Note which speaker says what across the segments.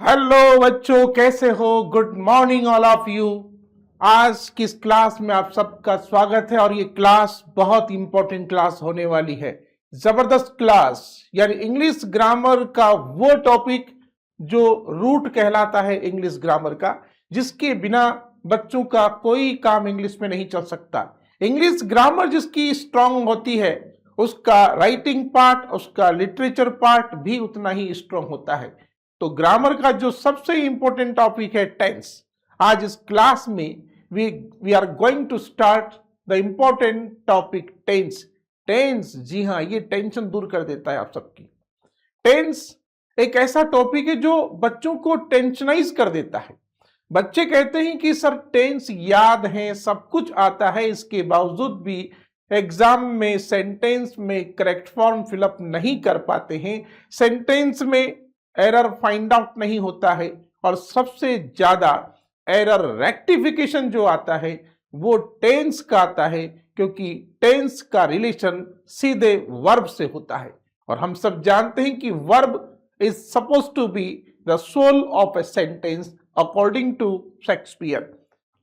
Speaker 1: Hello बच्चों, कैसे हो? Good morning all of you. आज की इस क्लास में आप सबका स्वागत है और ये क्लास बहुत इंपॉर्टेंट क्लास होने वाली है। जबरदस्त क्लास, यानी इंग्लिश ग्रामर का वो टॉपिक जो रूट कहलाता है इंग्लिश ग्रामर का, जिसके बिना बच्चों का कोई काम इंग्लिश में नहीं चल सकता। इंग्लिश ग्रामर जिसकी स्ट्रांग होती है, उसका राइटिंग पार्ट, उसका लिटरेचर पार्ट भी उतना ही स्ट्रांग होता है। तो ग्रामर का जो सबसे इंपॉर्टेंट टॉपिक है टेंस, आज इस क्लास में we are going to start the important topic tense. Tense, जी हाँ, ये टेंशन दूर कर देता है आप सबकी। टेंस एक ऐसा टॉपिक है जो बच्चों को टेंशनाइज कर देता है। बच्चे कहते हैं कि सर टेंस याद है, सब कुछ आता है, इसके बावजूद भी एग्जाम में सेंटेंस में करेक्ट फॉर्म फिलअप नहीं कर पाते हैं, सेंटेंस में एरर फाइंड आउट नहीं होता है, और सबसे ज्यादा एरर रेक्टिफिकेशन जो आता है वो टेंस का आता है, क्योंकि टेंस का रिलेशन सीधे वर्ब से होता है। और हम सब जानते हैं कि verb is suppose to be the soul of a sentence according to Shakespeare.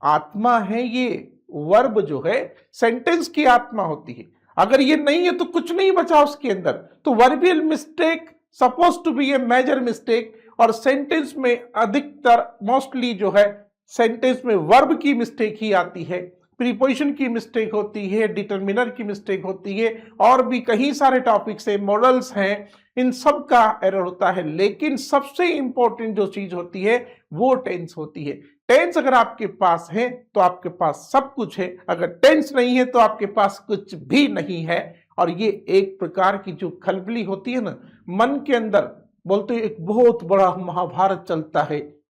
Speaker 1: आत्मा है ये, वर्ब जो है सेंटेंस की आत्मा होती है। अगर ये नहीं है तो कुछ नहीं बचा उसके अंदर। तो verbal mistake suppose to be a major mistake, और सेंटेंस में अधिकतर मोस्टली जो है सेंटेंस में वर्ब की मिस्टेक ही आती है, प्रीपोजिशन की मिस्टेक होती है, डिटर्मिनर की मिस्टेक होती है, और भी कई सारे टॉपिक्स है, मॉडल्स हैं, इन सब का एरर होता है। लेकिन सबसे इंपॉर्टेंट जो चीज होती है वो टेंस होती है। टेंस अगर आपके पास है तो आपके पास सब कुछ है, अगर टेंस नहीं है तो आपके पास कुछ भी नहीं है। और ये एक प्रकार की जो खलबली होती है ना मन के अंदर, बोलते हैं एक बहुत बड़ा महाभारत चलता है,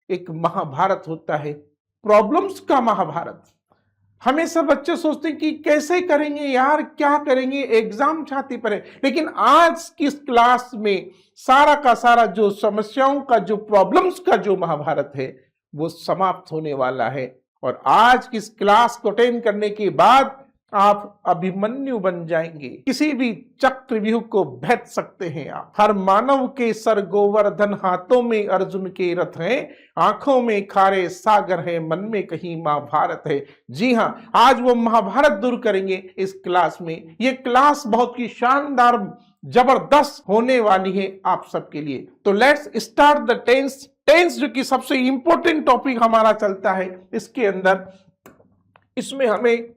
Speaker 1: एक महाभारत होता है, प्रॉब्लम्स का महाभारत। हमेशा बच्चे सोचते हैं कि कैसे करेंगे यार, क्या करेंगे, एग्जाम छाती पर है। लेकिन आज की इस क्लास में सारा का सारा जो समस्याओं का, जो प्रॉब्लम्स का जो महाभारत है वो समाप्त होने वाला है। और आज की इस क्लास को अटेंड करने के बाद आप अभिमन्यु बन जाएंगे, किसी भी चक्रव्यूह को भेद सकते हैं आप। हर मानव के सर गोवर्धन, हाथों में अर्जुन के रथ हैं, आंखों में खारे सागर है, मन में कहीं महाभारत है। जी हाँ, आज वो महाभारत दूर करेंगे इस क्लास में। ये क्लास बहुत ही शानदार, जबरदस्त होने वाली है आप सबके लिए। तो let's start the tense. Tense जो कि सबसे इंपॉर्टेंट टॉपिक हमारा चलता है, इसके अंदर इसमें हमें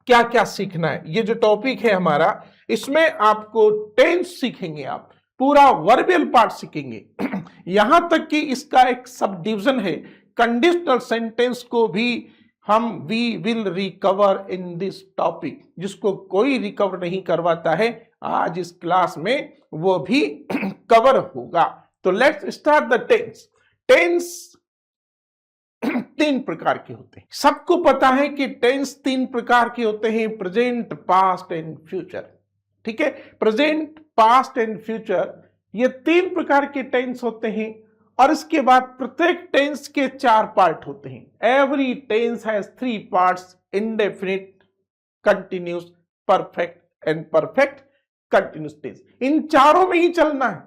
Speaker 1: क्या क्या सीखना है। ये जो टॉपिक है हमारा, इसमें आपको टेंस सीखेंगे, आप पूरा वर्बियल पार्ट सीखेंगे। यहां तक कि इसका एक सब डिवीजन है, कंडीशनल सेंटेंस को भी हम we will recover in this topic, जिसको कोई रिकवर नहीं करवाता है, आज इस क्लास में वो भी कवर होगा। तो let's start the tense. Tense तीन प्रकार के होते हैं। सबको पता है कि टेंस तीन प्रकार के होते हैं, प्रेजेंट, पास्ट एंड फ्यूचर। ठीक है, प्रेजेंट, पास्ट एंड फ्यूचर, ये तीन प्रकार के टेंस होते हैं। और इसके बाद प्रत्येक टेंस के चार पार्ट होते हैं। Every tense has three parts, indefinite, continuous, perfect and perfect continuous tense. इन चारों में ही चलना है,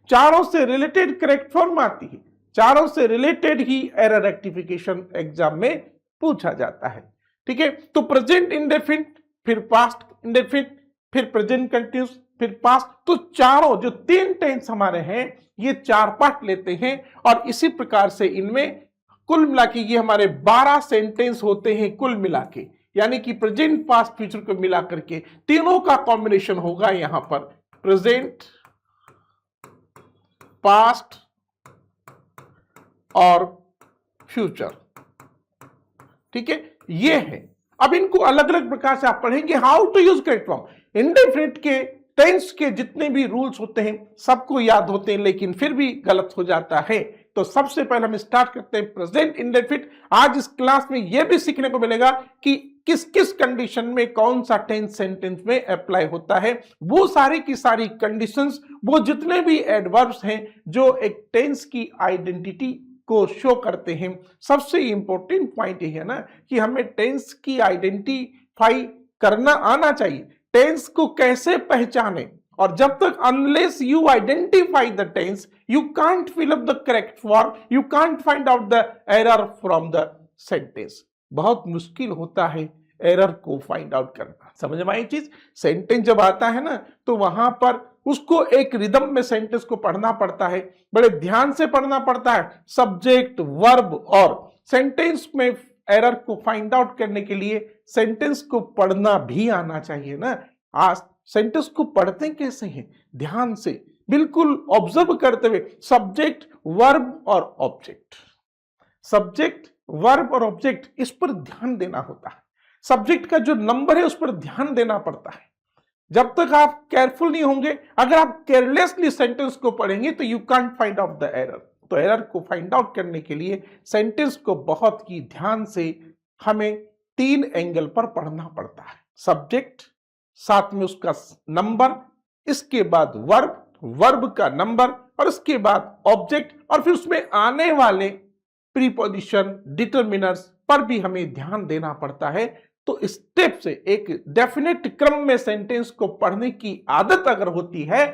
Speaker 1: चारों से रिलेटेड करेक्ट फॉर्म आती है, चारों से रिलेटेड ही एरर रेक्टिफिकेशन एग्जाम में पूछा जाता है। ठीक है, तो प्रेजेंट इंडेफिनिट, फिर पास्ट इंडेफिनिट, फिर प्रेजेंट कंटिन्यूस, फिर पास्ट। तो चारों जो तीन टेंस हमारे हैं ये चार पार्ट लेते हैं, और इसी प्रकार से इनमें कुल मिला के ये हमारे 12 सेंटेंस होते हैं कुल मिला के, यानी कि प्रेजेंट, पास्ट, फ्यूचर को मिला करके तीनों का कॉम्बिनेशन होगा यहां पर, प्रेजेंट, पास्ट और फ्यूचर। ठीक है, ये है। अब इनको अलग अलग प्रकार से आप पढ़ेंगे, how to use correct form. Indefinite के टेंस के जितने भी रूल्स होते हैं सबको याद होते हैं, लेकिन फिर भी गलत हो जाता है। तो सबसे पहले हम स्टार्ट करते हैं प्रेजेंट इंडेफिनिट। आज इस क्लास में यह भी सीखने को मिलेगा कि किस किस कंडीशन में कौन सा टेंस सेंटेंस में अप्लाई होता है। वो सारी की सारी कंडीशंस, वो जितने भी एडवर्ब्स हैं जो एक टेंस की आइडेंटिटी को शो करते हैं। सबसे इंपॉर्टेंट पॉइंट यह है ना कि हमें टेंस की आइडेंटिफाई करना आना चाहिए, टेंस को कैसे पहचाने और जब तक unless you identify the tense you can't fill up the correct form, you can't find out the error from the sentence. बहुत मुश्किल होता है एरर को फाइंड आउट करना। समझ में आई चीज? सेंटेंस जब आता है ना तो वहां पर उसको एक रिदम में सेंटेंस को पढ़ना पड़ता है, बड़े ध्यान से पढ़ना पड़ता है। सब्जेक्ट, वर्ब और सेंटेंस में एरर को फाइंड आउट करने के लिए सेंटेंस को पढ़ना भी आना चाहिए ना। आज सेंटेंस को पढ़ते कैसे हैं? ध्यान से, बिल्कुल ऑब्जर्व करते हुए। सब्जेक्ट, वर्ब और ऑब्जेक्ट, सब्जेक्ट, वर्ब और ऑब्जेक्ट, इस पर ध्यान देना होता है। सब्जेक्ट का जो नंबर है उस पर ध्यान देना पड़ता है। जब तक आप केयरफुल नहीं होंगे, अगर आप केयरलेसली सेंटेंस को पढ़ेंगे तो you can't find out the error. तो एरर को फाइंड आउट करने के लिए सेंटेंस को बहुत ही ध्यान से हमें 3 एंगल पर पढ़ना पड़ता है। सब्जेक्ट, साथ में उसका नंबर, इसके बाद वर्ब, वर्ब का नंबर और इसके बाद ऑब्जेक्ट, और फिर उसमें आने वाले प्रीपोजिशन, डिटरमिनर्स पर भी हमें ध्यान देना पड़ता है। तो स्टेप से एक डेफिनेट क्रम में सेंटेंस को पढ़ने की आदत अगर होती है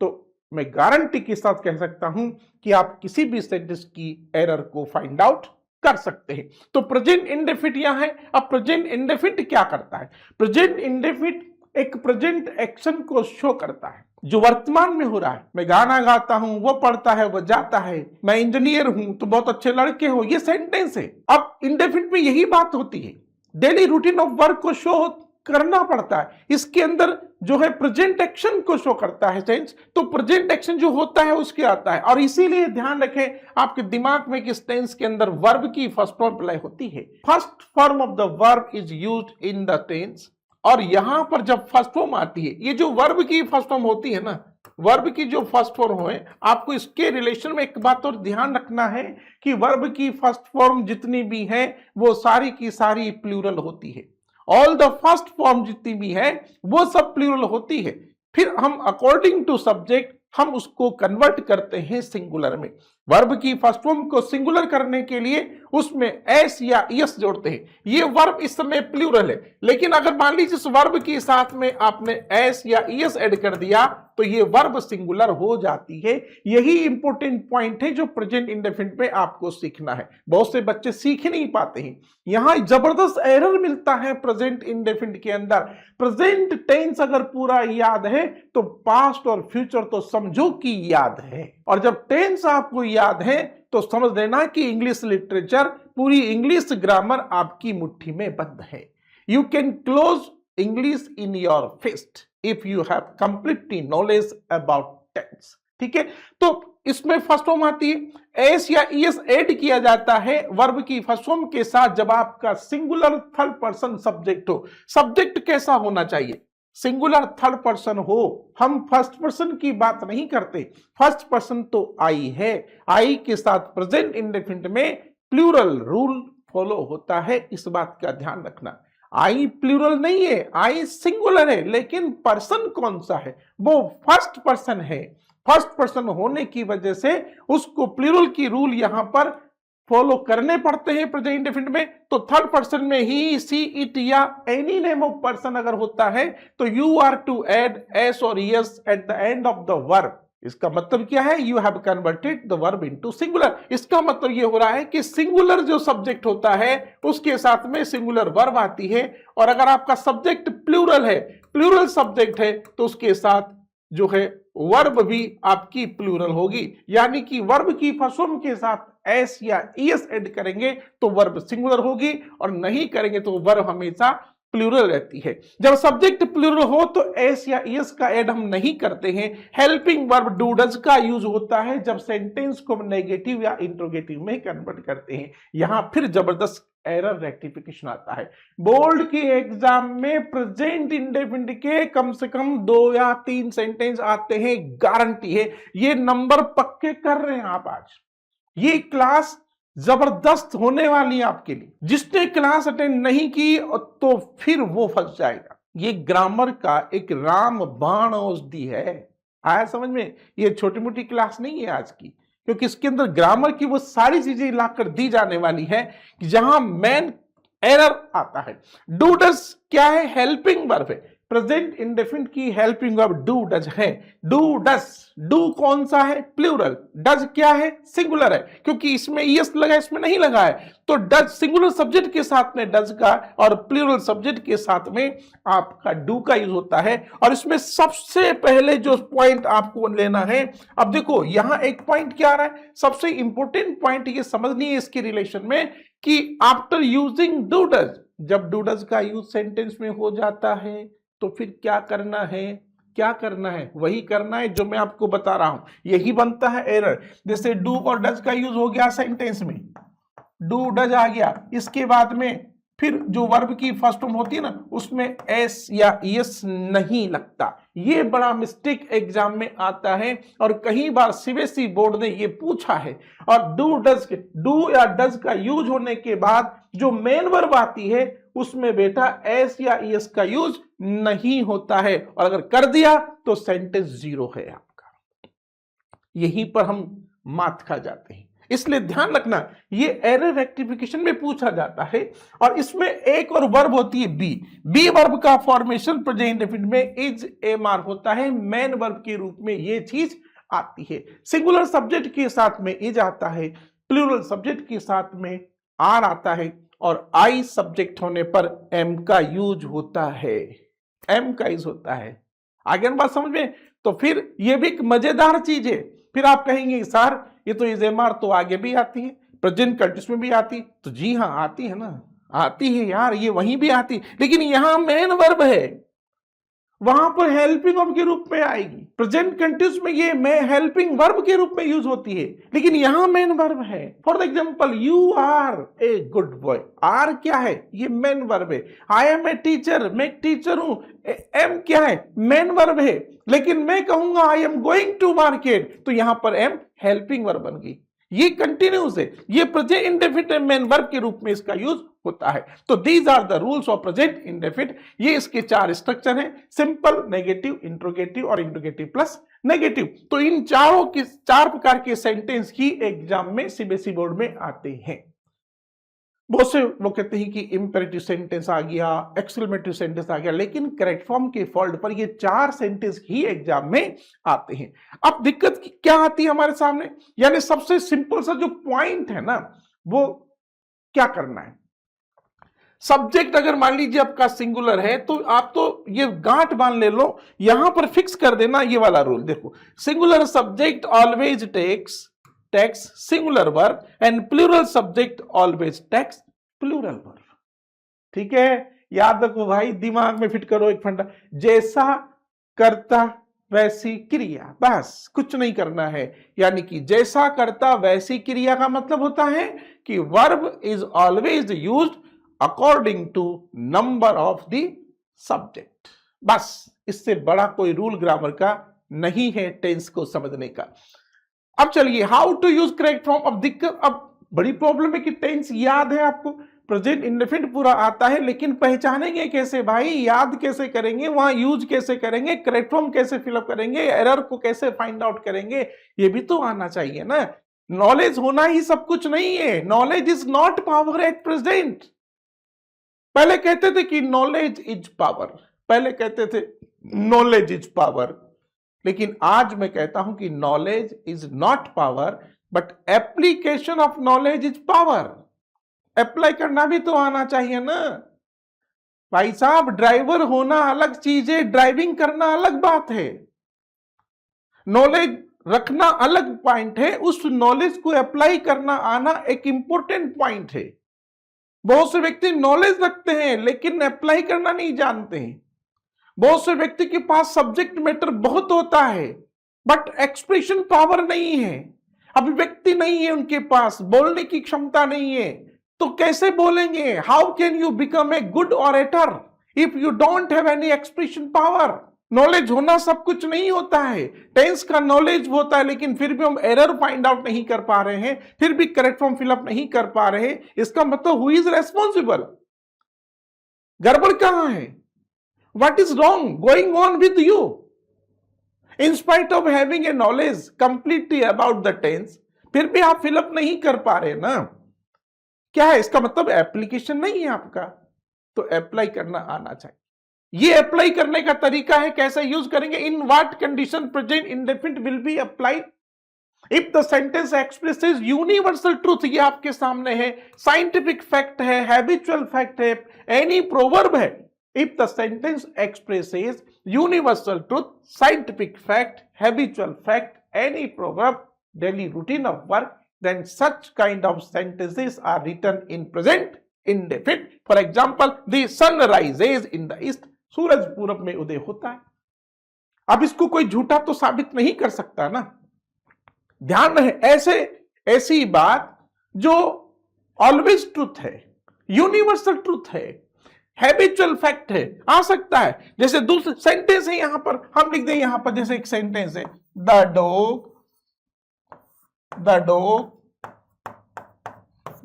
Speaker 1: तो मैं गारंटी के साथ कह सकता हूं कि आप किसी भी सेंटेंस की एरर को फाइंड आउट कर सकते हैं। तो प्रेजेंट इंडेफिनिट यहां है। अब प्रेजेंट इंडेफिनिट क्या करता है? प्रेजेंट इंडेफिनिट एक प्रेजेंट एक्शन को शो करता है जो वर्तमान में हो रहा है। मैं गाना गाता हूं, वो पढ़ता है, वो जाता है। मैं इंजीनियर हूं तो बहुत अच्छे लड़के हो, ये सेंटेंस है। अब इंडेफिनिट में यही बात होती है, डेली रूटीन ऑफ वर्क को शो करना पड़ता है। इसके अंदर जो है प्रेजेंट एक्शन को शो करता है टेंस, तो प्रेजेंट एक्शन जो होता है उसके आता है। और इसीलिए ध्यान रखें आपके दिमाग में कि इस टेंस के अंदर वर्ब की फर्स्ट फॉर्म अप्लाई होती है। First form of the verb is used in the tense. और यहां पर जब फर्स्ट फॉर्म आती है, ये जो वर्ब की फर्स्ट फॉर्म होती है ना, वर्ब की जो फर्स्ट फॉर्म है, आपको इसके रिलेशन में एक बात और ध्यान रखना है कि वर्ब की फर्स्ट फॉर्म जितनी भी है वो सारी की सारी प्लूरल होती है। ऑल द फर्स्ट फॉर्म जितनी भी है वो सब प्लूरल होती है। फिर हम अकॉर्डिंग टू सब्जेक्ट हम उसको कन्वर्ट करते हैं सिंगुलर में। वर्ब की फर्स्ट फॉर्म को सिंगुलर करने के लिए उसमें एस या ईएस जोड़ते हैं। ये वर्ब इस समय प्लूरल है, लेकिन अगर मान लीजिए इस वर्ब के साथ में आपने एस या ईएस ऐड कर दिया तो ये वर्ब सिंगुलर हो जाती है। यही इंपॉर्टेंट पॉइंट है जो प्रेजेंट इंडेफिनिट में आपको सीखना है। बहुत से बच्चे सीख नहीं पाते हैं, यहां जबरदस्त एरर मिलता है प्रेजेंट इंडेफिनिट के अंदर। प्रेजेंट टेंस अगर पूरा याद है तो पास्ट और फ्यूचर तो समझो कि याद है। और जब टेंस आपको याद है तो समझ लेना कि इंग्लिश लिटरेचर, पूरी इंग्लिश ग्रामर आपकी मुट्ठी में बंद है। You can close English in your fist if you have completely knowledge about tense. ठीक है, तो इसमें फर्स्ट फॉर्म आती है, एस या ईएस ऐड किया जाता है वर्ब की फर्स्ट फॉर्म के साथ जब आपका सिंगुलर थर्ड पर्सन सब्जेक्ट हो। सब्जेक्ट कैसा होना चाहिए? सिंगुलर थर्ड पर्सन हो। हम फर्स्ट पर्सन की बात नहीं करते, फर्स्ट पर्सन तो आई है। आई के साथ प्रेजेंट इंडेफिनिट में प्लूरल रूल फॉलो होता है, इस बात का ध्यान रखना। आई प्लूरल नहीं है, आई सिंगुलर है, लेकिन पर्सन कौन सा है? वो फर्स्ट पर्सन है। फर्स्ट पर्सन होने की वजह से उसको प्लूरल की रूल यहां पर फॉलो करने पड़ते हैं प्रेजेंट इंडेफिनिट में। तो थर्ड पर्सन में ही, सी, इट या एनी नेम ऑफ पर्सन अगर होता है तो you are to add S और S at the end of the verb. इसका मतलब क्या है? You have converted the verb into singular. इसका मतलब ये हो रहा है कि सिंगुलर जो सब्जेक्ट होता है उसके साथ में सिंगुलर वर्ब आती है। और अगर आपका सब्जेक्ट प्लूरल है, प्लूरल सब्जेक्ट है, तो उसके साथ जो है वर्ब भी आपकी प्लूरल होगी। यानी कि वर्ब की फर्स्ट फॉर्म के साथ एस या ईएस ऐड करेंगे तो वर्ब सिंगुलर होगी, और नहीं करेंगे तो वर्ब हमेशा प्लूरल रहती है। जब सब्जेक्ट प्लूरल हो तो एस या ईएस का ऐड हम नहीं करते हैं। हेल्पिंग वर्ब डू डज का यूज होता है जब सेंटेंस को नेगेटिव या इंट्रोगेटिव में कन्वर्ट करते हैं। यहां फिर जबरदस्त एरर रेक्टिफिकेशन आता है। बोर्ड के एग्जाम में प्रेजेंट इंडेफिनिट के कम से कम 2 या 3 सेंटेंस आते हैं, गारंटी है। ये नंबर पक्के कर रहे हैं आप आज। ये क्लास जबरदस्त होने वाली है आपके लिए। जिसने क्लास अटेंड नहीं की तो फिर वो फंस जाएगा। ये ग्रामर का एक राम बाण औषधि है। आया समझ में? ये छोटी मोटी क्लास नहीं है आज की, क्योंकि इसके अंदर ग्रामर की वो सारी चीजें लाकर दी जाने वाली है कि जहां मेन एरर आता है। डू डज क्या है? हेल्पिंग वर्ब है। प्रेजेंट इंडेफिनिट की हेल्पिंग वर्ब डू डज है। डू डज, डू कौन सा है? प्लूरल। डज क्या है? सिंगुलर है, क्योंकि इसमें ईएस लगा है, इसमें नहीं लगा है। तो डज सिंगुलर सब्जेक्ट के साथ में डज का और प्लूरल सब्जेक्ट के साथ में आपका डू का यूज होता है। और इसमें सबसे पहले जो पॉइंट आपको लेना है, अब देखो यहां एक पॉइंट क्या आ रहा है, सबसे इंपॉर्टेंट पॉइंट ये समझनी है इसके रिलेशन में कि आफ्टर यूजिंग डू डज, जब डू डज का यूज सेंटेंस में हो जाता है तो फिर क्या करना है? क्या करना है? वही करना है जो मैं आपको बता रहा हूं। यही बनता है एरर। जैसे डू और डज का यूज हो गया सेंटेंस में, डू डज आ गया, इसके बाद में फिर जो वर्ब की फर्स्ट फॉर्म होती है ना, उसमें एस या एस नहीं लगता। ये बड़ा मिस्टेक एग्जाम में आता है और कई बार सीबीएसई बोर्ड ने ये पूछा है। और डू या डज का यूज होने के बाद जो मेन वर्ब आती है उसमें बेटा एस या एस का यूज नहीं होता है, और अगर कर दिया तो सेंटेंस जीरो है आपका। यहीं पर हम मात खा जाते हैं। इसलिए ध्यान रखना, ये एरर रेक्टिफिकेशन में पूछा जाता है। और इसमें एक और वर्ब होती है बी। बी वर्ब का फॉर्मेशन प्रेजेंट इंडेफिनिट में इज एमआर होता है, मेन वर्ब के रूप में ये चीज आती है। सिंगुलर सब्जेक्ट के साथ में इज आता है, प्लूरल सब्जेक्ट के साथ में आर आता है, और आई सब्जेक्ट होने पर एम का यूज होता है। एम का यूज होता है। आगे बात समझ में? तो फिर ये भी एक मजेदार चीज है। फिर आप कहेंगे सर ये तो इज एम आर तो आगे भी आती है, प्रेजेंट कंटिन्यूस में भी आती, तो जी हाँ आती है ना, आती है यार, ये वहीं भी आती, लेकिन यहां मेन वर्ब है, वहां पर हेल्पिंग वर्ब के रूप में आएगी। प्रेजेंट कंटिन्यूस में ये हेल्पिंग वर्ब के रूप में यूज होती है, लेकिन यहां मेन वर्ब है। For example you are a good boy, are क्या है? ये मेन वर्ब है। आई एम ए टीचर, मैं टीचर हूं, एम क्या है? मेन वर्ब है। लेकिन मैं कहूंगा I am going to market, तो यहां पर एम हेल्पिंग वर्ब बन गई। ये कंटिन्यूस है, ये प्रेजेंट इंडेफिनिट मेन वर्ब के रूप में इसका यूज होता है। तो these are the rules of present indefinite. ये इसके चार स्ट्रक्चर हैं, सिंपल, नेगेटिव, इंट्रोगेटिव और इंट्रोगेटिव प्लस नेगेटिव। तो इन चार प्रकार के सेंटेंस ही एग्जाम में सीबीएसई बोर्ड में आते हैं। बहुत से वो कहते हैं कि इंपेरेटिव सेंटेंस आ गया, एक्सक्लेमेटिव सेंटेंस आ गया, लेकिन करेक्ट फॉर्म के फॉल्ट पर ये चार सेंटेंस ही एग्जाम में आते हैं। अब दिक्कत क्या आती है हमारे सामने, यानी सबसे सिंपल सा जो पॉइंट है ना, वो क्या करना है? सब्जेक्ट अगर मान लीजिए आपका सिंगुलर है तो आप तो ये गांठ बांध ले लो, यहां पर फिक्स कर देना ये वाला रूल। देखो, singular subject always takes singular verb and plural subject always takes plural verb. ठीक है, याद रखो भाई, दिमाग में फिट करो एक फंडा, जैसा कर्ता वैसी क्रिया, बस कुछ नहीं करना है। यानी कि जैसा कर्ता वैसी क्रिया का मतलब होता है कि verb is always used according to number of the subject. बस इससे बड़ा कोई रूल ग्रामर का नहीं है टेंस को समझने का। अब चलिए, how to use correct form. अब दिक्कत, अब बड़ी प्रॉब्लम है कि टेंस याद है आपको, प्रेजेंट इंडेफिनिट पूरा आता है, लेकिन पहचानेंगे कैसे भाई? याद कैसे करेंगे? वहां यूज कैसे करेंगे? करेक्ट फॉर्म कैसे फिलअप करेंगे? एरर को कैसे फाइंड आउट करेंगे? ये भी तो आना चाहिए ना। नॉलेज होना ही सब कुछ नहीं है। Knowledge is not power at present. पहले कहते थे कि नॉलेज इज पावर, पहले कहते थे नॉलेज इज पावर, लेकिन आज मैं कहता हूं कि knowledge is not power but application of knowledge is power. Apply करना भी तो आना चाहिए ना भाई साहब। ड्राइवर होना अलग चीज है, ड्राइविंग करना अलग बात है। नॉलेज रखना अलग पॉइंट है, उस नॉलेज को अप्लाई करना आना एक इंपॉर्टेंट पॉइंट है। बहुत से व्यक्ति नॉलेज रखते हैं लेकिन अप्लाई करना नहीं जानते हैं। बहुत से व्यक्ति के पास सब्जेक्ट मैटर बहुत होता है बट एक्सप्रेशन पावर नहीं है, अभिव्यक्ति नहीं है उनके पास, बोलने की क्षमता नहीं है। तो कैसे बोलेंगे? How can you become a good orator if you don't have any expression power? Knowledge होना सब कुछ नहीं होता है। टेंस का नॉलेज होता है, लेकिन फिर भी हम एरर फाइंड आउट नहीं कर पा रहे हैं, फिर भी करेक्ट फॉर्म फिलअप नहीं कर पा रहे हैं। इसका मतलब हु इज रेस्पॉन्सिबल? गड़बड़ कहां है? What is wrong going on with you? In spite of having a knowledge completely about the tense, फिर भी आप फिलअप नहीं कर पा रहे ना। क्या है इसका मतलब? एप्लीकेशन नहीं है आपका, तो अप्लाई करना आना चाहिए। ये अप्लाई करने का तरीका है, कैसे यूज करेंगे, in what condition present indefinite will be applied, if the sentence expresses universal truth, ये आपके सामने है, साइंटिफिक फैक्ट है, हैबिचुअल फैक्ट है, एनी प्रोवर्ब है, if the sentence expresses universal truth, scientific fact, habitual fact, any proverb, daily routine of work, then such kind of sentences are written in present indefinite. For example, the sun rises in the east, सूरज पूरब में उदय होता है। अब इसको कोई झूठा तो साबित नहीं कर सकता ना, ध्यान रहे, ऐसी बात जो ऑलवेज ट्रूथ है, यूनिवर्सल ट्रूथ है, हैबिचुअल फैक्ट है, आ सकता है। जैसे दूसरे सेंटेंस है, यहां पर हम लिख दें, यहां पर जैसे एक सेंटेंस है, the dog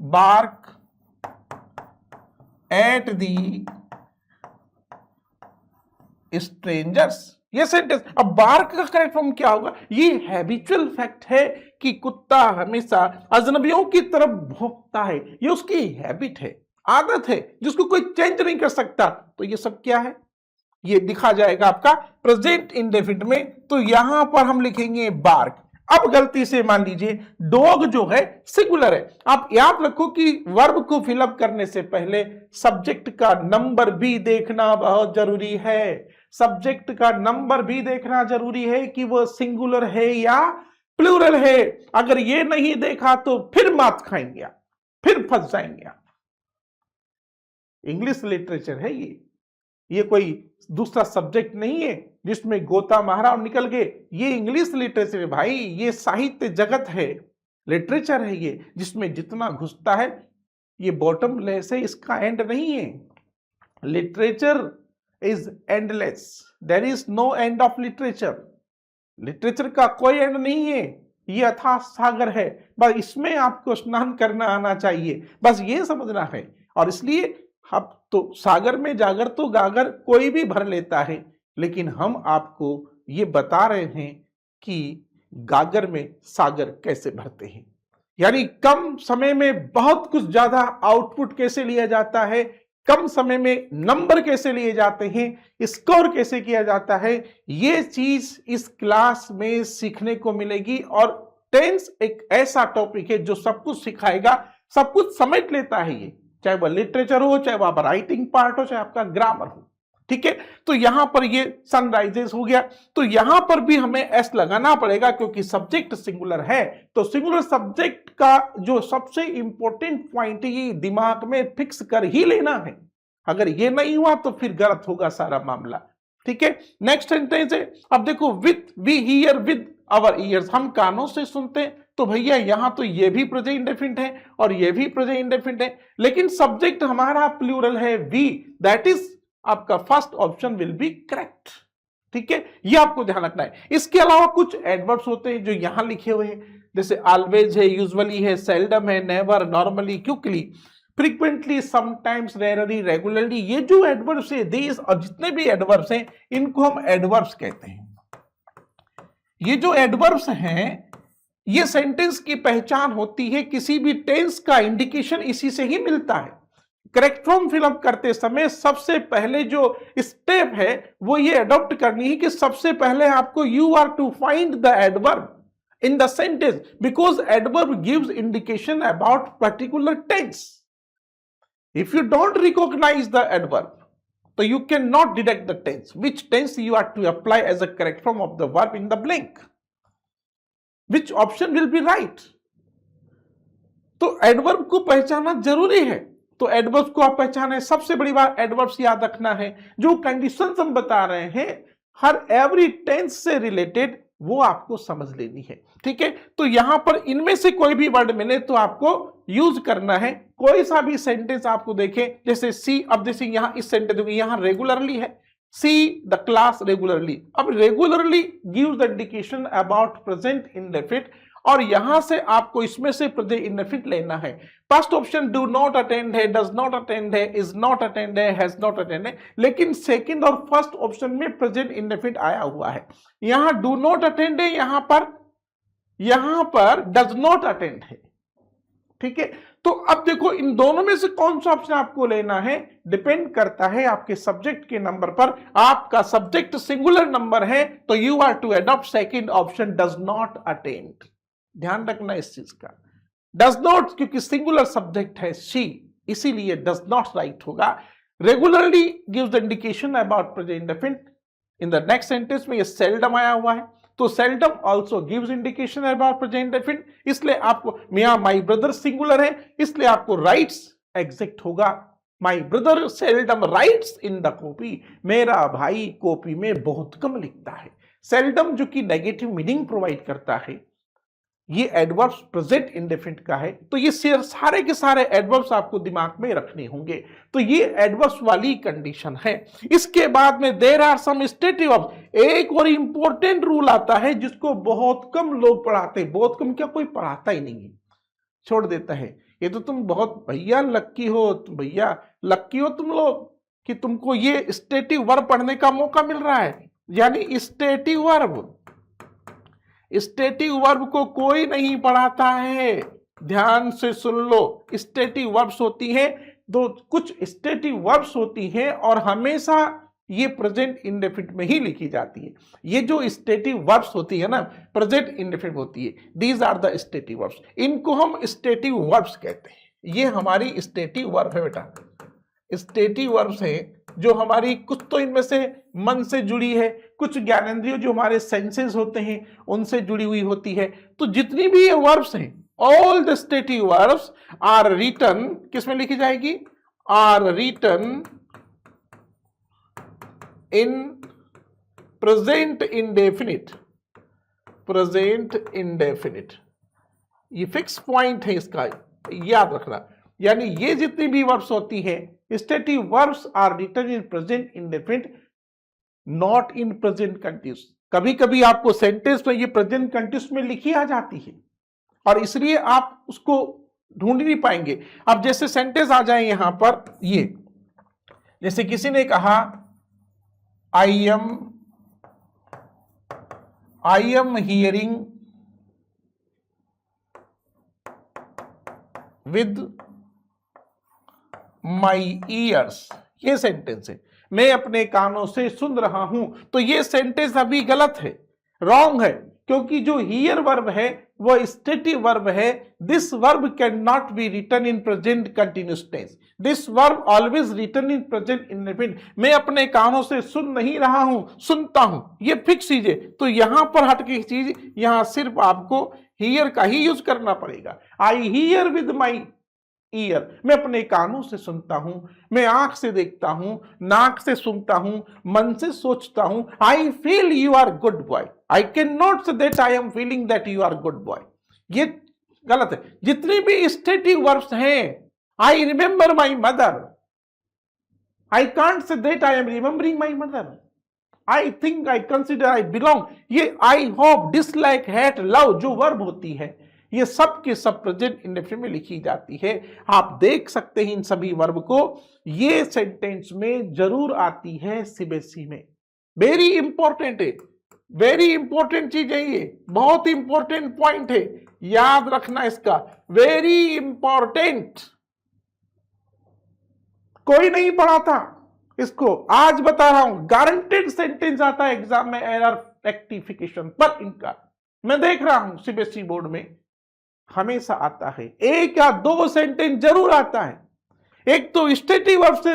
Speaker 1: bark at the strangers, ये सेंटेंस। अब बार्क का करेक्ट फॉर्म क्या होगा, ये हैबिचुअल फैक्ट है कि कुत्ता हमेशा अजनबियों की तरफ भौंकता है, ये उसकी हैबिट है, आदत है, जिसको कोई चेंज नहीं कर सकता। तो ये सब क्या है, ये दिखा जाएगा आपका प्रेजेंट इंडेफिनिट में। तो यहां पर हम लिखेंगे बार्क। अब गलती से मान लीजिए डॉग जो है सिंगुलर है, आप याद रखो कि वर्ब को फिलअप करने से पहले सब्जेक्ट का नंबर भी देखना बहुत जरूरी है, सब्जेक्ट का नंबर भी देखना जरूरी है कि वो सिंगुलर है या प्लूरल है। अगर ये नहीं देखा तो फिर मात खाएंगे, फिर फंस जाएंगे। इंग्लिश लिटरेचर है ये कोई दूसरा सब्जेक्ट नहीं है जिसमें गोता मारा और निकल गए। ये इंग्लिश लिटरेचर है भाई, ये साहित्य जगत है, लिटरेचर है ये, जिसमें जितना घुसता है ये बॉटम लेस है, इसका एंड नहीं है। Literature is endless, there is no end of literature. Literature का कोई एंड नहीं है, ये अथाह सागर है, बस इसमें आपको स्नान करना आना चाहिए, बस ये समझना है। और इसलिए अब तो सागर में जागर तो गागर कोई भी भर लेता है, लेकिन हम आपको ये बता रहे हैं कि गागर में सागर कैसे भरते हैं, यानी कम समय में बहुत कुछ ज्यादा आउटपुट कैसे लिया जाता है, कम समय में नंबर कैसे लिए जाते हैं, स्कोर कैसे किया जाता है, ये चीज इस क्लास में सीखने को मिलेगी। और टेंस एक ऐसा टॉपिक है जो सब कुछ सिखाएगा, सब कुछ समझ लेता है ये, चाहे वह लिटरेचर हो, चाहे वह राइटिंग पार्ट हो, चाहे आपका ग्रामर हो, ठीक है। तो यहां पर ये सनराइजेस हो गया, तो यहां पर भी हमें एस लगाना पड़ेगा क्योंकि सब्जेक्ट सिंगुलर है। तो सिंगुलर सब्जेक्ट का जो सबसे इंपॉर्टेंट पॉइंट ये दिमाग में फिक्स कर ही लेना है, अगर ये नहीं हुआ तो फिर गलत होगा सारा मामला, ठीक है। नेक्स्ट सेंटेंस है, अब देखो, with we hear with our ears, हम कानों से सुनते हैं। तो भैया यहां तो ये भी प्रेजेंट इंडेफिनिट है और ये भी प्रेजेंट इंडेफिनिट है, लेकिन सब्जेक्ट हमारा प्लूरल है वी, दैट इज आपका first option will be correct, ठीक है। ये आपको ध्यान रखना है। इसके अलावा कुछ एडवर्ब्स होते हैं जो यहां लिखे हुए हैं, जैसे ऑलवेज है, यूजुअली है, सेल्डम है, never, normally, quickly, frequently, sometimes, rarely, regularly. ये जो एडवर्ब्स है, दीज और जितने भी एडवर्ब्स हैं इनको हम एडवर्ब्स कहते हैं। ये जो एडवर्ब्स हैं ये सेंटेंस की पहचान होती है, किसी भी टेंस का इंडिकेशन इसी से ही मिलता है। करेक्ट फॉर्म फिलअप करते समय सबसे पहले जो स्टेप है वो ये अडॉप्ट करनी है कि सबसे पहले आपको you are to find the adverb in the sentence, because adverb gives indication about particular tense. If you don't recognise the adverb तो you cannot detect the tense, which tense you are to apply as a correct form of the verb in the blank, which option will be right. तो adverb को पहचानना जरूरी है। तो adverbs को आप पहचाने, सबसे बड़ी बात एडवर्ब्स याद रखना है, जो कंडीशंस हम बता रहे हैं हर एवरी टेंस से रिलेटेड वो आपको समझ लेनी है, ठीक है। तो यहां पर इनमें से कोई भी वर्ड मिले तो आपको यूज करना है। कोई सा भी सेंटेंस आपको देखें, जैसे सी, अब जैसे यहां इस सेंटेंस में यहां रेगुलरली है, सी द क्लास रेगुलरली। अब regularly gives the indication about present indefinite, और यहां से आपको इसमें से प्रेजेंट इंडेफिनिट लेना है। First option do not attend है, डज नॉट अटेंड है, इज नॉट अटेंड है, हैज नॉट अटेंड है, लेकिन सेकंड और फर्स्ट ऑप्शन में प्रेजेंट इंडेफिनिट आया हुआ है। यहां डू नॉट अटेंड है, यहां पर डज नॉट अटेंड है, ठीक है। तो अब देखो इन दोनों में से कौन सा ऑप्शन आपको लेना है, डिपेंड करता है आपके सब्जेक्ट के नंबर पर। आपका सब्जेक्ट सिंगुलर नंबर है तो you are to adopt second option, does not attend. ध्यान रखना इस चीज का, डज नॉट, क्योंकि सिंगुलर सब्जेक्ट है शी, इसीलिए डज नॉट राइट होगा। Regularly gives the indication about present indefinite, in the next sentence में ये सेल्डम आया हुआ है, तो seldom also gives indication about present indefinite, इसलिए आपको मियां माई ब्रदर सिंगुलर है, इसलिए आपको राइट्स एग्जैक्ट होगा। My brother seldom rights in the copy, मेरा भाई कॉपी में बहुत कम लिखता है। सेल्डम जो कि नेगेटिव मीनिंग प्रोवाइड करता है, ये एडवर्ब्स प्रेजेंट इंडेफिनिट का है, तो ये सारे के सारे एडवर्ब्स आपको दिमाग में रखने होंगे। तो ये एडवर्ब्स वाली कंडीशन है। इसके बाद में there are some stative verbs, एक और इंपॉर्टेंट रूल आता है जिसको बहुत कम लोग पढ़ाते हैं, बहुत कम क्या कोई पढ़ाता ही नहीं है, छोड़ देता है। ये तो तुम बहुत भैया लक्की हो, भैया लक्की हो तुम लोग कि तुमको ये स्टेटिव वर्ब पढ़ने का मौका मिल रहा है। यानी स्टेटिव वर्ब, स्टेटिव वर्ब को कोई नहीं पढ़ाता है, ध्यान से सुन लो। स्टेटिव वर्ब्स होती हैं, दो कुछ स्टेटिव वर्ब्स होती हैं और हमेशा ये प्रेजेंट इंडेफिनिट में ही लिखी जाती है। ये जो स्टेटिव वर्ब्स होती है ना, प्रेजेंट इंडेफिनिट होती है, these are the stative verbs, इनको हम स्टेटिव वर्ब्स कहते हैं। ये हमारी स्टेटिव वर्ब है बेटा, स्टेटिव वर्ब्स है जो हमारी कुछ तो इनमें से मन से जुड़ी है, कुछ ज्ञानेंद्रिय जो हमारे सेंसेस होते हैं उनसे जुड़ी हुई होती है। तो जितनी भी ये वर्ब्स हैं, all the stative verbs are written, किसमें लिखी जाएगी, are written in present indefinite, present indefinite, ये फिक्स पॉइंट है, इसका याद रखना। यानी ये जितनी भी वर्ब्स होती हैं, stative verbs are written in present indefinite, not in present continuous. कभी कभी आपको सेंटेंस में ये प्रेजेंट कंटिन्यूअस में लिखी आ जाती है और इसलिए आप उसको ढूंढ नहीं पाएंगे। अब जैसे सेंटेंस आ जाए यहां पर, ये जैसे किसी ने कहा I am hearing with my years, ये सेंटेंस है, मैं अपने कानों से सुन रहा हूं। तो ये सेंटेंस अभी गलत है, रॉन्ग है, क्योंकि जो हियर वर्ब है वो स्टेटिव वर्ब है। This verb can not be written in present continuous tense, this verb always written in present indefinite. मैं अपने कानों से सुन नहीं रहा हूं, सुनता हूं, ये फिक्स चीज है। तो यहां पर हटके चीज, यहां सिर्फ आपको हियर का ही यूज करना पड़ेगा। I hear with my year, मैं अपने कानों से सुनता हूं, मैं आंख से देखता हूं, नाक से सुनता हूं, मन से सोचता हूं। I feel you are good boy, I can not say that I am feeling that you are good boy, ये गलत है। जितनी भी स्टेटिव वर्ब्स हैं, I remember my mother, I can't say that I am remembering my mother, I think, I consider, I belong, ये I hope, dislike, hate, love जो verb होती है, ये सब के सब प्रेजेंट इंडेफिनिट में लिखी जाती है। आप देख सकते हैं इन सभी वर्ब को, ये सेंटेंस में जरूर आती है सीबीएसई में। वेरी इंपॉर्टेंट है, वेरी इंपॉर्टेंट चीज है, ये बहुत इंपॉर्टेंट पॉइंट है, याद रखना इसका, वेरी इंपॉर्टेंट। कोई नहीं पढ़ाता इसको, आज बता रहा हूं, गारंटेड सेंटेंस आता है एग्जाम में एरर रेक्टिफिकेशन पर। इनका मैं देख रहा हूं सीबीएसई बोर्ड में हमेशा आता है, एक या दो सेंटेंस जरूर आता है। एक तो स्टेटिव वर्ब से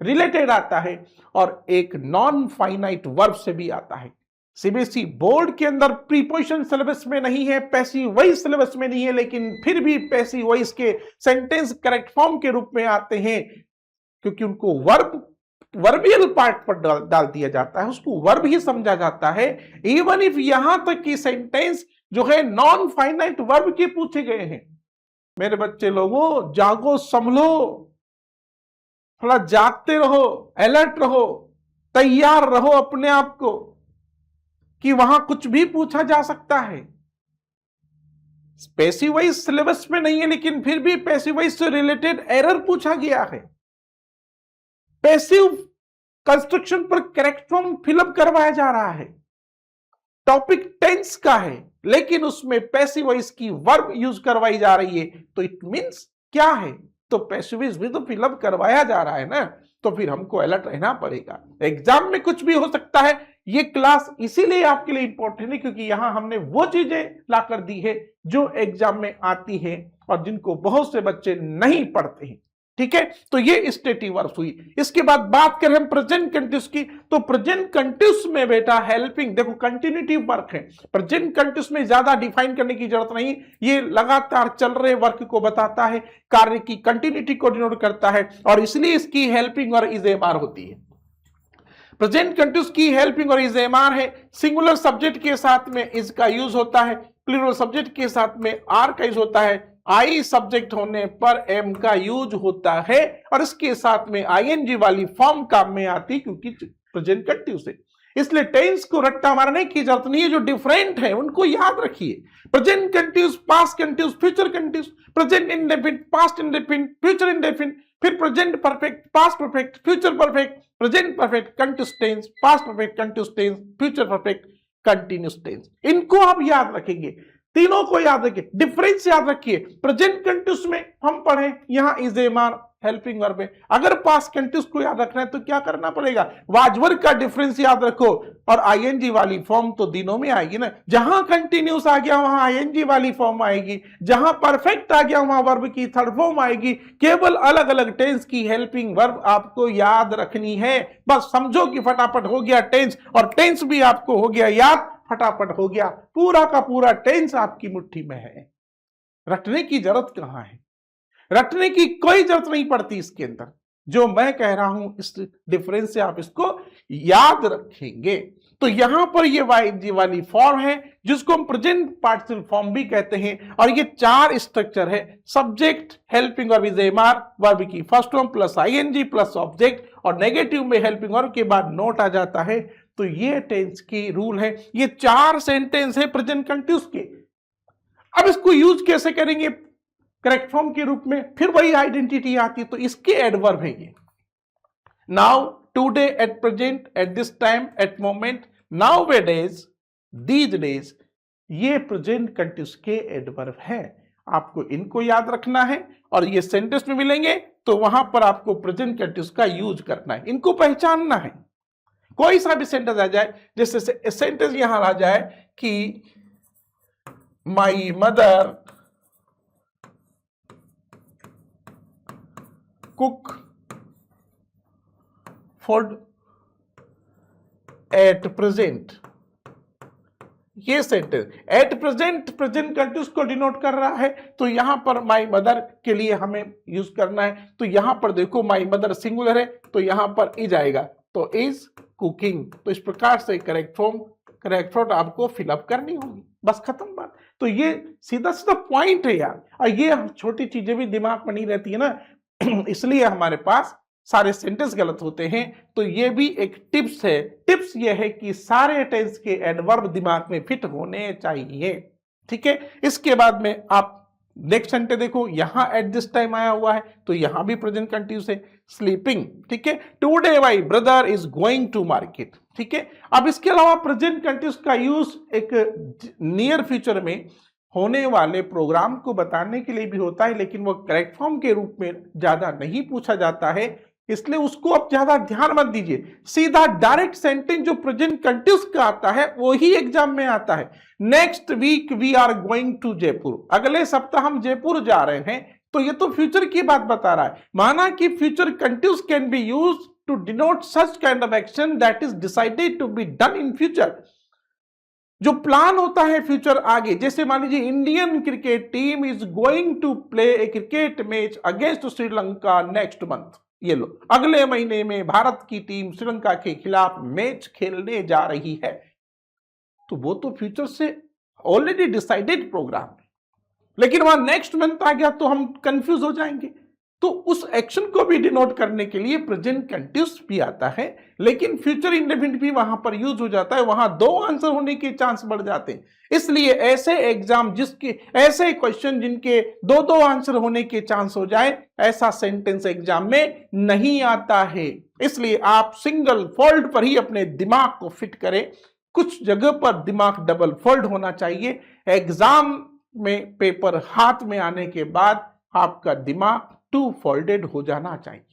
Speaker 1: रिलेटेड आता है और एक नॉन फाइनाइट वर्ब से भी आता है। सीबीएसई बोर्ड के अंदर प्रीपोजिशन सिलेबस में नहीं है, पैसिव वॉइस सिलेबस में नहीं है, लेकिन फिर भी पैसिव वॉइस के सेंटेंस करेक्ट फॉर्म के रूप में आते हैं, क्योंकि उनको वर्बियल पार्ट पर डाल दिया जाता है, उसको वर्ब ही समझा जाता है। इवन इफ यहां तक कि सेंटेंस जो है नॉन फाइनाइट वर्ब के पूछे गए हैं। मेरे बच्चे लोगों, जागो, संभलो, थोड़ा जागते रहो, अलर्ट रहो, तैयार रहो अपने आप को कि वहां कुछ भी पूछा जा सकता है। पैसिव वॉइस सिलेबस में नहीं है, लेकिन फिर भी पैसिव वॉइस से रिलेटेड एरर पूछा गया है। पैसिव कंस्ट्रक्शन पर करेक्ट फॉर्म फिलअप करवाया जा रहा है। टॉपिक टेंस का है लेकिन उसमें पैसिव वॉइस की वर्ब यूज करवाई जा रही है, तो इट मींस क्या है, तो पैसिव वॉइस भी तो फिलअप करवाया जा रहा है ना, तो फिर हमको अलर्ट रहना पड़ेगा। एग्जाम में कुछ भी हो सकता है। ये क्लास इसीलिए आपके लिए इंपॉर्टेंट है क्योंकि यहां हमने वो चीजें लाकर दी है जो एग्जाम में आती है और जिनको बहुत से बच्चे नहीं पढ़ते हैं। ठीक है, तो ये स्टेटिव वर्ब्स हुई। इसके बाद बात करें हम प्रेजेंट कंटिन्यूस की, तो प्रेजेंट कंटिन्यूस में बेटा हेल्पिंग, देखो कंटिन्यूटिव वर्क है। प्रेजेंट कंटिन्यूस में ज्यादा डिफाइन करने की जरूरत नहीं, ये लगातार चल रहे वर्क को बताता है, कार्य की कंटिन्यूटी को डिनोट करता है और इसलिए इसकी हेल्पिंग और इज एम आर होती है। प्रेजेंट कंटिन्यूस की हेल्पिंग और इज एम आर है। सिंगुलर सब्जेक्ट के साथ में इज का यूज होता है, प्लूरल सब्जेक्ट के साथ में आर का यूज होता है, आई सब्जेक्ट होने पर एम का यूज होता है और इसके साथ में आईएनजी वाली फॉर्म काम में आती क्योंकि प्रेजेंट कंटिन्यूस है। इसलिए टेंस को रट्टा मारने की जरूरत नहीं है, जो डिफरेंट है उनको याद रखिए। Present continuous, past continuous, future continuous, present indefinite, past indefinite, future indefinite, फिर present perfect, past perfect, future perfect, present perfect continuous tense, past perfect continuous tense, future perfect continuous tense. इनको आप याद रखेंगे, तीनों को याद रखिए, डिफरेंस याद रखिए। प्रेजेंट कंटिन्यूस में हम पढ़े यहां is am are helping verb है। अगर पास्ट कंटिन्यूस को याद रखना है तो क्या करना पड़ेगा, वाज वर्ब का डिफरेंस याद रखो और आईएनजी वाली फॉर्म तो दिनों में आएगी ना। जहां कंटिन्यूस आ गया वहां आईएनजी वाली फॉर्म आएगी, जहां परफेक्ट आ गया वहां वर्ब की थर्ड फॉर्म आएगी। केवल अलग अलग टेंस की हेल्पिंग वर्ब आपको याद रखनी है। बस समझो कि फटाफट हो गया टेंस, और टेंस भी आपको हो गया याद, फटाफट हो गया, पूरा का पूरा टेंस आपकी मुट्ठी में है। रटने की जरूरत कहां है, रटने की कोई जरूरत नहीं पड़ती इसके अंदर। जो मैं कह रहा हूं इस डिफरेंस से आप इसको याद रखेंगे। तो यहां पर ये वाईजी वाली फॉर्म है जिसको हम प्रेजेंट पार्टिसिपल फॉर्म भी कहते हैं और ये चार स्ट्रक्चर है, subject, helping verb is am are, verb की first form plus ING plus object और नेगेटिव में हेल्पिंग वर्ब के बाद नोट आ जाता है। तो ये टेंस की रूल है, ये चार सेंटेंस है प्रेजेंट कंटिन्यूस के। अब इसको यूज कैसे करेंगे करेक्ट फॉर्म के रूप में, फिर वही आइडेंटिटी आती है, तो इसके एडवर्ब है ये। Now, today, at present, at this time, at moment, nowadays, these days, ये प्रेजेंट कंटिन्यूस के एडवर्ब है। आपको इनको याद रखना है और ये सेंटेंस में मिलेंगे तो वहां पर आपको प्रेजेंट कंटिन्यूस का यूज करना है, इनको पहचानना है। कोई सा भी सेंटेंस आ जाए, जैसे सेंटेंस यहां आ जाए कि my mother cook food at present, ये sentence at present present continuous को डिनोट कर रहा है, तो यहां पर माई मदर के लिए हमें यूज करना है। तो यहां पर देखो माई मदर सिंगुलर है तो यहां पर इज आएगा, तो इज कुकिंग। तो इस प्रकार से करेक्ट फॉर्म आपको फिलअप करनी होगी, बस खत्म बात। तो ये सीधा सीधा पॉइंट है यार, और ये छोटी चीजें भी दिमाग में नहीं रहती है ना इसलिए हमारे पास सारे सेंटेंस गलत होते हैं। तो ये भी एक टिप्स है। टिप्स ये है कि सारे टेंस के एडवर्ब दिमाग में फिट होने चाहिए। ठीक है, इसके बाद में आप नेक्स्ट सेंटेंस देखो, यहां एट दिस टाइम आया हुआ है तो यहां भी प्रेजेंट कंटिन्यूस है। स्लीपिंग, ठीक है, today my brother is going to market. ठीक है, अब इसके अलावा प्रेजेंट कंटिन्यूस का यूज एक नियर फ्यूचर में होने वाले प्रोग्राम को बताने के लिए भी होता है, लेकिन वो करेक्ट फॉर्म के रूप में ज्यादा नहीं पूछा जाता है, इसलिए उसको आप ज्यादा ध्यान मत दीजिए। सीधा डायरेक्ट सेंटेंस जो प्रेजेंट कंटिन्यूस का आता है वो ही एग्जाम में आता है। Next week we are going to Jaipur, अगले सप्ताह हम जयपुर जा रहे हैं, तो ये तो फ्यूचर की बात बता रहा है। माना कि future continuous can be used to denote such kind of action that is decided to be done in future. जो प्लान होता है फ्यूचर आगे, जैसे मान लीजिए Indian cricket team is going to play a cricket match against Sri Lanka next month, ये लो अगले महीने में भारत की टीम श्रीलंका के खिलाफ मैच खेलने जा रही है, तो वो तो फ्यूचर से ऑलरेडी डिसाइडेड प्रोग्राम है। लेकिन वहां नेक्स्ट मंथ आ गया तो हम कंफ्यूज हो जाएंगे। तो उस एक्शन को भी डिनोट करने के लिए प्रेजेंट कंटिन्यूस भी आता है, लेकिन फ्यूचर इंडेफिनिट भी वहां पर यूज हो जाता है, वहां दो आंसर होने के चांस बढ़ जाते हैं। इसलिए ऐसे एग्जाम जिसके ऐसे क्वेश्चन जिनके दो दो आंसर होने के चांस हो जाए, ऐसा सेंटेंस एग्जाम में नहीं आता है। इसलिए आप सिंगल फोल्ड पर ही अपने दिमाग को फिट करें, कुछ जगह पर दिमाग डबल फोल्ड होना चाहिए। एग्जाम में पेपर हाथ में आने के बाद आपका दिमाग टू फोल्डेड हो जाना चाहिए,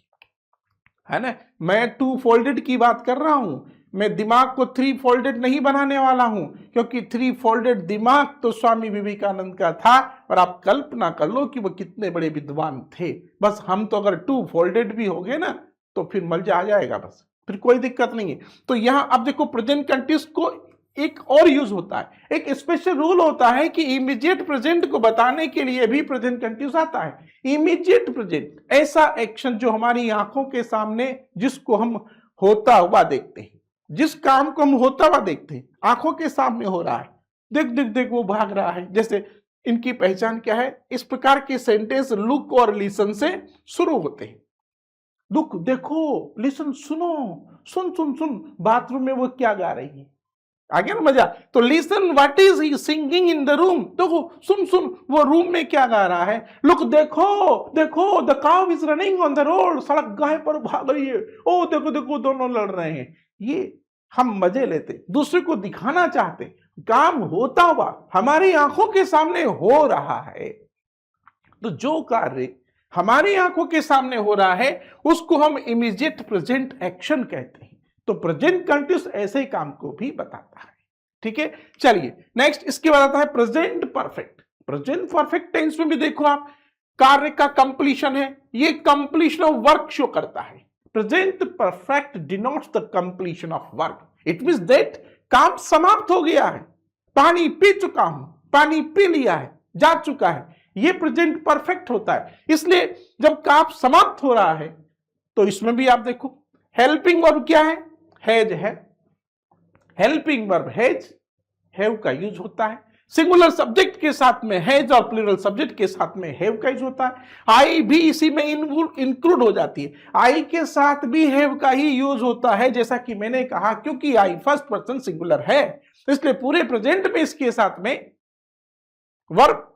Speaker 1: है ना। मैं टू फोल्डेड की बात कर रहा हूं, मैं दिमाग को थ्री फोल्डेड नहीं बनाने वाला हूं, क्योंकि थ्री फोल्डेड दिमाग तो स्वामी विवेकानंद का था और आप कल्पना कर लो कि वो कितने बड़े विद्वान थे। बस हम तो अगर टू फोल्डेड भी हो गए ना तो फिर मजा आ जाएगा, बस फिर कोई दिक्कत नहीं है। तो यहां अब देखो प्रेजेंट कंटिन्यूअस को एक और यूज होता है, एक स्पेशल रूल होता है कि इमीडिएट प्रेजेंट को बताने के लिए भी प्रेजेंट कंटिन्यूअस आता है। इमीडिएट प्रेजेंट ऐसा एक्शन जो हमारी आंखों के सामने, जिसको हम होता हुआ देखते हैं, जिस काम को हम होता हुआ देखते हैं, आंखों के सामने हो रहा है, देख देख देख वो भाग रहा है। जैसे इनकी पहचान क्या है, इस प्रकार के सेंटेंस लुक और लिसन से शुरू होते हैं। लुक देखो, लिसन सुनो, सुन सुन सुन बाथरूम में वो क्या गा रही है, आ गया ना मजा। तो listen what is he singing in the room, देखो सुन सुन वो रूम में क्या गा रहा है। लुक देखो देखो, the cow is running on the road, सड़क गाय पर भाग रही है। ओ देखो देखो दोनों लड़ रहे हैं। ये हम मजे लेते, दूसरे को दिखाना चाहते, काम होता हुआ हमारी आंखों के सामने हो रहा है। तो जो कार्य हमारी आंखों के सामने हो रहा है उसको हम इमीडिएट प्रेजेंट एक्शन कहते हैं। तो प्रेजेंट कंटिन्यूअस ऐसे काम को भी बताता है, ठीक है। चलिए नेक्स्ट इसके बाद आता है present perfect. Present perfect tense में भी देखो आप, कार्य का कंप्लीशन है, ये कंप्लीशन ऑफ वर्क शो करता है। Present perfect denotes the completion of work. It means that काम समाप्त हो गया है, पानी पी चुका हूं, पानी पी लिया है, जा चुका है, ये प्रेजेंट परफेक्ट होता है। इसलिए जब काम समाप्त हो रहा है तो इसमें भी आप देखो हेल्पिंग वर्ब क्या है, हैज है। हेल्पिंग वर्ब हैज, हैव का यूज होता है। सिंगुलर सब्जेक्ट के साथ में हैज और प्लूरल सब्जेक्ट के साथ में हैव का यूज होता है। आई भी इसी में इंक्लूड हो जाती है, आई के साथ भी हैव का ही यूज होता है। जैसा कि मैंने कहा क्योंकि आई फर्स्ट पर्सन सिंगुलर है इसलिए पूरे प्रेजेंट में इसके साथ में वर्ब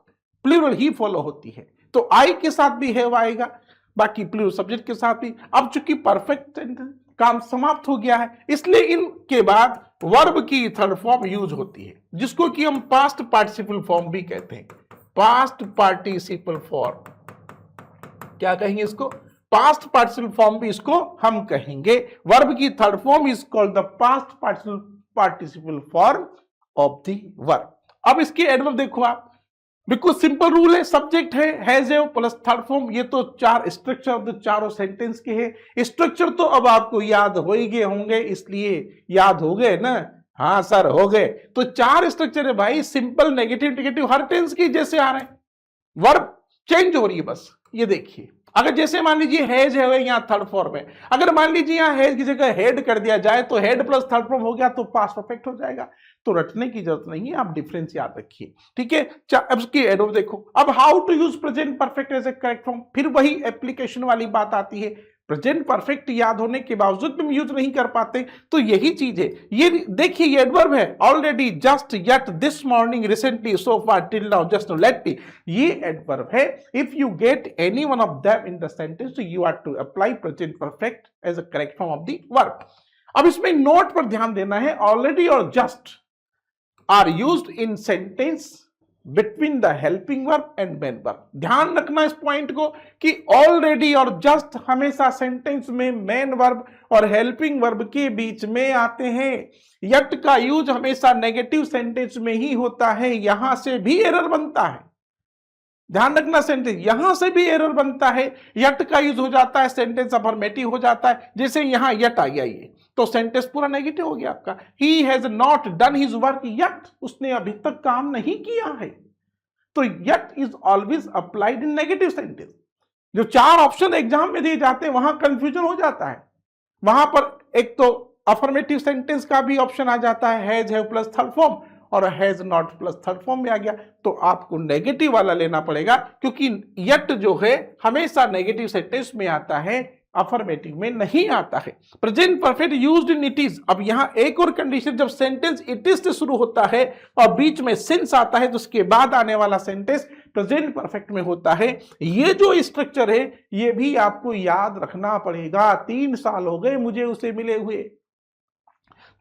Speaker 1: प्लूरल ही फॉलो होती है। तो आई के साथ भी हैव आएगा, बाकी प्लूरल सब्जेक्ट के साथ भी। अब चूंकि परफेक्ट काम समाप्त हो गया है इसलिए इनके बाद वर्ब की थर्ड फॉर्म यूज होती है, जिसको कि हम पास्ट पार्टिसिपल फॉर्म भी कहते हैं। पास्ट पार्टिसिपल फॉर्म क्या कहेंगे इसको, पास्ट पार्टिसिपल फॉर्म भी इसको हम कहेंगे। वर्ब की third form is called the past participle form of the verb. अब इसके एडवर्ब देखो आप, बिल्कुल सिंपल रूल है, सब्जेक्ट है has have plus third form. ये तो चार स्ट्रक्चर ऑफ द चारों सेंटेंस के हैं। स्ट्रक्चर तो अब आपको याद हो ही गए होंगे, इसलिए याद हो गए ना, हाँ सर हो गए। तो चार स्ट्रक्चर है भाई, सिंपल नेगेटिव नेगेटिव हर टेंस की जैसे आ रहे हैं, वर्ब चेंज हो रही है बस। ये देखिए अगर जैसे मान लीजिए हैज है यहाँ थर्ड फॉर्म है, अगर मान लीजिए यहाँ हैज की जगह हेड कर दिया जाए तो हेड प्लस थर्ड फॉर्म हो गया तो पास्ट परफेक्ट हो जाएगा। तो रटने की जरूरत नहीं है, आप डिफरेंस याद रखिए, ठीक है। अब इसकी एडवर्ब देखो। अब how to use present perfect as a correct form, फिर वही एप्लीकेशन वाली बात आती है। प्रेजेंट परफेक्ट याद होने के बावजूद भी हम यूज नहीं कर पाते, तो यही चीज है। ये देखिए ये एडवर्ब है, already, just, yet, this morning, recently, so far, till now, just, let me, ये एडवर्ब है। If you get any one of them in the sentence you are to apply present perfect as a correct form of the verb. अब इसमें note पर ध्यान देना है, already और just are used in sentence between the helping verb and main verb. ध्यान रखना इस पॉइंट को कि ऑलरेडी और जस्ट हमेशा सेंटेंस में मेन वर्ब और हेल्पिंग वर्ब के बीच में आते हैं। यट का यूज हमेशा नेगेटिव सेंटेंस में ही होता है, यहां से भी एरर बनता है। ध्यान रखना, सेंटेंस यहां से भी एरर बनता है, यट का यूज हो जाता है, सेंटेंस अफर्मेटिव हो जाता है। जैसे यहां यट आ गया ये, तो सेंटेंस पूरा नेगेटिव हो गया आपका। He has not done his work yet, उसने अभी तक काम नहीं किया है। तो yet is always applied in negative sentence. जो चार ऑप्शन एग्जाम में दिए जाते हैं वहां कंफ्यूजन हो जाता है। वहां पर एक तो अफर्मेटिव सेंटेंस का भी ऑप्शन आ जाता है, has have plus third form, और has not plus third form में आ गया, तो आपको नेगेटिव वाला लेना पड़ेगा, क्योंकि यट जो है हमेशा नेगेटिव सेंटेंस में आता है, अफर्मेटिव में नहीं आता है। Present perfect used in it is. अब यहां एक और कंडीशन, जब सेंटेंस इट इज से शुरू होता है और बीच में सिंस आता है तो उसके बाद आने वाला सेंटेंस प्रेजेंट परफेक्ट में होता है। ये जो स्ट्रक्चर है ये भी आपको याद रखना पड़ेगा। 3 साल हो गए मुझे उसे मिले हुए,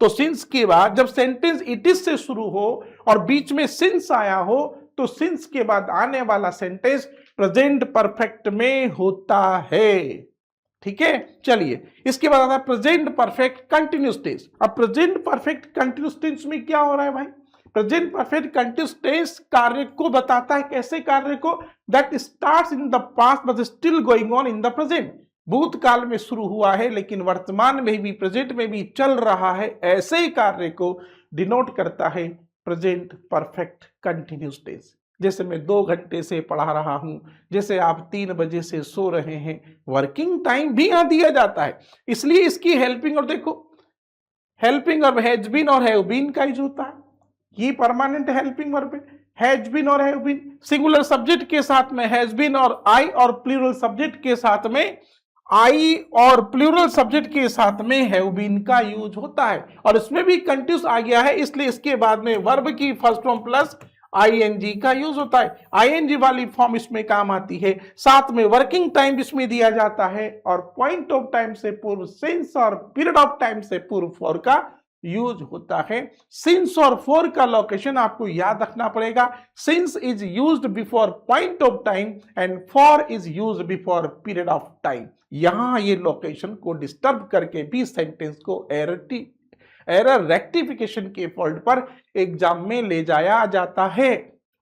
Speaker 1: तो सिंस के बाद जब सेंटेंस इट इज से शुरू हो और बीच में सिंस आया हो तो सिंस के बाद आने वाला सेंटेंस प्रेजेंट परफेक्ट में होता है। ठीक है, चलिए इसके बाद आता है प्रेजेंट परफेक्ट कंटिन्यूस टेंस। अब प्रेजेंट परफेक्ट कंटिन्यूस टेंस में क्या हो रहा है भाई? प्रेजेंट परफेक्ट कंटिन्यूस टेंस कार्य को बताता है। कैसे कार्य को? That starts in the past but still going on in the present. भूतकाल में शुरू हुआ है लेकिन वर्तमान में भी, प्रेजेंट में भी चल रहा है, ऐसे ही कार्य को डिनोट करता है प्रेजेंट परफेक्ट कंटिन्यूस टेंस। जैसे मैं 2 घंटे से पढ़ा रहा हूं, जैसे आप 3 बजे से सो रहे हैं, वर्किंग टाइम भी यहां दिया जाता है। इसलिए इसकी हेल्पिंग, और देखो हेल्पिंग और हैज बीन और हैव बीन का यूज होता है। ये परमानेंट हेल्पिंग वर्ब है, हैज बीन और हैव बीन। सिंगुलर सब्जेक्ट के साथ में हैज बीन और आई, और प्लूरल सब्जेक्ट के साथ में आई और प्लूरल सब्जेक्ट के साथ में हैव बीन का यूज होता है। और इसमें भी कंटिन्यूस आ गया है, इसलिए इसके बाद में वर्ब की फर्स्ट फॉर्म प्लस आईएनजी का यूज होता है। आईएनजी वाली फॉर्म इसमें काम आती है। साथ में वर्किंग टाइम इसमें दिया जाता है और पॉइंट ऑफ टाइम से पूर्व सिंस और पीरियड ऑफ टाइम से पूर्व फॉर का यूज होता है। सिंस और फॉर का लोकेशन आपको याद रखना पड़ेगा। Since is used before point of time and for is used before period of time. यहां ये लोकेशन को डिस्टर्ब करके भी सेंटेंस को एरर रेक्टिफिकेशन के फॉल्ट पर एग्जाम में ले जाया जाता है।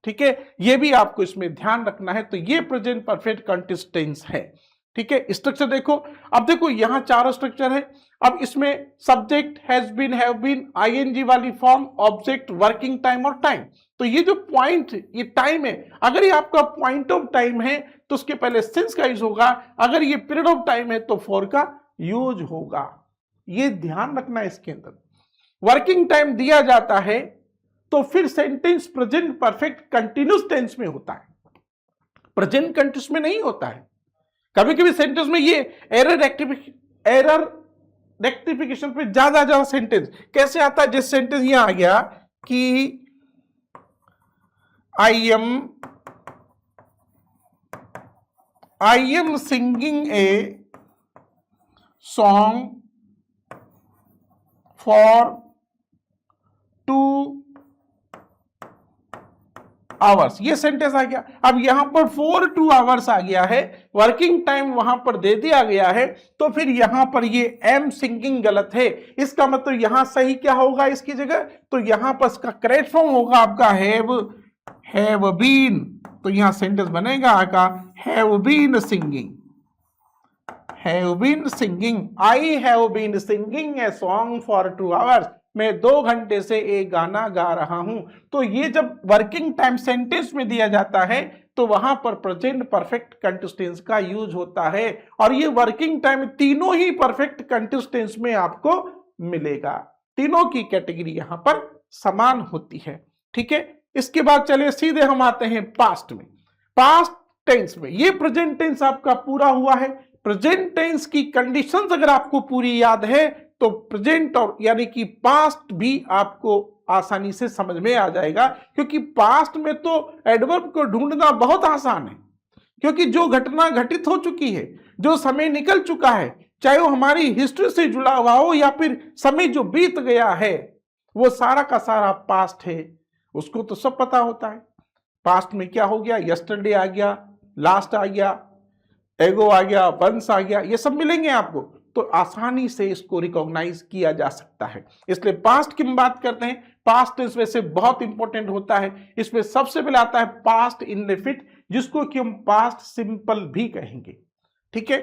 Speaker 1: ठीक है, ये भी आपको इसमें ध्यान रखना है। तो ये प्रेजेंट परफेक्ट कंटिन्यूस टेंस है। ठीक है, स्ट्रक्चर देखो। अब देखो यहां 4 स्ट्रक्चर है। अब इसमें subject, has been, have been, ING वाली फॉर्म, ऑब्जेक्ट, वर्किंग टाइम और टाइम। तो ये जो पॉइंट, ये टाइम है, अगर ये आपका पॉइंट ऑफ टाइम है तो उसके पहले सिंस का यूज होगा। अगर ये पीरियड ऑफ टाइम है तो फॉर का यूज होगा। ये ध्यान रखना है इसके अंदर। वर्किंग टाइम दिया जाता है तो फिर sentence present perfect continuous tense में होता है, प्रेजेंट कंटिन्यूस में नहीं होता है। कभी कभी सेंटेंस में ये एरर रेक्टिफिकेशन पे ज्यादा सेंटेंस कैसे आता है? जैसे सेंटेंस यहां आ गया कि I am singing a song for 2 hours. ये सेंटेंस आ गया। अब यहां पर फॉर 2 आवर्स आ गया है, वर्किंग टाइम वहां पर दे दिया गया है, तो फिर यहां पर ये एम सिंगिंग गलत है। इसका मतलब यहां सही क्या होगा इसकी जगह? तो यहां पर इसका करेक्ट फॉर्म होगा आपका हैव बीन। तो यहां सेंटेंस बनेगा आपका have been singing, have been singing, I have been singing a song for 2 hours. मैं 2 घंटे से एक गाना गा रहा हूं। तो ये जब वर्किंग टाइम सेंटेंस में दिया जाता है तो वहां पर प्रेजेंट परफेक्ट कंटिन्यूस टेंस का यूज होता है। और ये वर्किंग टाइम तीनों ही परफेक्ट कंटिन्यूस टेंस में आपको मिलेगा। तीनों की कैटेगरी यहां पर समान होती है। ठीक है, इसके बाद चलिए सीधे हम आते हैं पास्ट में। पास्ट टेंस में ये प्रेजेंट टेंस आपका पूरा हुआ है। प्रेजेंट टेंस की कंडीशंस अगर आपको पूरी याद है तो प्रेजेंट और यानी कि पास्ट भी आपको आसानी से समझ में आ जाएगा, क्योंकि पास्ट में तो एडवर्ब को ढूंढना बहुत आसान है। क्योंकि जो घटना घटित हो चुकी है, जो समय निकल चुका है, चाहे वो हमारी हिस्ट्री से जुड़ा हुआ हो या फिर समय जो बीत गया है, वो सारा का सारा पास्ट है। उसको तो सब पता होता है। पास्ट में क्या हो गया, यस्टरडे आ गया, लास्ट आ गया, एगो आ गया, वंस आ गया, ये सब मिलेंगे आपको। तो आसानी से इसको रिकॉग्नाइज किया जा सकता है। इसलिए पास्ट की हम बात करते हैं। पास्ट टेंस वैसे बहुत इंपॉर्टेंट होता है। इसमें सबसे पहले आता है पास्ट इंडेफिनिट, जिसको कि हम पास्ट सिंपल भी कहेंगे। ठीक है,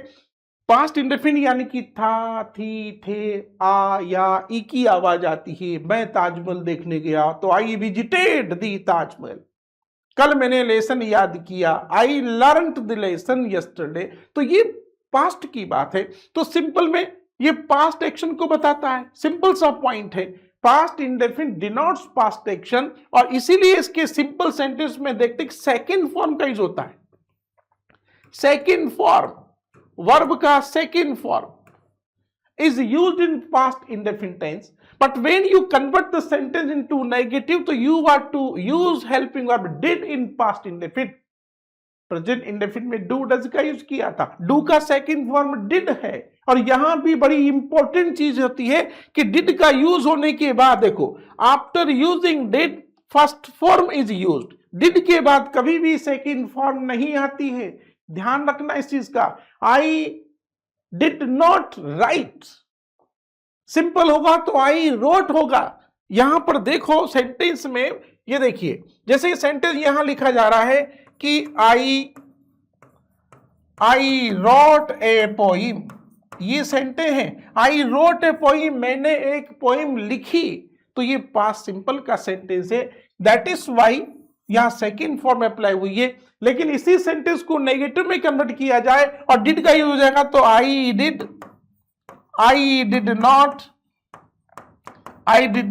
Speaker 1: पास्ट इंडेफिनिट यानी कि था, थी, थे, आ या ई की आवाज आती है। मैं ताजमहल देखने गया तो आई विजिटेड दी ताजमहल। कल मैंने लेसन याद किया, I learned the lesson yesterday. तो ये पास्ट की बात है। तो सिंपल में ये पास्ट एक्शन को बताता है। सिंपल सा पॉइंट है। Past indefinite denotes past action, और इसीलिए इसके सिंपल सेंटेंस में देखते सेकंड फॉर्म का यूज होता है। सेकंड फॉर्म, वर्ब का second form is used in past indefinite tense, but when you convert the sentence into negative, so you are to use helping verb did in past indefinite. Present indefinite में do does का use किया था, do का second form did है। और यहां भी बड़ी इंपॉर्टेंट चीज होती है कि डिड का यूज होने के बाद देखो, after using did first form is used. Did के बाद कभी भी सेकंड फॉर्म नहीं आती है, ध्यान रखना इस चीज का। आई डिड नॉट राइट, सिंपल होगा तो आई रोट होगा। यहां पर देखो सेंटेंस में, ये देखिए जैसे ये सेंटेंस यहां लिखा जा रहा है कि आई रोट ए पोइम, ये सेंटेंस है आई रोट ए पोइम, मैंने एक पोइम लिखी, तो ये पास्ट सिंपल का सेंटेंस है। दैट इज वाई यहां सेकंड फॉर्म अप्लाई हुई है। लेकिन इसी सेंटेंस को नेगेटिव में कन्वर्ट किया जाए और डिड का यूज हो जाएगा, तो I did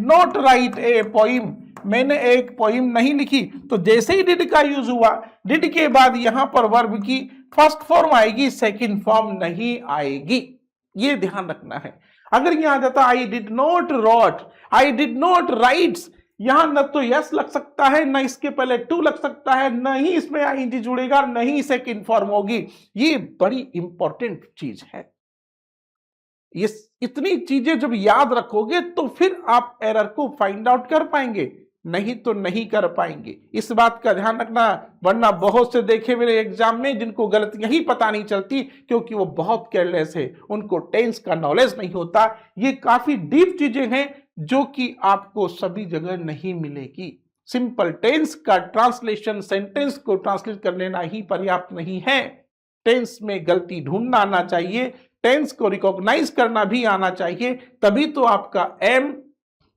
Speaker 1: not write a poem, मैंने एक पोइम नहीं लिखी। तो जैसे ही डिड का यूज हुआ, डिड के बाद यहां पर वर्ब की फर्स्ट फॉर्म आएगी, सेकंड फॉर्म नहीं आएगी, ये ध्यान रखना है। अगर यहां जाता I did not wrote, I did not writes, यहां न तो यस लग सकता है, न इसके पहले टू लग सकता है, न ही इसमें आईएनजी जुड़ेगा, न ही सेकंड फॉर्म होगी। ये बड़ी इंपॉर्टेंट चीज है। ये इतनी चीजें जब याद रखोगे तो फिर आप एरर को फाइंड आउट कर पाएंगे, नहीं तो नहीं कर पाएंगे। इस बात का ध्यान रखना, वरना बहुत से देखे मेरे एग्जाम में जिनको गलतियां ही पता नहीं चलती, क्योंकि वो बहुत केयरलेस है, उनको टेंस का नॉलेज नहीं होता। ये काफी डीप चीजें हैं जो कि आपको सभी जगह नहीं मिलेगी। सिंपल टेंस का ट्रांसलेशन सेंटेंस को ट्रांसलेट कर लेना ही पर्याप्त नहीं है, टेंस में गलती ढूंढना आना चाहिए, टेंस को रिकॉग्नाइज करना भी आना चाहिए, तभी तो आपका एम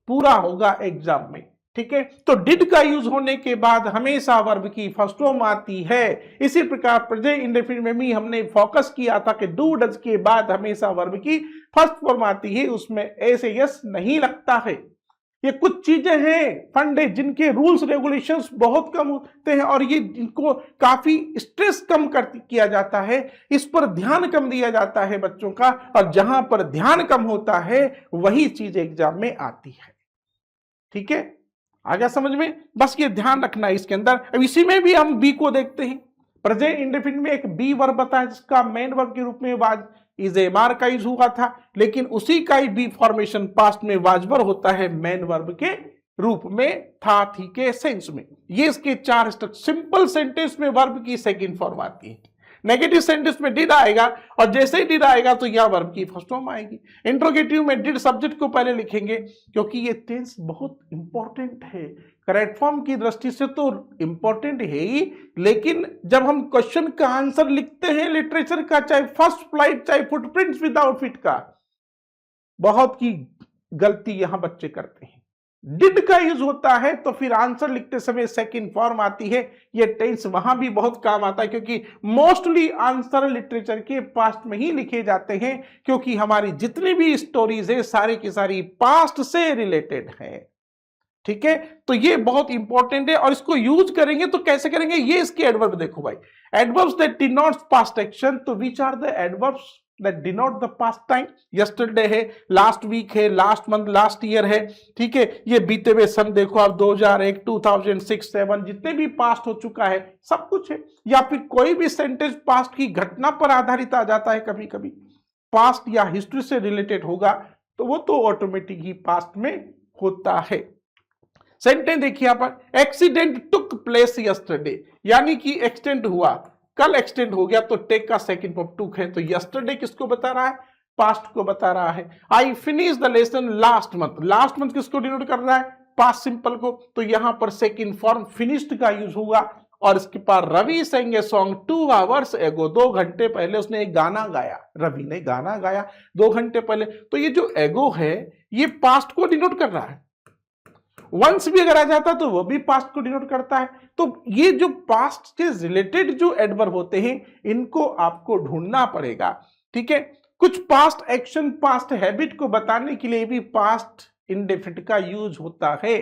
Speaker 1: पूरा होगा एग्जाम में। ठीक है, तो डिड का यूज होने के बाद हमेशा वर्ब की फर्स्ट फॉर्म आती है। इसी प्रकार प्रेजेंट इंडेफिनिट में भी हमने फोकस किया था कि डू डज के बाद हमेशा वर्ब की फर्स्ट फॉर्म आती है, उसमें ऐसे यस नहीं लगता है। ये कुछ चीजें हैं फंडे जिनके रूल्स रेगुलेशंस बहुत कम होते हैं और ये इनको काफी स्ट्रेस कम किया जाता है, इस पर ध्यान कम दिया जाता है बच्चों का, और जहां पर ध्यान कम होता है वही चीज एग्जाम में आती है। ठीक है, आ गया समझ में? बस ये ध्यान रखना है इसके अंदर। अब इसी में भी हम बी को देखते हैं। प्रेजेंट इंडेफिनिट में एक बी वर्ब बताया जिसका मेन वर्ब के रूप में वाज इज ए मार का यूज हुआ था, लेकिन उसी का ही बी फॉर्मेशन पास्ट में वाजबर होता है मेन वर्ब के रूप में, था थी के सेंस में। ये इसके चार स्ट्रक्चर। सिंपल सेंटेंस में वर्ब की सेकंड फॉर्म आती है, नेगेटिव सेंटेंस में डिड आएगा, और जैसे ही डिड आएगा तो यह वर्ब की फर्स्ट फॉर्म आएगी। इंट्रोगेटिव में डिड सब्जेक्ट को पहले लिखेंगे, क्योंकि ये टेंस बहुत इंपॉर्टेंट है। करेक्ट फॉर्म की दृष्टि से तो इंपॉर्टेंट है ही, लेकिन जब हम क्वेश्चन का आंसर लिखते हैं लिटरेचर का, चाहे फर्स्ट फ्लाइट चाहे फुटप्रिंट्स विदाउट फिट का, बहुत की गलती यहां बच्चे करते हैं। डिड का यूज होता है तो फिर आंसर लिखते समय सेकंड फॉर्म आती है। ये टेंस वहां भी बहुत काम आता है, क्योंकि मोस्टली आंसर लिटरेचर के पास्ट में ही लिखे जाते हैं, क्योंकि हमारी जितनी भी स्टोरीज है सारी की सारी पास्ट से रिलेटेड है। ठीक है, तो ये बहुत इंपॉर्टेंट है, और इसको यूज करेंगे तो कैसे करेंगे, ये इसके एडवर्ब देखो भाई। Adverbs that denotes past action, तो which are the adverbs that denote the past time? Yesterday है, लास्ट वीक है, लास्ट मंथ, लास्ट ईयर है। ठीक है, ये बीते हुए सन देखो आप 2001, 2006, 7 जितने भी पास्ट हो चुका है सब कुछ है। या फिर कोई भी सेंटेंस पास्ट की घटना पर आधारित आ जाता है, कभी कभी पास्ट या हिस्ट्री से रिलेटेड होगा तो वो तो ऑटोमेटिक ही पास्ट में होता है। सेंटेंस देखिए यहां पर, एक्सीडेंट टुक प्लेस यस्टरडे, यानी कि एक्सटेंड हुआ, कल एक्सटेंड हो गया, तो टेक का सेकंड फॉर्म टुक है, तो यस्टरडे किसको बता रहा है? पास्ट को बता रहा है। I finish the lesson last month, last month किसको डिनोट कर रहा है? पास्ट सिंपल को, तो यहां पर सेकंड फॉर्म फिनिश्ड का यूज होगा। और इसके पास Ravi Seng a song 2 hours एगो, 2 घंटे पहले उसने एक गाना गाया, रवि ने गाना गाया 2 घंटे पहले। तो ये जो एगो है ये पास्ट को डिनोट कर रहा है। वंस भी अगर आ जाता तो वो भी पास्ट को डिनोट करता है। तो ये जो पास्ट के रिलेटेड जो एडवर्ब होते हैं इनको आपको ढूंढना पड़ेगा। ठीक है, कुछ पास्ट एक्शन, पास्ट हैबिट को बताने के लिए भी पास्ट इंडेफिनिट का यूज होता है।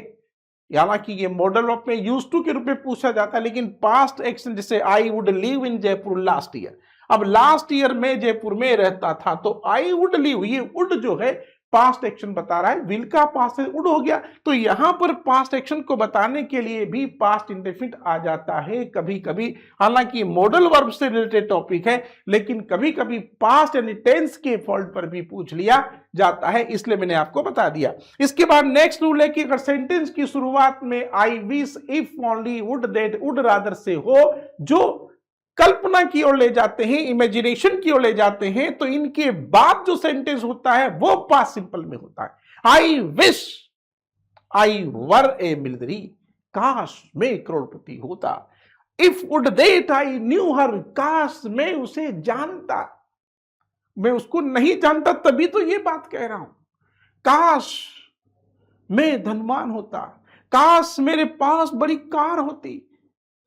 Speaker 1: हालांकि ये मॉडल ऑफ में यूज टू के रूप में पूछा जाता है, लेकिन पास्ट एक्शन जैसे I would live in Jaipur last year, अब लास्ट ईयर में जयपुर में रहता था, तो आई वुड लिव, ये वुड जो है पास्ट एक्शन बता रहा है, विल का पास्ट वुड हो गया, तो यहां पर पास्ट एक्शन को बताने के लिए भी पास्ट इंडेफिनिट आ जाता है कभी कभी। हालांकि मॉडल वर्ब से रिलेटेड टॉपिक है, लेकिन कभी कभी पास्ट यानी टेंस के फॉल्ट पर भी पूछ लिया जाता है, इसलिए मैंने आपको बता दिया। इसके बाद नेक्स्ट रूल है कि अगर सेंटेंस की शुरुआत में I wish, if, only, would, that, would rather से हो, जो कल्पना की ओर ले जाते हैं, इमेजिनेशन की ओर ले जाते हैं, तो इनके बाद जो सेंटेंस होता है वो पास्ट सिंपल में होता है। I wish I were A millionaire, काश मैं करोड़पति होता। If would that I knew her, काश मैं उसे जानता। मैं उसको नहीं जानता तभी तो ये बात कह रहा हूं। काश मैं धनवान होता, काश मेरे पास बड़ी कार होती।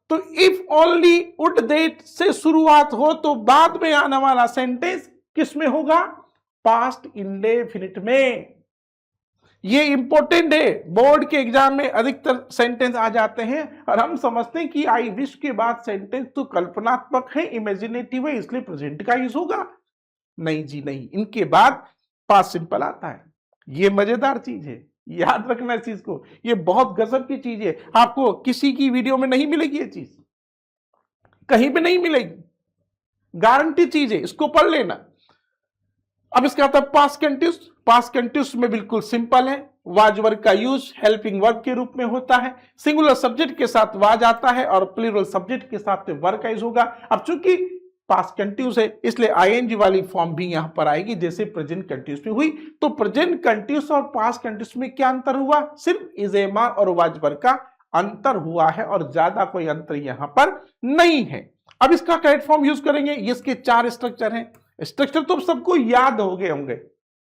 Speaker 1: तो इफ ओनली वुड दैट से शुरुआत हो तो बाद में आने वाला सेंटेंस किस में होगा? पास्ट इंडेफिनिट में। ये इंपॉर्टेंट है, बोर्ड के एग्जाम में अधिकतर सेंटेंस आ जाते हैं और हम समझते हैं कि आई विश के बाद सेंटेंस तो कल्पनात्मक है, इमेजिनेटिव है, इसलिए प्रेजेंट का यूज होगा। नहीं जी नहीं, इनके बाद पास्ट सिंपल आता है। ये मजेदार चीज है, याद रखना इस चीज को, ये बहुत गजब की चीज है। आपको किसी की वीडियो में नहीं मिलेगी, ये चीज कहीं भी नहीं मिलेगी, गारंटी चीज है, इसको पढ़ लेना। अब इसका आता है पास्ट कंटिन्यूस। पास्ट कंटिन्यूस में बिल्कुल सिंपल है, वाज वर्ब का यूज हेल्पिंग वर्ब के रूप में होता है, सिंगुलर सब्जेक्ट के साथ वाज आता है और प्लूरल सब्जेक्ट के साथ वर्ब का यूज होगा। अब चूंकि पास्ट कंटिन्यूस है इसलिए आईएनजी वाली फॉर्म भी यहां पर आएगी जैसे प्रेजेंट कंटिन्यूस में हुई। तो प्रेजेंट कंटिन्यूस और पास्ट कंटिन्यूस में क्या अंतर हुआ? सिर्फ इजेमा और वाज वर्ब का अंतर हुआ है और ज्यादा कोई अंतर यहां पर नहीं है। अब इसका करेक्ट फॉर्म यूज करेंगे। इसके 4 स्ट्रक्चर हैं। स्ट्रक्चर तो सबको याद हो गए होंगे,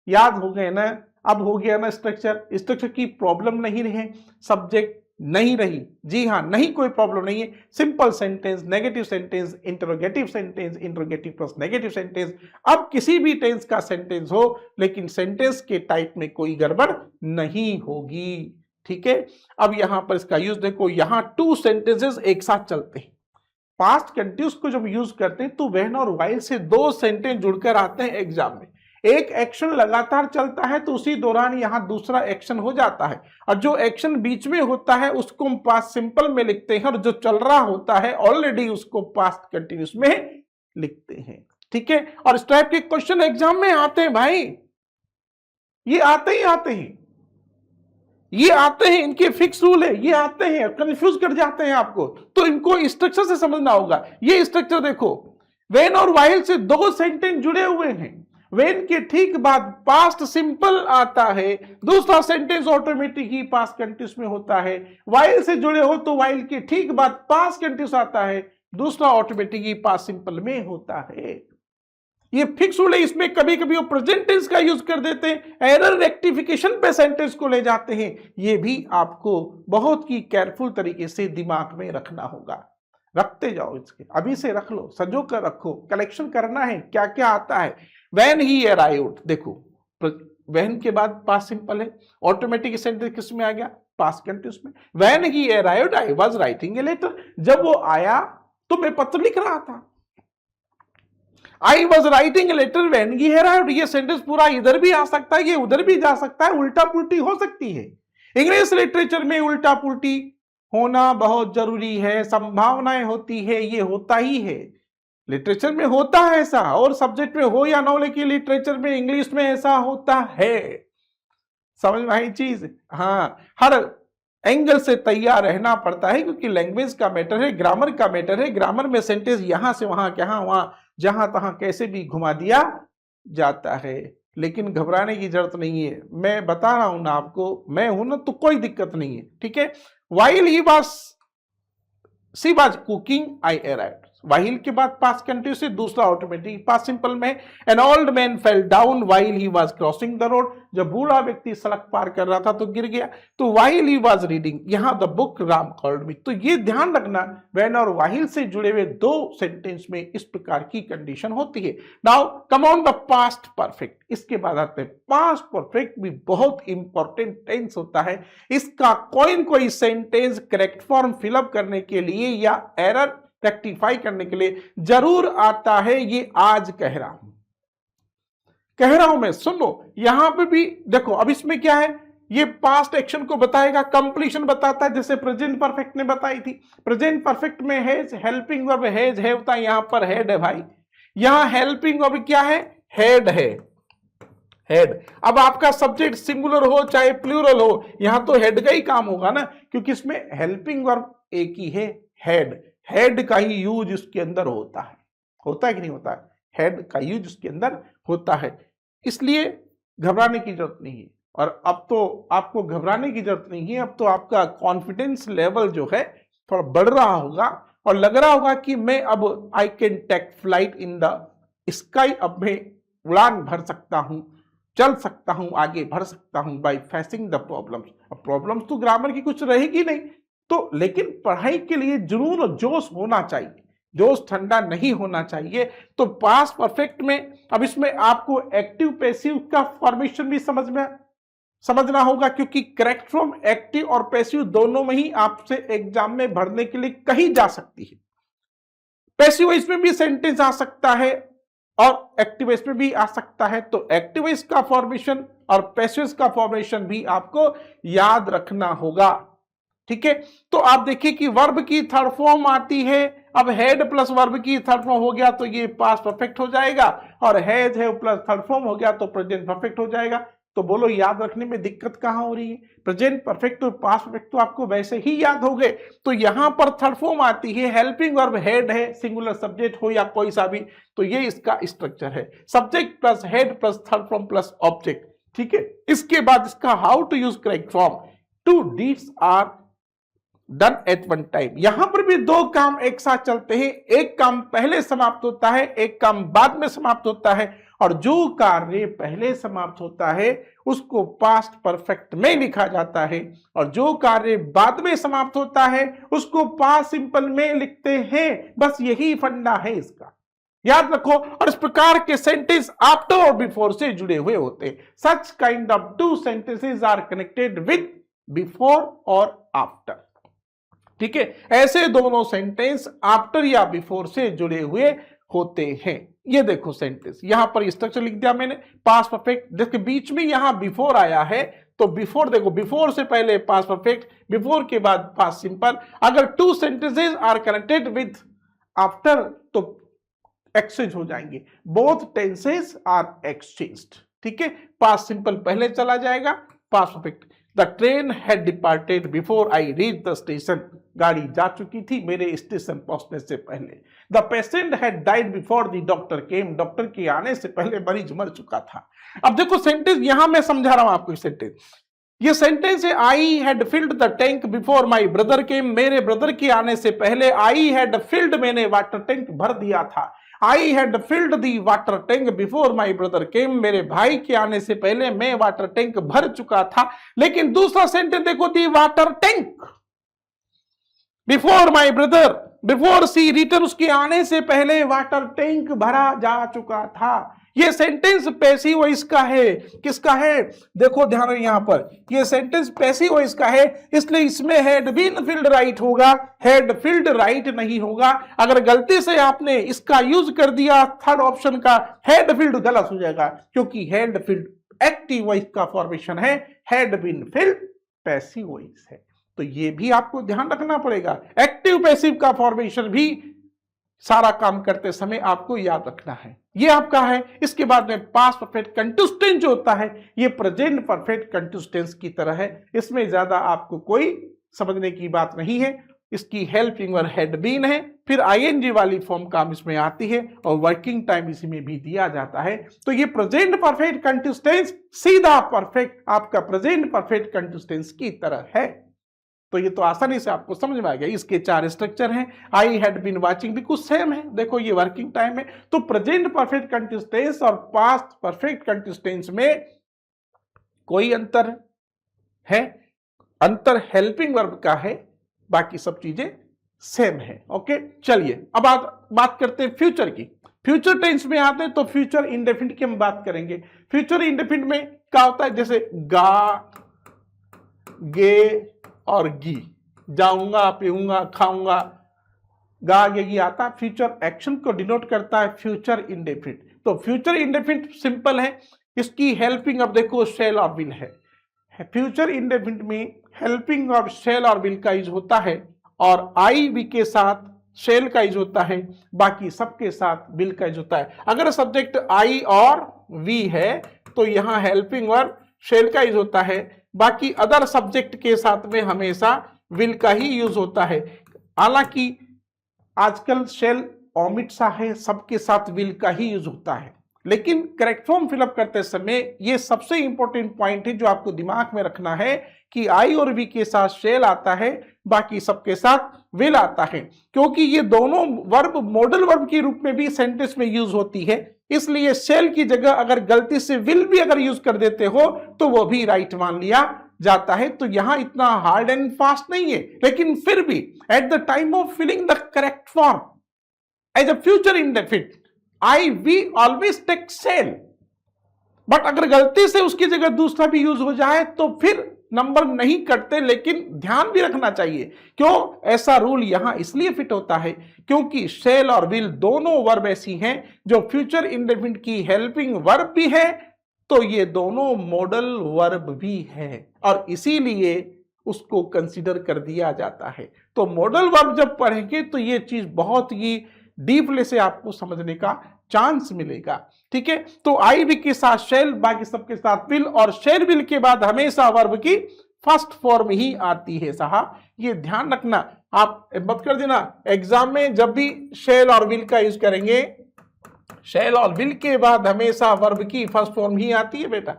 Speaker 1: याद हो गए ना? अब हो गया ना स्ट्रक्चर। स्ट्रक्चर की प्रॉब्लम नहीं रही, सब्जेक्ट नहीं रही, जी हां, नहीं कोई प्रॉब्लम नहीं है। Simple sentence, negative sentence, interrogative sentence, interrogative plus negative sentence. अब किसी भी टेंस का सेंटेंस हो लेकिन सेंटेंस के टाइप में कोई गड़बड़ नहीं होगी, ठीक है। अब यहां पर इसका यूज देखो, यहां 2 सेंटेंसेस एक साथ चलते हैं। पास्ट कंटिन्यूस को जब यूज करते हैं तो व्हेन और व्हाइल से 2 सेंटेंस जुड़कर आते हैं एग्जाम में। एक एक्शन लगातार चलता है तो उसी दौरान यहां दूसरा एक्शन हो जाता है और जो एक्शन बीच में होता है उसको हम पास्ट सिंपल में लिखते हैं और जो चल रहा होता है ऑलरेडी उसको पास्ट कंटिन्यूस में लिखते हैं, ठीक है। और इस टाइप के क्वेश्चन एग्जाम में आते हैं भाई, ये आते ही आते हैं, ये आते हैं, इनके फिक्स रूल है, ये आते हैं, कंफ्यूज कर जाते हैं आपको, तो इनको स्ट्रक्चर से समझना होगा। ये स्ट्रक्चर देखो, व्हेन और व्हाइल से 2 सेंटेंस जुड़े हुए हैं, व्हेन के ठीक बाद पास्ट सिंपल आता है, दूसरा सेंटेंस ऑटोमेटिक ही पास्ट कंटिन्यूस में होता है। व्हाइल से जुड़े हो तो व्हाइल के ठीक बाद पास्ट कंटिन्यूस आता है, दूसरा ऑटोमेटिक ही पास्ट सिंपल में होता है। ये फिक्स रूल है। इसमें कभी कभी वो प्रेजेंट टेंस का यूज कर देते हैं, एरर रेक्टिफिकेशन पे सेंटेंस को ले जाते हैं। ये भी आपको बहुत ही केयरफुल तरीके से दिमाग में रखना होगा। रखते जाओ, इसके अभी से रख लो, संजो कर रखो, कलेक्शन करना है क्या क्या आता है। व्हेन ही अराइव्ड, देखो व्हेन के बाद पास्ट सिंपल है, ऑटोमेटिक सेंटेंस किस में आ गया? पास्ट कंटिन्यूस में। When he arrived I was writing a letter, जब वो आया तो मैं पत्र लिख रहा था। I was writing letter when he arrived, ये सेंटेंस पूरा इधर भी आ सकता है, ये उधर भी जा सकता है, उल्टा पुल्टी हो सकती है। इंग्लिश लिटरेचर में उल्टा पुल्टी होना बहुत जरूरी है, संभावनाएं होती है, ये होता ही है, लिटरेचर में होता है ऐसा, और सब्जेक्ट में हो या ना हो लेकिन लिटरेचर में इंग्लिश में ऐसा होता है। समझ में आई चीज? हाँ, हर एंगल से तैयार रहना पड़ता है क्योंकि लैंग्वेज का मैटर है, ग्रामर का मैटर है। ग्रामर में सेंटेंस यहां से वहां, कहां वहां, जहां तहां कैसे भी घुमा दिया जाता है, लेकिन घबराने की जरूरत नहीं है। मैं बता रहा हूं ना आपको, मैं हूं ना तो कोई दिक्कत नहीं है, ठीक है। While he was she was cooking I arrived, while के बाद पास्ट कंटिन्यूस से दूसरा ऑटोमेटिक पास्ट सिंपल में। An old man fell down while he was crossing the road, जब बूढ़ा व्यक्ति सड़क पार कर रहा था तो गिर गया। तो व्हाइल ही वाज रीडिंग, यहां the book Ram called me. तो ये ध्यान रखना, व्हेन और व्हाइल से जुड़े हुए 2 सेंटेंस में इस प्रकार की कंडीशन होती है। Now come on the past perfect, इसके बाद आते हैं पास्ट परफेक्ट, भी बहुत इंपॉर्टेंट टेंस होता है। इसका कोई सेंटेंस करेक्ट फॉर्म फिलअप करने के लिए या एरर रेक्टिफाई करने के लिए जरूर आता है। ये आज कह रहा हूं, कह रहा हूं मैं, सुन लो। यहां पे भी देखो, अब इसमें क्या है, ये पास्ट एक्शन को बताएगा, कंप्लीशन बताता है, जैसे प्रेजेंट परफेक्ट ने बताई थी। प्रेजेंट परफेक्ट में हैज, हेल्पिंग वर्ब हैज है होता है, यहां पर हेड है भाई। यहां हेल्पिंग वर्ब क्या है, हेड है, हेड। अब आपका सब्जेक्ट सिंगुलर हो चाहे प्लूरल हो, यहां तो हेड का ही काम होगा ना, क्योंकि इसमें हेल्पिंग वर्ब एक ही है, हेड। हेड का ही यूज इसके अंदर होता है कि नहीं होता है, हेड का यूज इसके अंदर होता है, इसलिए घबराने की जरूरत नहीं है। और अब तो आपको घबराने की जरूरत नहीं है, अब तो आपका कॉन्फिडेंस लेवल जो है थोड़ा बढ़ रहा होगा और लग रहा होगा कि मैं अब I can take flight in the sky, अब मैं उड़ान भर सकता हूं, चल सकता हूं, आगे बढ़ सकता हूं बाय फेसिंग द प्रॉब्लम्स। अब प्रॉब्लम्स तो ग्रामर की कुछ रहेगी नहीं तो, लेकिन पढ़ाई के लिए जुनून और जोश होना चाहिए, जोश ठंडा नहीं होना चाहिए। तो पास्ट परफेक्ट में अब इसमें आपको एक्टिव पैसिव का फॉर्मेशन भी समझना होगा, क्योंकि करेक्ट फ्रॉम एक्टिव और पैसिव दोनों में ही आपसे एग्जाम में भरने के लिए कही जा सकती है। पैसिव वॉइस में भी सेंटेंस आ सकता है और एक्टिव वॉइस में भी आ सकता है, तो एक्टिव वॉइस का फॉर्मेशन और पैसिव वॉइस का फॉर्मेशन भी आपको याद रखना होगा, ठीक है। तो आप देखिए कि वर्ब की थर्ड फॉर्म आती है, अब हेड प्लस वर्ब की थर्ड फॉर्म हो गया तो ये पास्ट परफेक्ट हो जाएगा, और हैज है प्लस थर्ड फॉर्म हो गया तो प्रेजेंट परफेक्ट हो जाएगा। तो बोलो याद रखने में दिक्कत कहां हो रही है, प्रेजेंट परफेक्ट और पास्ट परफेक्ट तो आपको वैसे ही याद हो गए। तो यहां पर थर्ड फॉर्म आती है, हेल्पिंग वर्ब हेड है, सिंगुलर सब्जेक्ट हो या कोई सा भी, तो ये इसका स्ट्रक्चर है, subject plus had plus third form plus object, ठीक है। इसके बाद इसका how to use correct form, two deeds are done at one time. यहां पर भी दो काम एक साथ चलते हैं, एक काम पहले समाप्त होता है, एक काम बाद में समाप्त होता है, और जो कार्य पहले समाप्त होता है उसको पास्ट परफेक्ट में लिखा जाता है, और जो कार्य बाद में समाप्त होता है उसको पास्ट सिंपल में लिखते हैं। बस यही फंडा है इसका, याद रखो। और इस प्रकार के सेंटेंस आफ्टर और बिफोर से जुड़े हुए होते हैं। Such kind of two sentences are connected with before और आफ्टर, ठीक है। ऐसे दोनों सेंटेंस आफ्टर या बिफोर से जुड़े हुए होते हैं। ये देखो सेंटेंस, यहां पर स्ट्रक्चर लिख दिया मैंने, पास्ट परफेक्ट, जिसके बीच में यहां बिफोर आया है, तो बिफोर देखो, बिफोर से पहले पास्ट परफेक्ट, बिफोर के बाद पास्ट सिंपल। अगर two sentences are connected with after तो एक्सचेंज हो जाएंगे, बोथ टेंसेस आर एक्सचेंज्ड, ठीक है। पास्ट सिंपल पहले चला जाएगा, past perfect. The train had departed before I reach the station, गाड़ी जा चुकी थी मेरे स्टेशन पहुंचने से पहले। The patient had died before the doctor came, doctor के आने से पहले मरीज मर चुका था। अब देखो सेंटेंस, यहां मैं समझा रहा हूं आपको सेंटेंस, ये सेंटेंस है, I had filled the tank before my brother केम, मेरे ब्रदर के आने से पहले आई हैड फिल्ड, मैंने वाटर टैंक भर दिया था। I had field the water tank before my brother केम, मेरे भाई के आने से पहले मैं वाटर टैंक भर चुका था। लेकिन दूसरा सेंटेंस देखो, the water tank before my brother, before she return, उसके आने से पहले वाटर टैंक भरा जा चुका था। ये सेंटेंस पैसिव वॉइस का है, किसका है, देखो ध्यान यहां पर, ये सेंटेंस पैसिव वॉइस का है, इसलिए इसमें हैड बीन फिल्ड राइट होगा, हैड फिल्ड राइट नहीं होगा। अगर गलती से आपने इसका यूज कर दिया थर्ड ऑप्शन का, हैड फिल्ड, गलत हो जाएगा, क्योंकि हैड फिल्ड एक्टिव वॉइस का फॉर्मेशन है, had been filled passive voice है। तो ये भी आपको ध्यान रखना पड़ेगा, एक्टिव पैसिव का फॉर्मेशन भी सारा काम करते समय आपको याद रखना है। ये आपका है। इसके बाद में पास्ट परफेक्ट कंटिन्यूअस टेंस जो होता है, ये प्रेजेंट परफेक्ट कंटिन्यूअस टेंस की तरह है, इसमें ज्यादा आपको कोई समझने की बात नहीं है। इसकी हेल्पिंग वर्ब हैड बीन है, फिर आईएनजी वाली फॉर्म काम इसमें आती है, और वर्किंग टाइम इसी में भी दिया जाता है। तो ये प्रेजेंट परफेक्ट कंटिन्यूअस टेंस सीधा परफेक्ट आपका प्रेजेंट परफेक्ट कंटिन्यूअस टेंस की तरह है। तो ये तो आसानी से आपको समझ में आ गया। इसके 4 स्ट्रक्चर हैं, आई हैड बीन वाचिंग भी कुछ सेम है, देखो ये वर्किंग टाइम है। तो प्रेजेंट परफेक्ट कंटिन्यूअस टेंस और पास्ट परफेक्ट कंटिन्यूअस टेंस में कोई अंतर है, अंतर हेल्पिंग वर्ब का है, बाकी सब चीजें सेम है। ओके, चलिए अब बात करते हैं फ्यूचर की। फ्यूचर टेंस में आते हैं तो फ्यूचर इंडेफिनिट की हम बात करेंगे। फ्यूचर इंडेफिनिट में क्या होता है, जैसे गा, गे और गी, जाऊंगा, पीऊंगा, खाऊंगा, गा ये आता है, फ्यूचर एक्शन को डिनोट करता है फ्यूचर इंडेफिनिट। तो फ्यूचर इंडेफिनिट सिंपल है, इसकी हेल्पिंग अब देखो शेल और विल है। फ्यूचर इंडेफिनिट में हेल्पिंग ऑफ शेल और विल का यूज होता है, और आई वी के साथ शेल का यूज होता है, बाकी सबके साथ विल का यूज होता है। अगर सब्जेक्ट आई और वी है तो यहां हेल्पिंग वर्ब शेल का यूज होता है, बाकी अदर सब्जेक्ट के साथ में हमेशा विल का ही यूज होता है। हालांकि आजकल शेल ओमिट सा है, सबके साथ विल का ही यूज होता है, लेकिन करेक्ट फॉर्म फिलअप करते समय ये सबसे इंपॉर्टेंट पॉइंट है जो आपको दिमाग में रखना है कि आई और वी के साथ शेल आता है, बाकी सबके साथ विल आता है, क्योंकि ये दोनों वर्ब मॉडल वर्ब के रूप में भी सेंटेंस में यूज होती है। इसलिए शेल की जगह अगर गलती से विल भी अगर यूज कर देते हो तो वो भी राइट मान लिया जाता है। तो यहां इतना हार्ड एंड फास्ट नहीं है, लेकिन फिर भी at the time of filling the correct form as a future indefinite I we always take shall, but अगर गलती से उसकी जगह दूसरा भी यूज हो जाए तो फिर नंबर नहीं कटते। लेकिन ध्यान भी रखना चाहिए, क्यों ऐसा रूल यहां इसलिए फिट होता है क्योंकि शेल और विल दोनों वर्ब ऐसी हैं जो फ्यूचर इंडेफिनिट की हेल्पिंग वर्ब भी है, तो ये दोनों मॉडल वर्ब भी है, और इसीलिए उसको कंसीडर कर दिया जाता है। तो मॉडल वर्ब जब पढ़ेंगे तो ये चीज बहुत ही डीपली से आपको समझने का चांस मिलेगा। ठीक है, तो आई वी के साथ शेल, बाकी सबके साथ विल, और शेल विल के बाद हमेशा वर्ब की फर्स्ट फॉर्म ही आती है साहब, ये ध्यान रखना। आप मत कर देना एग्जाम में जब भी शेल और विल का यूज करेंगे, शेल और विल के बाद हमेशा वर्ब की फर्स्ट फॉर्म ही आती है बेटा।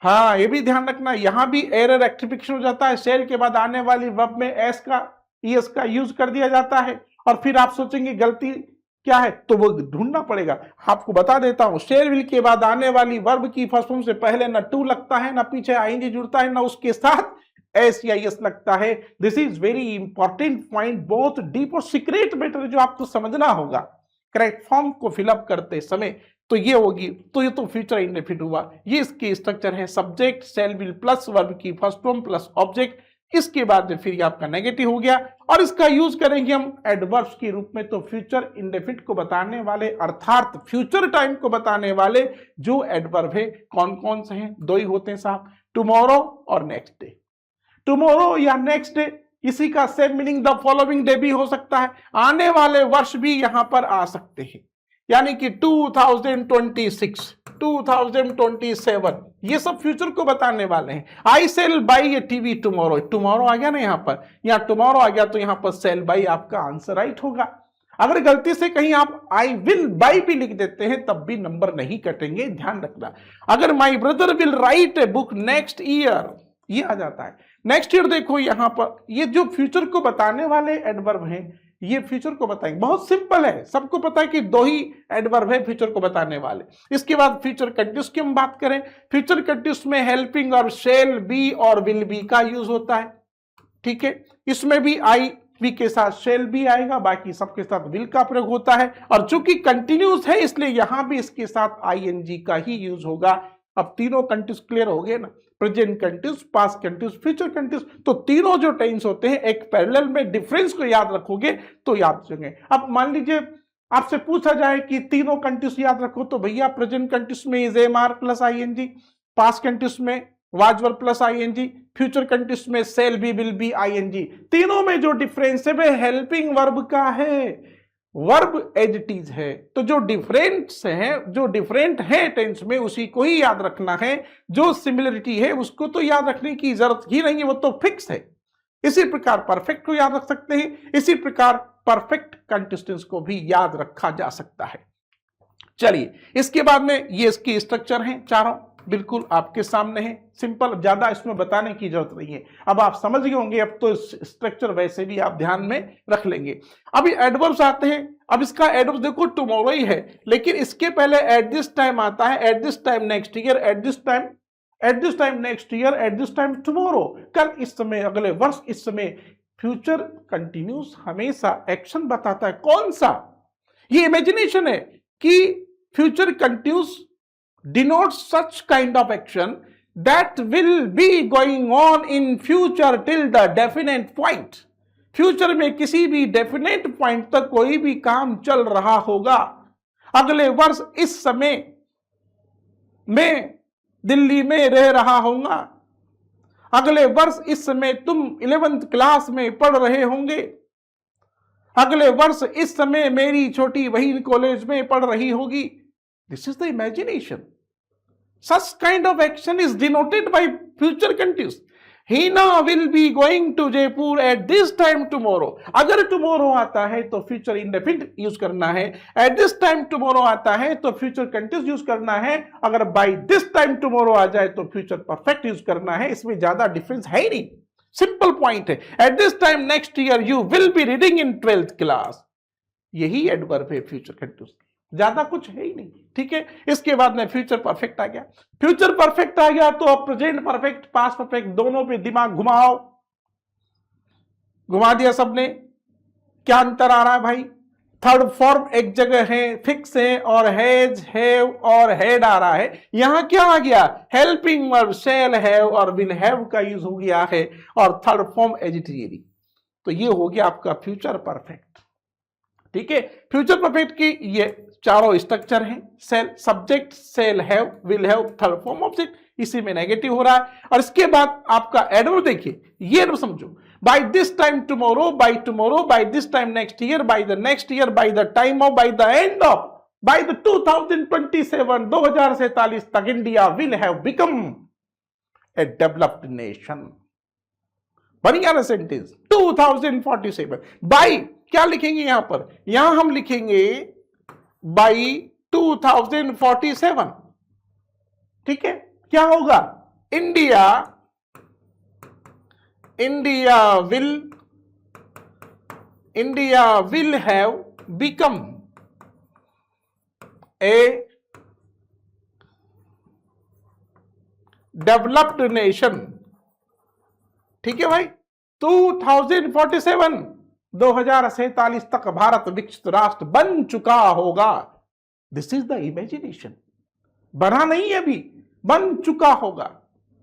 Speaker 1: हाँ, ये भी ध्यान रखना, यहां भी एरर रेक्टिफिकेशन हो जाता है, शेल के बाद आने वाली वर्ब में एस का ईएस का यूज कर दिया जाता है, और फिर आप सोचेंगे गलती क्या है, तो वो ढूंढना पड़ेगा। आपको बता देता हूं, शेल विल के बाद आने वाली वर्ब की फर्स्ट फॉर्म से पहले ना टू लगता है, ना पीछे आईएनजी जुड़ता है, ना उसके साथ एस या एस लगता है। This is very important point, बहुत डीप और सीक्रेट मैटर जो आपको समझना होगा करेक्ट फॉर्म को फिलअप करते समय। तो ये होगी, तो ये तो फ्यूचर इंडेफिनिट हुआ, ये इसकी स्ट्रक्चर है, subject shall will plus verb की फर्स्ट फॉर्म प्लस ऑब्जेक्ट, इसके बाद फिर ये आपका नेगेटिव हो गया, और इसका यूज करेंगे हम एडवर्ब्स के रूप में। तो फ्यूचर इंडेफिनिट को बताने वाले अर्थात फ्यूचर टाइम को बताने वाले जो एडवर्ब है कौन कौन से हैं, दो ही होते हैं साहब, टुमारो और नेक्स्ट डे। टुमारो या नेक्स्ट डे, इसी का same meaning the following day भी हो सकता है, आने वाले वर्ष भी यहां पर आ सकते हैं, यानी कि 2026, 2027, ये सब फ्यूचर को बताने वाले हैं। I shall buy a TV tomorrow, tomorrow आ गया ना यहां पर, यहां टुमारो आ गया तो यहां पर सेल बाई आपका आंसर राइट होगा। अगर गलती से कहीं आप आई विल बाई भी लिख देते हैं तब भी नंबर नहीं कटेंगे, ध्यान रखना। अगर my brother will write a book next year, ये आ जाता है। नेक्स्ट ईयर देखो यहां पर, ये जो फ्यूचर को बताने वाले एडवर्ब हैं ये फ्यूचर को बताएंगे, बहुत सिंपल है, सबको पता है कि दो ही एडवर्ब है फ्यूचर को बताने वाले। इसके बाद फ्यूचर कंटिन्यूस की हम बात करें, फ्यूचर कंटिन्यूस में हेल्पिंग और शेल बी और विल बी का यूज होता है। ठीक है, इसमें भी आई वी के साथ शेल भी आएगा, बाकी सबके साथ विल का प्रयोग होता है, और चूंकि कंटिन्यूस है इसलिए यहां भी इसके साथ आईएनजी का ही यूज होगा। अब तीनों कंटिन्यूस क्लियर हो गए ना, present continuous, past continuous, future continuous, तो तीनों जो टेंस होते हैं एक पैरेलल में डिफरेंस को याद रखोगे तो याद रखेंगे। अब मान लीजिए आपसे पूछा जाए कि तीनों कंटिन्यूस याद रखो, तो भैया प्रेजेंट कंटिन्यूस में is am are plus ING, past continuous में was were plus ING, future continuous में shall be will be ING. तीनों में जो डिफरेंस है वह हेल्पिंग वर्ब का है, वर्ब एज इट इज है। तो जो डिफरेंस है, जो डिफरेंट है टेंस में उसी को ही याद रखना है, जो सिमिलरिटी है उसको तो याद रखने की जरूरत ही नहीं है, वो तो फिक्स है। इसी प्रकार परफेक्ट को याद रख सकते हैं, इसी प्रकार परफेक्ट कंटिन्यूस को भी याद रखा जा सकता है। चलिए इसके बाद में ये इसकी स्ट्रक्चर है, चारों बिल्कुल आपके सामने है, सिंपल, ज्यादा इसमें बताने की जरूरत नहीं है, अब आप समझ गए होंगे। अब तो स्ट्रक्चर वैसे भी आप ध्यान में रख लेंगे। अभी एडवर्ब्स आते हैं, अब इसका एडवर्ब देखो टुमारो ही है, लेकिन इसके पहले एट दिस टाइम आता है, eight this time next year, eight this time next year, eight this time tomorrow, कल, इस समय, अगले वर्ष, इस समय। फ्यूचर कंटिन्यूस हमेशा एक्शन बताता है, कौन सा, ये इमेजिनेशन है कि future continuous denotes such kind of action that will be going on in future till the definite point. Future में किसी भी डेफिनेट पॉइंट तक कोई भी काम चल रहा होगा, अगले वर्ष इस समय मैं दिल्ली में रह रहा होऊंगा, अगले वर्ष इस समय तुम 11th क्लास में पढ़ रहे होंगे, अगले वर्ष इस समय मेरी छोटी बहन कॉलेज में पढ़ रही होगी। This is the imagination. Such kind of action is denoted by future continuous. Hina will be going to Jaipur at this time tomorrow. अगर tomorrow आता है तो future indefinite यूज करना है, at this time tomorrow आता है तो future continuous use करना है, अगर by this time tomorrow आ जाए तो future perfect यूज करना है. इसमें ज्यादा डिफरेंस है ही नहीं, सिंपल पॉइंट है. at this time next year you will be reading in 12th class. यही एडवर्ब है फ्यूचर कंटिन्यूअस, ज्यादा कुछ है ही नहीं. ठीक है, इसके बाद में फ्यूचर परफेक्ट आ गया. फ्यूचर परफेक्ट आ गया तो अब प्रेजेंट परफेक्ट, पास्ट परफेक्ट दोनों पे दिमाग घुमाओ. घुमा दिया सबने. क्या अंतर आ रहा है भाई? थर्ड फॉर्म एक जगह है, फिक्स है, और हैज, हैव और हैड आ रहा है. यहां क्या आ गया? हेल्पिंग वर्ब शैल हैव और विल हैव का यूज हो गया है, और थर्ड फॉर्म एडिटरी. तो ये हो गया आपका फ्यूचर परफेक्ट. ठीक है, फ्यूचर परफेक्ट की ये चारों स्ट्रक्चर हैं. Shall, subject, shall have, will have, third form object. इसी में नेगेटिव हो रहा है. और इसके बाद आपका एडवर्ब देखिए, ये एडवर्ब समझो. By this time tomorrow, by tomorrow, by this time next year, by the next year, by the time of, by the end of, by the 2027, 2047 तक India will have become a developed nation. बन गया ना sentence. 2047 bye क्या लिखेंगे यहां पर? यहां हम लिखेंगे बाई 2047. ठीक है, क्या होगा? India will have become a developed nation. ठीक है भाई, 2047 2047 तक भारत विकसित राष्ट्र बन चुका होगा. This is the imagination. बना नहीं अभी, बन चुका होगा.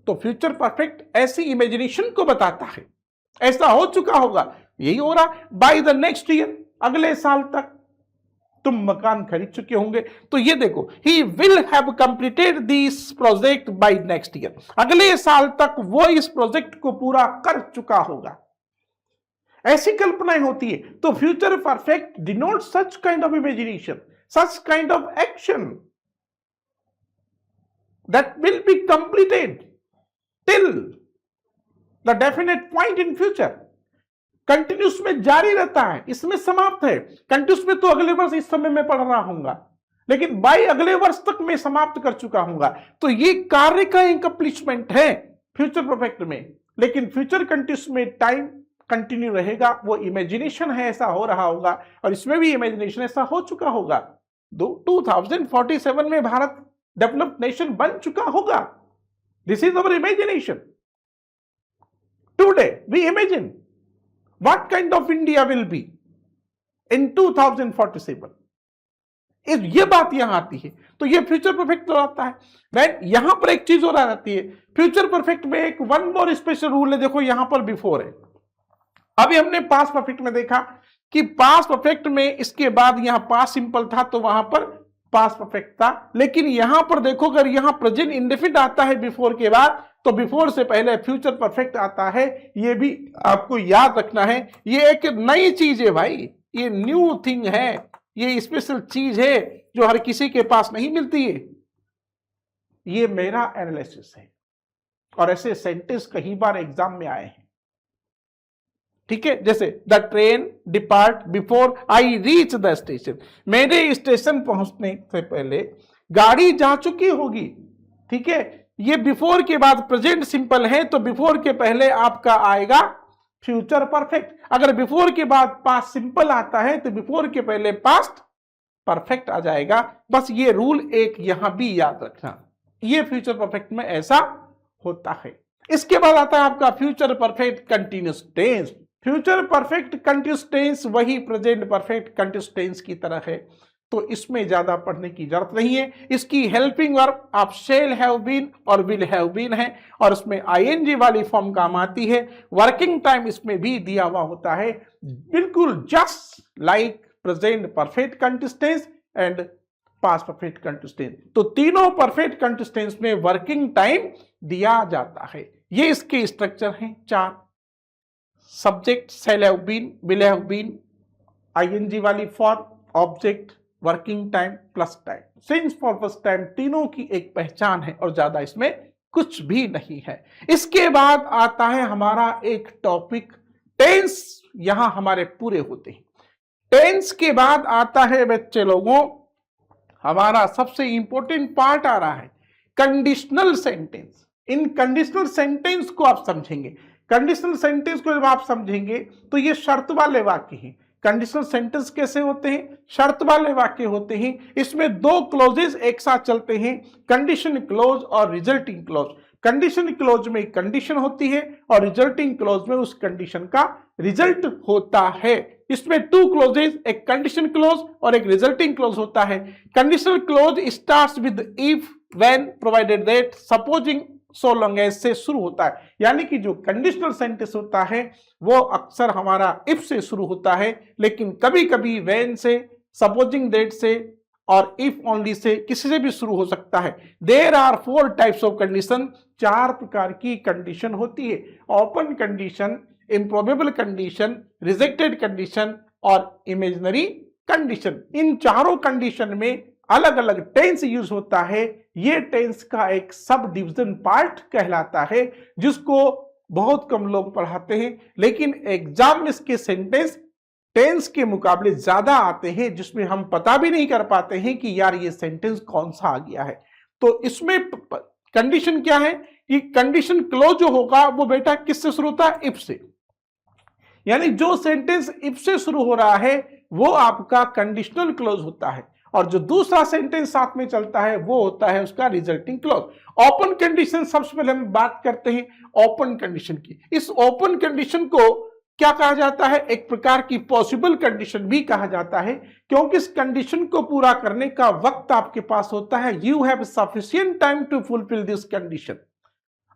Speaker 1: तो फ्यूचर परफेक्ट ऐसी इमेजिनेशन को बताता है, ऐसा हो चुका होगा. यही हो रहा. बाय द नेक्स्ट ईयर, अगले साल तक तुम मकान खरीद चुके होंगे. तो ये देखो, he will have completed this project by next year. अगले साल तक वो इस प्रोजेक्ट को पूरा कर चुका होगा. ऐसी कल्पनाएं होती है. तो future perfect denote such kind of imagination, such kind of action that will be completed till the definite point in future. Continuous में जारी रहता है, इसमें समाप्त है. कंटिन्यूस में तो अगले वर्ष इस समय में पढ़ रहा हूंगा, लेकिन बाय अगले वर्ष तक मैं समाप्त कर चुका हूंगा. तो ये कार्य का इंकम्प्लीटमेंट है फ्यूचर परफेक्ट में. लेकिन फ्यूचर कंटिन्यूस में टाइम कंटिन्यू रहेगा. वो इमेजिनेशन है, ऐसा हो रहा होगा. और इसमें भी इमेजिनेशन ऐसा हो चुका होगा. 2047 में भारत डेवलप्ड नेशन बन चुका होगा. This is our imagination. Today we imagine what kind of India will be in 2047. ये बात यहां आती है. तो ये फ्यूचर परफेक्ट आता है. राइट, यहां पर एक चीज और आ जाती है. फ्यूचर परफेक्ट में एक वन मोर स्पेशल रूल है. देखो यहां पर बिफोर है. अभी हमने पास्ट परफेक्ट में देखा कि पास्ट परफेक्ट में इसके बाद यहां पास्ट सिंपल था तो वहां पर पास्ट परफेक्ट था. लेकिन यहां पर देखो, अगर यहां प्रेजेंट इंडेफिनिट आता है बिफोर के बाद, तो बिफोर से पहले फ्यूचर परफेक्ट आता है. ये भी आपको याद रखना है. ये एक नई चीज है भाई, ये न्यू थिंग है, ये स्पेशल चीज है जो हर किसी के पास नहीं मिलती है. ये मेरा एनालिसिस है, और ऐसे सेंटेंस कई बार एग्जाम में आए हैं. ठीक है, जैसे the train depart before I reach the station. मेरे स्टेशन पहुंचने से पहले गाड़ी जा चुकी होगी. ठीक है, ये बिफोर के बाद प्रेजेंट सिंपल है, तो बिफोर के पहले आपका आएगा फ्यूचर परफेक्ट. अगर बिफोर के बाद पास्ट सिंपल आता है तो बिफोर के पहले पास्ट परफेक्ट आ जाएगा. बस ये रूल एक यहां भी याद रखना. ये फ्यूचर परफेक्ट में ऐसा होता है. इसके बाद आता है आपका future perfect continuous tense. Future perfect continuous tense वही प्रेजेंट परफेक्ट कंटिन्यूअस टेंस की तरह है. तो इसमें ज्यादा पढ़ने की जरूरत नहीं है। इसकी हेल्पिंग वर्ब आप शेल हैव बीन और विल हैव बीन है और उसमें आईएनजी वाली फॉर्म काम आती है। वर्किंग टाइम इसमें भी दिया हुआ होता है, बिल्कुल just like present perfect continuous and past perfect continuous. तो तीनों परफेक्ट कंटिन्यूअस में वर्किंग टाइम दिया जाता है। ये इसके स्ट्रक्चर हैं 4। Subject shall have been, will have been, ING वाली form, object, working time plus time, since purpose time, तीनों की एक पहचान है और ज्यादा इसमें कुछ भी नहीं है। इसके बाद आता है हमारा एक टॉपिक टेंस, यहां हमारे पूरे होते हैं। टेंस के बाद आता है बच्चे लोगों हमारा सबसे इंपॉर्टेंट पार्ट आ रहा है कंडीशनल सेंटेंस। इन कंडीशनल सेंटेंस को आप समझेंगे। कंडीशनल सेंटेंस को जब आप समझेंगे तो ये शर्त वाले वाक्य हैं। कंडीशनल सेंटेंस कैसे होते हैं? शर्त वाले वाक्य होते हैं। इसमें 2 क्लोजेस एक साथ चलते हैं, कंडीशन क्लोज और रिजल्टिंग क्लोज। कंडीशन क्लोज में कंडीशन होती है और रिजल्टिंग क्लोज में उस कंडीशन का रिजल्ट होता है। इसमें 2 क्लोजेस, एक कंडीशन क्लोज और एक रिजल्टिंग क्लोज होता है। Conditional clause starts with if, when, provided that, supposing, so long as से शुरू होता है। यानी कि जो कंडीशनल सेंटेंस होता है वो अक्सर हमारा इफ से शुरू होता है, लेकिन कभी कभी व्हेन से, सपोजिंग दैट से और इफ ओनली से, किसी से भी शुरू हो सकता है। There are 4 types of condition, 4 प्रकार की कंडीशन होती है। Open condition, improbable condition, rejected condition और इमेजिनरी कंडीशन। इन चारों कंडीशन में अलग अलग टेंस यूज होता है। ये टेंस का एक सब डिवीजन पार्ट कहलाता है, जिसको बहुत कम लोग पढ़ाते हैं, लेकिन एग्जाम में इसके सेंटेंस टेंस के मुकाबले ज्यादा आते हैं, जिसमें हम पता भी नहीं कर पाते हैं कि यार ये सेंटेंस कौन सा आ गया है। तो इसमें कंडीशन क्या है कि कंडीशन क्लोज जो होगा वो बेटा किससे शुरू होता है? इफ से। यानी जो सेंटेंस इफ से शुरू हो रहा है वो आपका कंडीशनल क्लोज होता है, और जो दूसरा सेंटेंस साथ में चलता है वो होता है उसका रिजल्टिंग क्लोज। ओपन कंडीशन, सबसे पहले हम बात करते हैं ओपन कंडीशन की। इस ओपन कंडीशन को क्या कहा जाता है? एक प्रकार की पॉसिबल कंडीशन भी कहा जाता है, क्योंकि इस कंडीशन को पूरा करने का वक्त आपके पास होता है। You have sufficient time to fulfil this condition.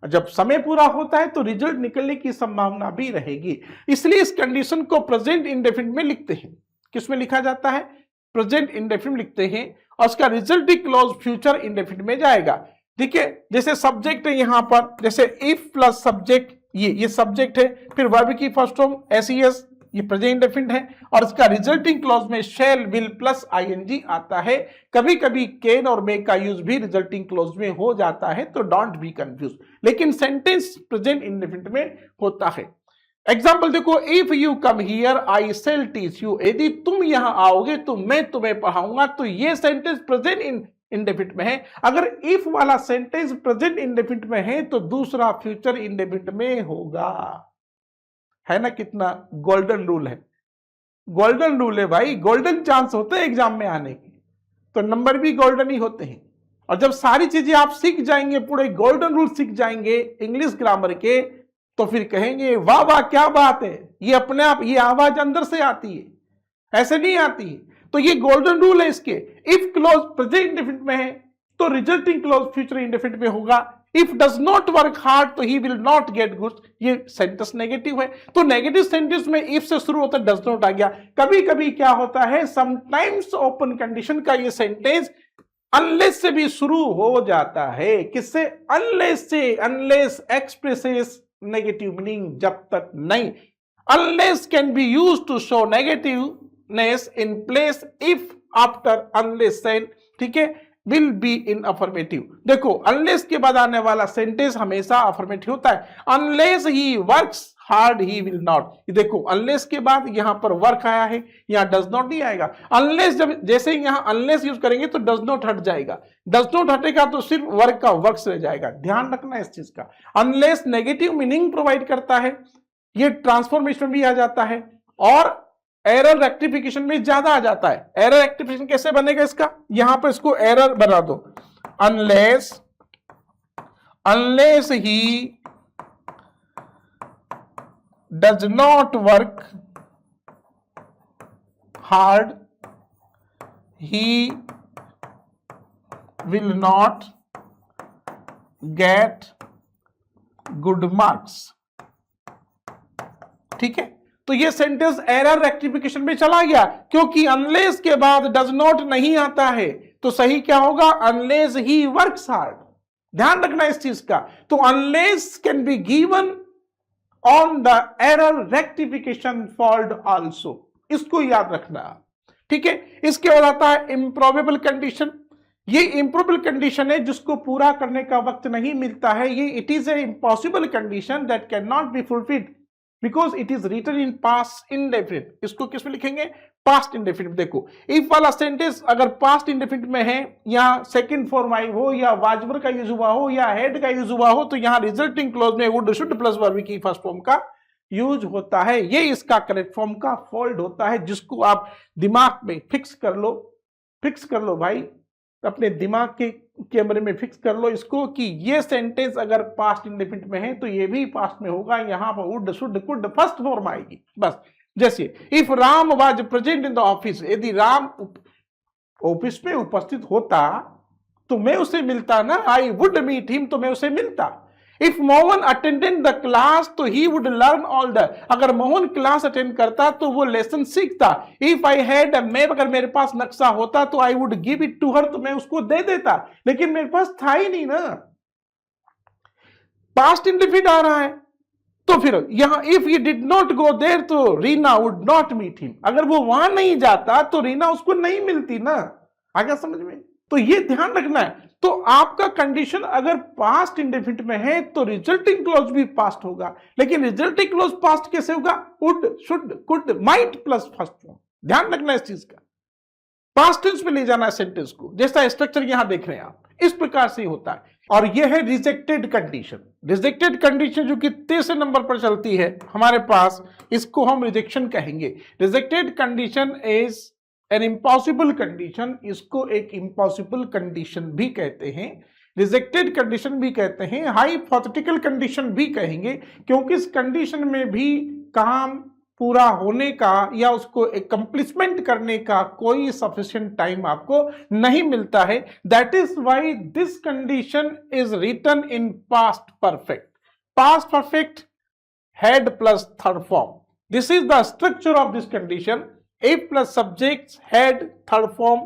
Speaker 1: जब समय पूरा होता है तो रिजल्ट निकलने की संभावना भी रहेगी। इसलिए इस कंडीशन को प्रेजेंट इंडेफिनिट में लिखते हैं। किसमें लिखा जाता है? प्रेजेंट इंडेफिनिट लिखते हैं, और उसका रिजल्टिंग क्लॉज फ्यूचर इंडेफिनिट में जाएगा। ठीक है, जैसे सब्जेक्ट है यहां पर, जैसे इफ प्लस सब्जेक्ट, ये सब्जेक्ट है, फिर वर्ब की फर्स्ट फॉर्म एसईएस, ये प्रेजेंट इंडेफिनिट है, और इसका रिजल्टिंग क्लॉज में शैल, विल प्लस आईएनजी आता है। कभी कभी कैन और मे का यूज भी रिजल्टिंग क्लॉज में हो जाता है, तो डोंट बी कंफ्यूज, लेकिन सेंटेंस प्रेजेंट इंडेफिनिट में होता है। एग्जाम्पल देखो, if you come here I shall teach you, यदि तुम यहां आओगे तो मैं तुम्हें पढ़ाऊंगा। तो ये सेंटेंस प्रेजेंट इंडेफिनिट में है। अगर इफ वाला सेंटेंस प्रेजेंट इंडेफिनिट में है तो दूसरा फ्यूचर इंडेफिनिट में होगा। है ना, कितना गोल्डन रूल है। गोल्डन रूल है भाई, गोल्डन चांस होते हैं एग्जाम में आने के, तो नंबर भी गोल्डन ही होते हैं। और जब सारी चीजें आप सीख जाएंगे, पूरे गोल्डन रूल सीख जाएंगे इंग्लिश ग्रामर के, तो फिर कहेंगे वाह वाह क्या बात है, ये अपने आप ये आवाज अंदर से आती है, ऐसे नहीं आती है। तो ये गोल्डन रूल है इसके। इफ क्लोज प्रेजेंट इंडेफिनिट में है तो रिजल्टिंग क्लोज फ्यूचर इंडेफिनिट में होगा। If does not work hard तो he will not get goods, ये सेंटेंस नेगेटिव है। तो नेगेटिव सेंटेंस में इफ से शुरू होता है, डज नॉट आ गया। कभी कभी क्या होता है, समटाइम्स ओपन कंडीशन का ये सेंटेंस अनलेस से भी शुरू हो जाता है। किससे? अनलेस से। अनलेस एक्सप्रेसेस नेगेटिव मीनिंग, जब तक नहीं। Unless can be used to show negativeness in place if after unless sent, ठीक है, विल बी इन अफर्मेटिव। देखो, अनलेस के बाद आने वाला सेंटेंस हमेशा अफर्मेटिव होता है। Unless he works hard he will not. देखो, अनलेस के बाद यहां पर वर्क आया है, यहां डज नॉट नहीं आएगा। अनलेस जब जैसे ही यहां अनलेस यूज करेंगे तो डज नॉट हट जाएगा। डज नॉट हटेगा तो सिर्फ वर्क का वर्क्स रह जाएगा। ध्यान रखना इस चीज का। अनलेस नेगेटिव मीनिंग प्रोवाइड करता है, ये ट्रांसफॉर्मेशन भी आ जाता है, और एरर रेक्टिफिकेशन में ज्यादा आ जाता है। एरर रेक्टिफिकेशन कैसे बनेगा इसका? यहां पर इसको एरर बना दो। Unless he does not work hard he will not get good marks। ठीक है, तो ये सेंटेंस एरर रेक्टिफिकेशन में चला गया, क्योंकि अनलेस के बाद डज नॉट नहीं आता है, तो सही क्या होगा, अनलेस ही वर्क्स हार्ड। ध्यान रखना इस चीज का। तो unless can be given on the error rectification fault also, इसको याद रखना। ठीक है, इसके बाद आता है इम्प्रोबेबल कंडीशन। ये इम्प्रोबेबल कंडीशन है जिसको पूरा करने का वक्त नहीं मिलता है। ये it is a impossible condition that can not be fulfilled because it is written in past indefinite. इसको किस में लिखेंगे, पास्ट इंडेफिनिट। देखो इफ वाला सेंटेंस अगर पास्ट इंडेफिनिट में है, या सेकंड फॉर्म आई हो, या वाजबर का यूज हुआ हो, या हेड का यूज हुआ हो, तो यहां रिजल्टिंग क्लॉज में वुड शुड प्लस वर्ब की फर्स्ट फॉर्म का यूज होता है। ये इसका करेक्ट फॉर्म का फॉल्ट होता है, जिसको आप दिमाग में फिक्स कर लो भाई, अपने दिमाग के कैमरे में फिक्स कर लो इसको, कि ये सेंटेंस अगर पास्ट इंडेफिनिट में है तो ये भी पास्ट में होगा। यहां पर would should could first form आएगी बस। जैसे if Ram was present in the office, यदि राम ऑफिस में उपस्थित होता तो मैं उसे मिलता ना, आई वुड मीट हिम, तो मैं उसे मिलता। If Mohan attended the class तो he would learn all the, अगर मोहन क्लास अटेंड करता तो वो लेसन सीखता। If I had a map, अगर मेरे पास नक्शा होता तो I would give it to her, तो मैं उसको दे देता, लेकिन मेरे पास था ही नहीं ना। पास्ट इंडेफिनिट आ रहा है, तो फिर यहां if he did not go there तो Reena would not meet him, अगर वो वहां नहीं जाता तो रीना उसको नहीं मिलती ना। आ गया समझ में? तो ये ध्यान रखना है। तो आपका कंडीशन अगर पास्ट इंडेफिनिट में है तो रिजल्टिंग क्लॉज भी पास्ट होगा, लेकिन रिजल्टिंग क्लॉज पास्ट कैसे होगा, would should could might plus first form. ध्यान रखना इस चीज का, पास्ट टेंस में ले जाना है सेंटेंस को, जैसा स्ट्रक्चर यहां देख रहे हैं आप, इस प्रकार से होता है। और यह है रिजेक्टेड कंडीशन। रिजेक्टेड कंडीशन जो कि तीसरे नंबर पर चलती है हमारे पास, इसको हम रिजेक्शन कहेंगे। Rejected condition is an impossible condition, इसको एक इम्पॉसिबल कंडीशन भी कहते हैं, रिजेक्टेड कंडीशन भी कहते हैं, हाइपोथेटिकल कंडीशन भी कहेंगे, क्योंकि इस कंडीशन में भी काम पूरा होने का या उसको एकम्प्लिशमेंट करने का कोई सफिशिएंट टाइम आपको नहीं मिलता है। That is why this condition is written in past perfect. Past perfect had plus third form, this is the structure of this condition. If plus subject had third form,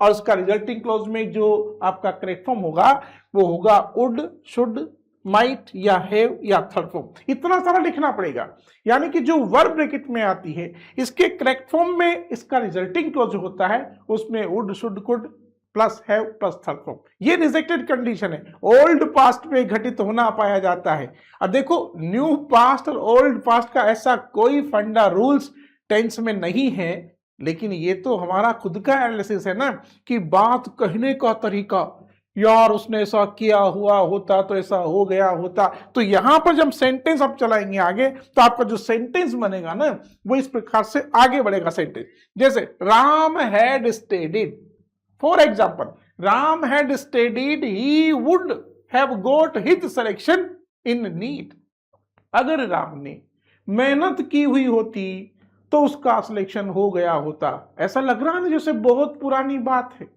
Speaker 1: और उसका resulting clause में जो आपका correct form होगा वो होगा would should might या have या थर्ड फॉर्म। इतना सारा लिखना पड़ेगा, यानी कि जो वर्ब ब्रैकेट में आती है इसके करेक्ट फॉर्म में इसका रिजल्टिंग क्लॉज होता है, उसमें would should could plus have plus third form. ये रिजेक्टेड कंडीशन है, ओल्ड पास्ट में घटित होना पाया जाता है। अब देखो न्यू पास्ट और ओल्ड पास्ट का ऐसा कोई फंडा रूल्स टेंस में नहीं है, लेकिन ये तो हमारा खुद का एनालिसिस है ना, कि बात कहने का तरीका, यार उसने ऐसा किया हुआ होता तो ऐसा हो गया होता। तो यहां पर जब सेंटेंस आप चलाएंगे आगे तो आपका जो सेंटेंस बनेगा ना वो इस प्रकार से आगे बढ़ेगा सेंटेंस। जैसे Ram had studied, for example Ram had studied he would have got his selection in NEET. अगर राम ने मेहनत की हुई होती तो उसका सिलेक्शन हो गया होता। ऐसा लग रहा है जैसे बहुत पुरानी बात है,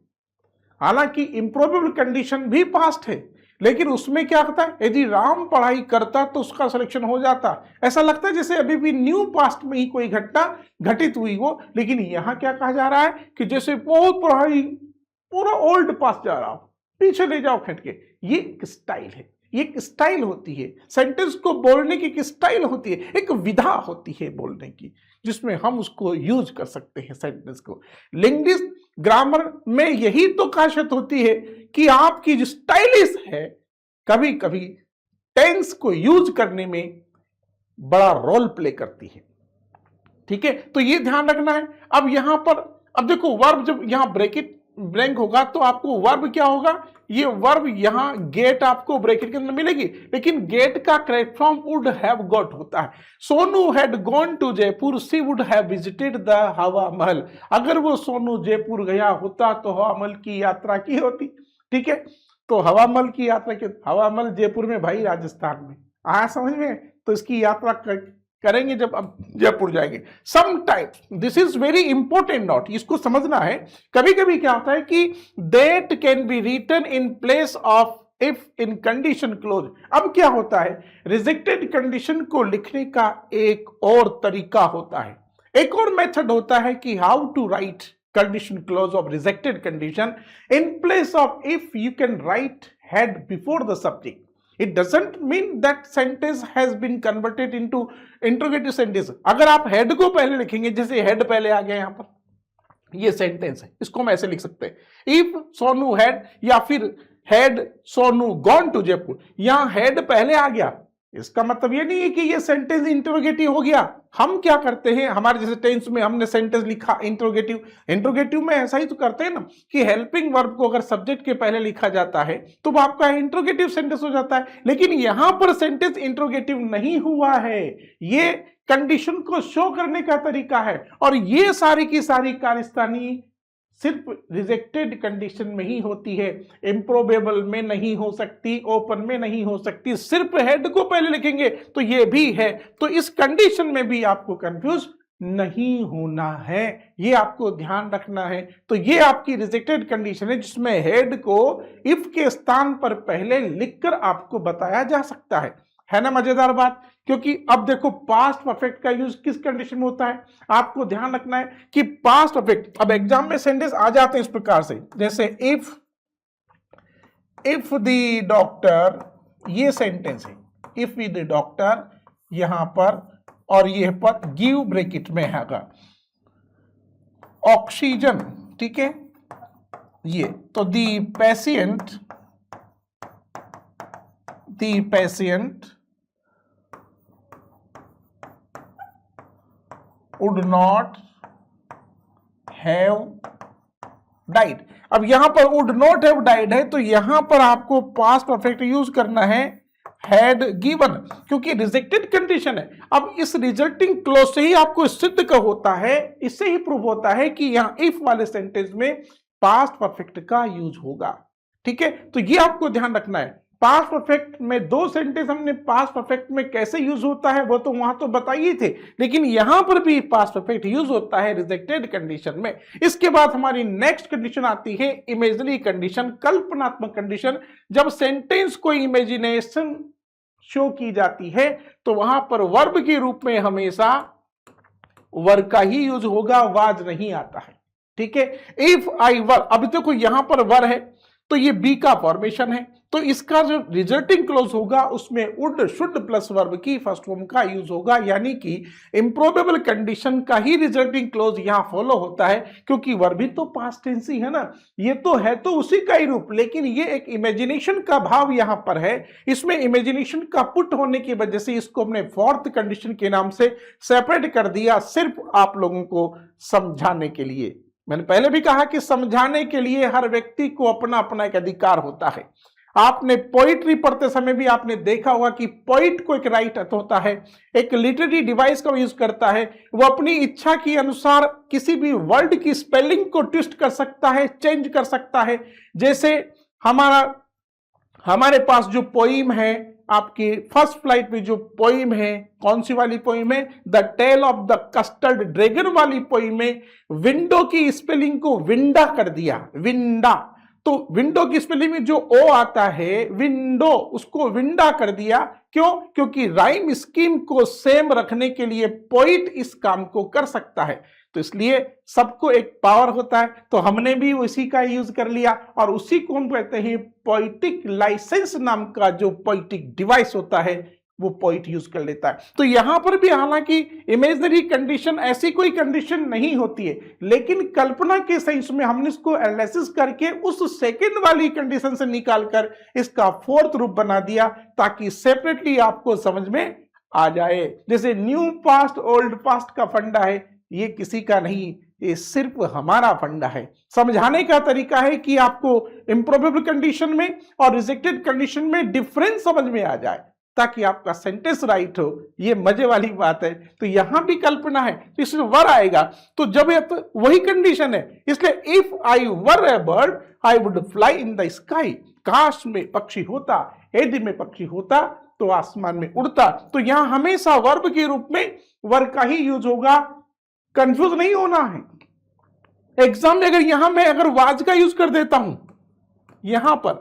Speaker 1: हालांकि इंप्रोबेबल कंडीशन भी पास्ट है, लेकिन उसमें क्या होता है, यदि राम पढ़ाई करता तो उसका सिलेक्शन हो जाता। ऐसा लगता है जैसे अभी भी न्यू पास्ट में ही कोई घटना घटित हुई हो, लेकिन यहां क्या कहा जा रहा है कि जैसे बहुत पढ़ाई पूरा ओल्ड पास्ट जा रहा हो, पीछे ले जाओ खट के। ये एक स्टाइल है, एक स्टाइल होती है, सेंटेंस को बोलने की एक स्टाइल होती है, एक विधा होती है बोलने की, जिसमें हम उसको यूज कर सकते हैं सेंटेंस को। लिंग्विस्टिक ग्रामर में यही तो खासियत होती है कि आपकी जो स्टाइलिश है कभी कभी टेंस को यूज करने में बड़ा रोल प्ले करती है। ठीक है, तो ये ध्यान रखना है। अब यहां पर अब देखो वर्ब जब यहां ब्रैकेट ब्लैंक होगा तो आपको वर्ब क्या होगा, ये वर्ब यहां गेट आपको ब्रैकेट के अंदर मिलेगी, लेकिन गेट का correct form would have got होता है। Sonu had gone to Jaipur, she would have visited the Hawa Mahal. अगर वो सोनू जयपुर गया होता तो हवा महल की यात्रा की होती। ठीक है, तो हवा महल की यात्रा की, हवा महल जयपुर में भाई, राजस्थान में आया समझ में, तो इसकी यात्रा करेंगे जब आप जयपुर जाएंगे। Sometimes this is very important note, इसको समझना है। कभी कभी क्या होता है कि that can be written in place of if in condition clause. अब क्या होता है, रिजेक्टेड कंडीशन को लिखने का एक और तरीका होता है, एक और मेथड होता है कि how to write condition clause of rejected condition. In place of if you can write had before the subject. It doesn't mean that sentence has been converted into interrogative sentence. अगर आप head को पहले लिखेंगे, जैसे head पहले आ गया, यहां पर ये सेंटेंस है, इसको हम ऐसे लिख सकते हैं, if सोनू had, या फिर had Sonu gone to Jaipur, यहां head पहले आ गया, इसका मतलब ये नहीं है कि ये सेंटेंस इंटरोगेटिव हो गया। हम क्या करते हैं, हमारे जैसे टेंस में हमने सेंटेंस लिखा इंटरोगेटिव, इंटरोगेटिव में ऐसा ही तो करते हैं ना कि हेल्पिंग वर्ब को अगर सब्जेक्ट के पहले लिखा जाता है तो वो आपका इंटरोगेटिव सेंटेंस हो जाता है। लेकिन यहां पर सेंटेंस इंटरोगेटिव नहीं हुआ है, ये कंडीशन को शो करने का तरीका है। और ये सारी की सारी कारस्तानी सिर्फ रिजेक्टेड कंडीशन में ही होती है, इम्प्रोबेबल में नहीं हो सकती, ओपन में नहीं हो सकती। सिर्फ हेड को पहले लिखेंगे तो ये भी है, तो इस कंडीशन में भी आपको कंफ्यूज नहीं होना है, ये आपको ध्यान रखना है। तो ये आपकी रिजेक्टेड कंडीशन है जिसमें हेड को इफ के स्थान पर पहले लिखकर आपको बताया जा सकता है ना मजेदार बात। क्योंकि अब देखो पास्ट परफेक्ट का यूज किस कंडीशन में होता है, आपको ध्यान रखना है कि पास्ट परफेक्ट, अब एग्जाम में सेंटेंस आ जाते हैं इस प्रकार से, जैसे इफ द डॉक्टर, ये सेंटेंस है, इफ द डॉक्टर यहां पर, और ये पर गिव ब्रैकेट में है ऑक्सीजन, ठीक है, ये तो the patient would not have died। अब यहां पर would not have died है, तो यहां पर आपको पास्ट परफेक्ट यूज करना है had given, क्योंकि रिजेक्टेड कंडीशन है। अब इस रिजल्टिंग क्लोज से ही आपको सिद्ध का होता है, इससे ही प्रूव होता है कि यहां इफ वाले सेंटेंस में पास्ट परफेक्ट का यूज होगा, ठीक है। तो ये आपको ध्यान रखना है। पास्ट परफेक्ट में दो सेंटेंस हमने पास्ट परफेक्ट में कैसे यूज होता है वो तो वहां तो बताइए थे, लेकिन यहां पर भी पास्ट परफेक्ट यूज होता है रिजेक्टेड कंडीशन में। इसके बाद हमारी नेक्स्ट कंडीशन आती है इमेजिनरी कंडीशन, कल्पनात्मक कंडीशन। जब सेंटेंस को इमेजिनेशन शो की जाती है तो वहां पर वर्ब के रूप में हमेशा वर्ब का ही यूज होगा, वाज नहीं आता है, ठीक है। इफ आई वर, अभी देखो यहां पर वर है तो ये बी का फॉर्मेशन है, तो इसका जो रिजल्टिंग क्लोज होगा उसमें वुड शुड प्लस वर्ब की फर्स्ट फॉर्म का यूज होगा, यानी कि इंप्रोबेबल कंडीशन का ही रिजल्टिंग क्लोज यहां फॉलो होता है, क्योंकि वर्ब भी तो पास्ट टेंस ही है ना, ये तो है तो उसी का ही रूप, लेकिन ये एक इमेजिनेशन का भाव यहां पर है। इसमें इमेजिनेशन का पुट होने की वजह से इसको हमने फोर्थ कंडीशन के नाम से सेपरेट कर दिया, सिर्फ आप लोगों को समझाने के लिए। मैंने पहले भी कहा कि समझाने के लिए हर व्यक्ति को अपना अपना एक अधिकार होता है। आपने पोइट्री पढ़ते समय भी आपने देखा होगा कि पोइट को एक राइट होता है, एक लिटरेरी डिवाइस का यूज करता है, वो अपनी इच्छा के अनुसार किसी भी वर्ड की स्पेलिंग को ट्विस्ट कर सकता है, चेंज कर सकता है। जैसे हमारे पास जो पोइम है, आपकी फर्स्ट फ्लाइट में जो पोइम है, कौन सी वाली पोइम है, the tale of the custard dragon वाली पोइम में विंडो की स्पेलिंग को विंडा कर दिया, विंडा। तो विंडो की स्पेलिंग में जो ओ आता है विंडो, उसको विंडा कर दिया। क्यों? क्योंकि राइम स्कीम को सेम रखने के लिए पोइट इस काम को कर सकता है, तो इसलिए सबको एक पावर होता है, तो हमने भी उसी का यूज कर लिया और उसी को हम कहते हैं पोइटिक लाइसेंस नाम का जो पोइटिक डिवाइस होता है वो पोइट यूज कर लेता है। तो यहां पर भी हालांकि इमेजिनरी कंडीशन ऐसी कोई कंडीशन नहीं होती है, लेकिन कल्पना के सेंस में हमने इसको एनालिसिस करके उस सेकंड वाली कंडीशन से निकालकर इसका फोर्थ रूप बना दिया ताकि सेपरेटली आपको समझ में आ जाए। जैसे न्यू पास्ट ओल्ड पास्ट का फंडा है, ये किसी का नहीं, ये सिर्फ हमारा फंडा है। समझाने का तरीका है कि आपको इंप्रोबेबल कंडीशन में और रिजेक्टेड कंडीशन में डिफरेंस समझ में आ जाए ताकि आपका सेंटेंस राइट हो, ये मजे वाली बात है। तो यहां भी कल्पना है तो इसमें वर आएगा, तो जब ये तो वही कंडीशन है, इसलिए if I were A bird I would fly in the sky, काश में पक्षी होता, यदि में पक्षी होता तो आसमान में उड़ता। तो यहां हमेशा वर्ब के रूप में वर्ब का ही यूज होगा, कंफ्यूज नहीं होना है। एग्जाम में अगर यहां मैं अगर वाज का यूज कर देता हूं यहां पर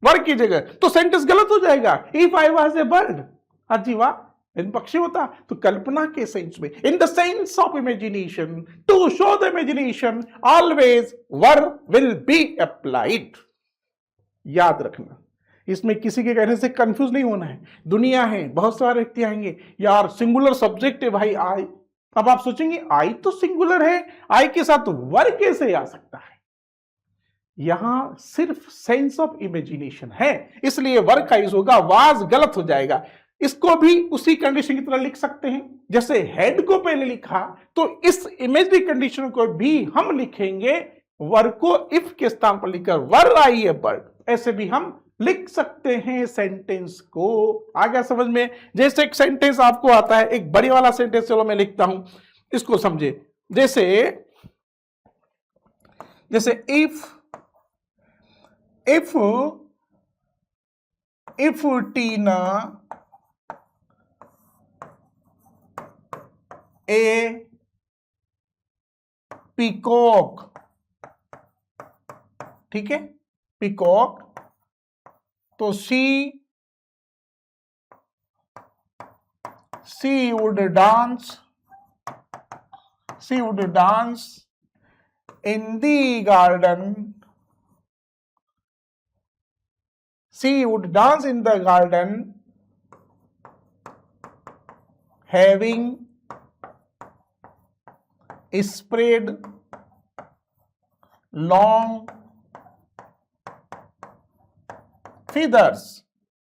Speaker 1: वर्ब की जगह, तो सेंटेंस गलत हो जाएगा। If I was a bird, अजी वाह इन पक्षी होता। तो कल्पना के सेंस में, in the sense of imagination, to show the imagination, always verb will be applied. याद रखना, इसमें किसी के कहने से कंफ्यूज नहीं होना है। दुनिया है, बहुत सारे व्यक्ति आएंगे, यार सिंगुलर सब्जेक्ट है भाई आई। अब आप सोचेंगे आई तो सिंगुलर है, आई के साथ वर्ब कैसे आ सकता है? यहां सिर्फ सेंस ऑफ इमेजिनेशन है, इसलिए वर्ब का यूज होगा, वाज गलत हो जाएगा। इसको भी उसी कंडीशन की तरह लिख सकते हैं जैसे हेड को पहले लिखा, तो इस इमेजरी कंडीशन को भी हम लिखेंगे वर्ब को इफ के स्थान पर लिखकर वर आई ए बर्ड, ऐसे भी हम लिख सकते हैं सेंटेंस को। आ गया समझ में? जैसे एक सेंटेंस आपको आता है, एक बड़ी वाला सेंटेंस, चलो मैं लिखता हूं, इसको समझे। जैसे इफ टीना ए पीकॉक, ठीक है, पीकॉक, तो सी would dance in the garden. She would dance in the garden having spread long feathers.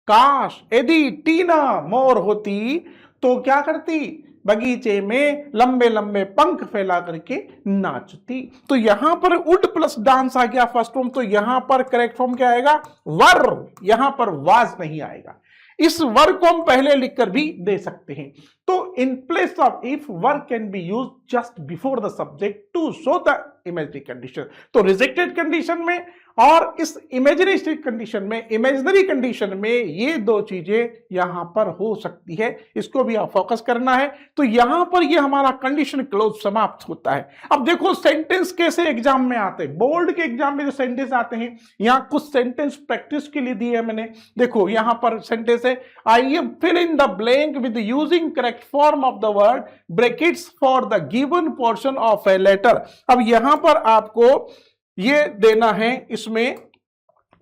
Speaker 1: काश यदि टीना मोर होती तो क्या करती? बगीचे में लंबे लंबे पंख फैला करके नाचती। तो यहां पर वुड प्लस डांस आ गया फर्स्ट फॉर्म, तो यहां पर करेक्ट फॉर्म क्या आएगा? वर, यहां पर वाज नहीं आएगा। इस वर्ब को हम पहले लिखकर भी दे सकते हैं। तो in place of if verb can be use just before the subject to show the imagery condition. तो रिजेक्टेड कंडीशन में और इस इमेजिनरी कंडीशन में, इमेजिनरी कंडीशन में ये दो चीजें यहां पर हो सकती है, इसको भी आप फोकस करना है। तो यहां पर ये हमारा कंडीशन क्लोज समाप्त होता है। अब देखो सेंटेंस कैसे एग्जाम में आते हैं, बोर्ड के एग्जाम में जो सेंटेंस आते हैं, यहां कुछ सेंटेंस प्रैक्टिस के लिए दिए है मैंने। देखो यहां पर सेंटेंस है, I am fill in the blank with using correct form of the word brackets for the given portion of a letter. अब यहां पर आपको ये देना है इसमें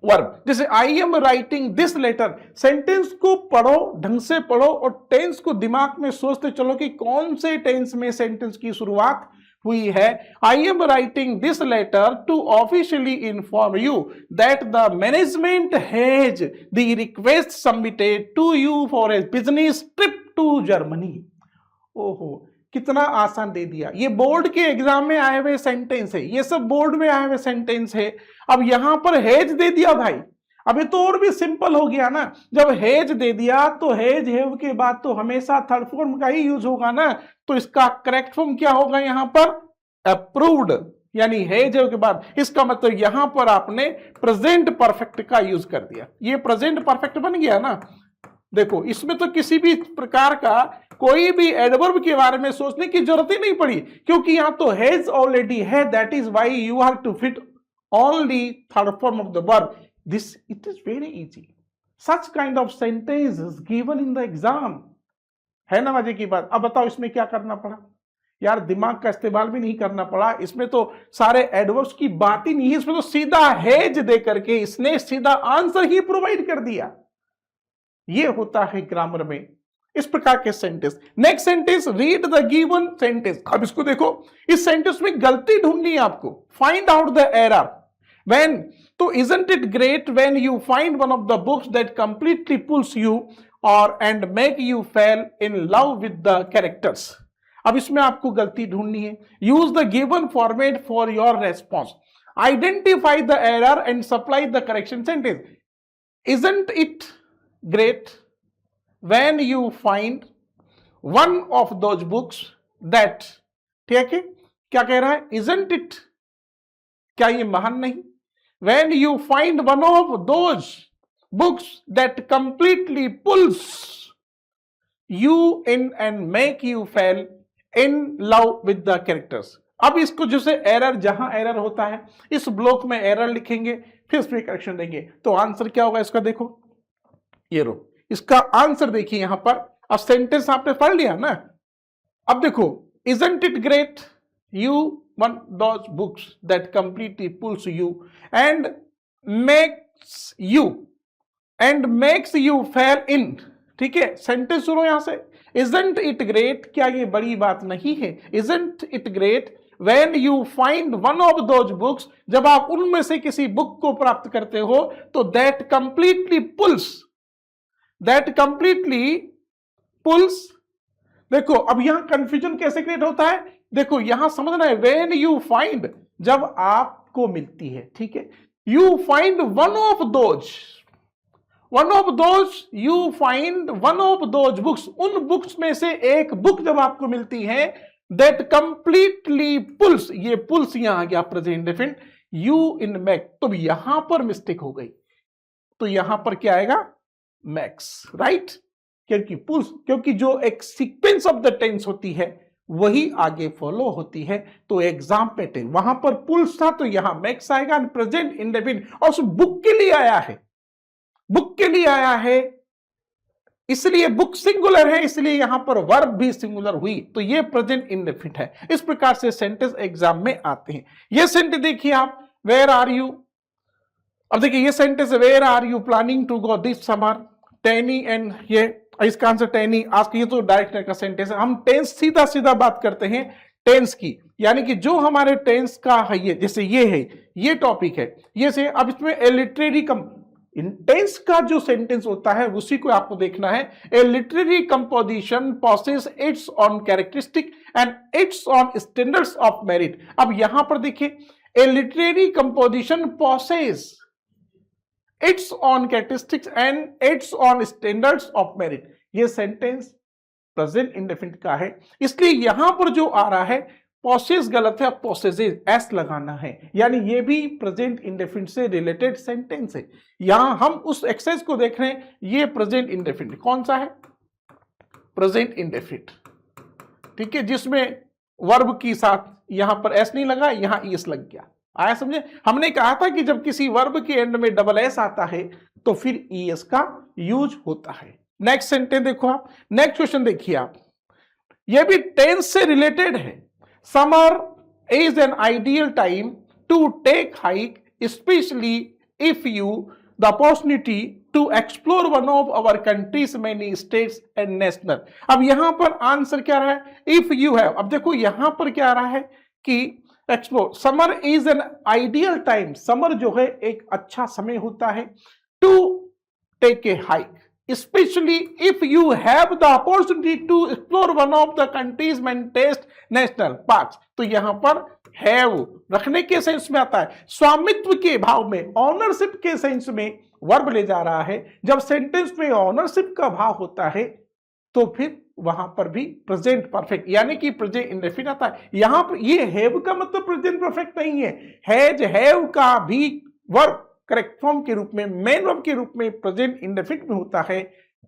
Speaker 1: वर्ब। जैसे I am writing this letter, sentence को पढ़ो, ढंग से पढ़ो और टेंस को दिमाग में सोचते चलो कि कौन से टेंस में सेंटेंस की शुरुआत हुई है। I am writing this letter to officially inform you that the management has the request submitted to you for a business trip to Germany. ओहो, कितना आसान दे दिया। ये बोर्ड के एग्जाम में आए हुए सेंटेंस है, ये सब बोर्ड में आए हुए सेंटेंस है। अब यहां पर हैज दे दिया भाई, अभी तो और भी सिंपल हो गया ना। जब हैज दे दिया तो हैज हैव के बाद तो हमेशा थर्ड फॉर्म का ही यूज होगा ना। तो इसका करेक्ट फॉर्म क्या होगा यहां पर? अप्रूव्ड, यानी हैज हैव के बाद। इसका मतलब यहां पर आपने प्रेजेंट परफेक्ट का यूज कर दिया, ये प्रेजेंट परफेक्ट बन गया ना। देखो इसमें तो किसी भी प्रकार का कोई भी एडवर्ब के बारे में सोचने की जरूरत ही नहीं पड़ी, क्योंकि यहां तो हैज ऑलरेडी है। That is why you have to fit only third form of the verb. This it is very easy. Such kind of sentence is given in the exam, है ना मजे की बात। अब बताओ इसमें क्या करना पड़ा यार? दिमाग का इस्तेमाल भी नहीं करना पड़ा। इसमें तो सारे एडवर्ब्स की बात ही नहीं है, इसमें तो सीधा हैज दे करके इसने सीधा आंसर ही प्रोवाइड कर दिया। ये होता है ग्रामर में इस प्रकार के sentence. Next sentence, read the given sentence. अब इसको देखो, इस सेंटेंस में गलती ढूंढनी है आपको। Find out the error when, तो isn't it great when you find one of the books that completely pulls you और and make you fall in love with the characters. अब इसमें आपको गलती ढूंढनी है। Use the given format for your response, identify the error and supply the correction sentence. Isn't it great when you find one of those books that, ठीक है, क्या कह रहा है? isn't it, क्या ये महान नहीं? when you find one of those books that completely pulls you in and make you fall in love with the characters. अब इसको जैसे एरर, जहां एरर होता है इस ब्लॉक में एरर लिखेंगे, फिर इसमें करेक्शन देंगे, तो आंसर क्या होगा इसका? देखो ये रो, इसका आंसर देखिए यहां पर। अब सेंटेंस आपने पढ़ लिया ना, अब देखो, isn't it great you want those books that completely pulls you and makes you fail in, ठीक है। सेंटेंस सुनो यहां से, isn't it great, क्या ये बड़ी बात नहीं है? isn't it great when you find one of those books, जब आप उनमें से किसी बुक को प्राप्त करते हो, तो that completely pulls। देखो अब यहां कंफ्यूजन कैसे क्रिएट होता है, देखो यहां समझना है, व्हेन यू फाइंड, जब आपको मिलती है, ठीक है, you find one of those books, उन बुक्स में से एक बुक जब आपको मिलती है, दैट कंप्लीटली पुल्स, ये पुल्स यहां आ गया present definite, you in mac, तो यहां पर मिस्टेक हो गई, तो यहां पर क्या आएगा? Max, right. क्योंकि जो एक सीक्वेंस ऑफ द टेंस होती है वही आगे फॉलो होती है, तो एग्जाम पे टेंस, वहां पर पुल्स था तो यहां मैक्स आएगा, प्रेजेंट इंडेफिनिट, और उस बुक के लिए आया है, इसलिए बुक सिंगुलर है, इसलिए यहां पर वर्ब भी सिंगुलर हुई, तो ये प्रेजेंट इंडेफिनिट है। इस प्रकार से सेंटेंस एग्जाम में आते हैं। ये सेंटेंस देखिए आप, वेयर आर यू, अब देखिए ये sentence, where are you planning to go this summer, टेनी एंड, ये इसका आंसर टेनी। आज ये तो डायरेक्ट का सेंटेंस है, हम टेंस सीधा बात करते हैं टेंस की, यानी कि जो हमारे टेंस का है, ये जैसे ये है, ये टॉपिक है, ये से, अब इसमें ए लिटरेरी टेंस का जो सेंटेंस होता है उसी को आपको देखना है। A literary composition possesses its own characteristic and its own standards of merit. अब यहां पर देखिए, a literary composition possesses its own characteristics and its own standards of merit, ये सेंटेंस प्रेजेंट इंडेफिनिट का है, इसलिए यहां पर जो आ रहा है पॉसेस गलत है, पॉसेसेस एस लगाना है, यानी ये भी प्रेजेंट इंडेफिनिट से रिलेटेड सेंटेंस है। यहां हम उस एक्सरसाइज को देख रहे हैं, ये प्रेजेंट इंडेफिनिट कौन सा है? प्रेजेंट इंडेफिनिट, ठीक है, जिसमें वर्ब के साथ यहां पर एस नहीं लगा, यहां एस लग गया। आया समझे? हमने कहा था कि जब किसी वर्ब के एंड में डबल एस आता है तो फिर ईएस का यूज होता है। नेक्स्ट सेंटेंस देखो आप, नेक्स्ट क्वेश्चन देखिए आप, यह भी टेंस से रिलेटेड है। Summer is an ideal time to take hike, specially if you the opportunity to explore one of our countries many states and national. अब यहां पर आंसर क्या रहा है? If you have. अब देखो यहां पर क्या रहा है कि explore, summer is an ideal time, summer जो है एक अच्छा समय होता है, to take a hike, specially if you have the opportunity to explore one of the country's मेंटेस्ट नेशनल पार्क्स। तो यहां पर हैव रखने के सेंस में आता है, स्वामित्व के भाव में, ऑनरशिप के सेंस में वर्ब ले जा रहा है। जब सेंटेंस में ऑनरशिप का भाव होता है तो फिर वहां पर भी प्रेजेंट परफेक्ट, यानी कि प्रेजेंट इंडेफिनिट आता है। यहां पर ये हैव का मतलब प्रेजेंट परफेक्ट नहीं है, हैज हैव का भी वर्ब करेक्ट फॉर्म के रूप में, मेन वर्ब के रूप में प्रेजेंट इंडेफिनिट में होता है,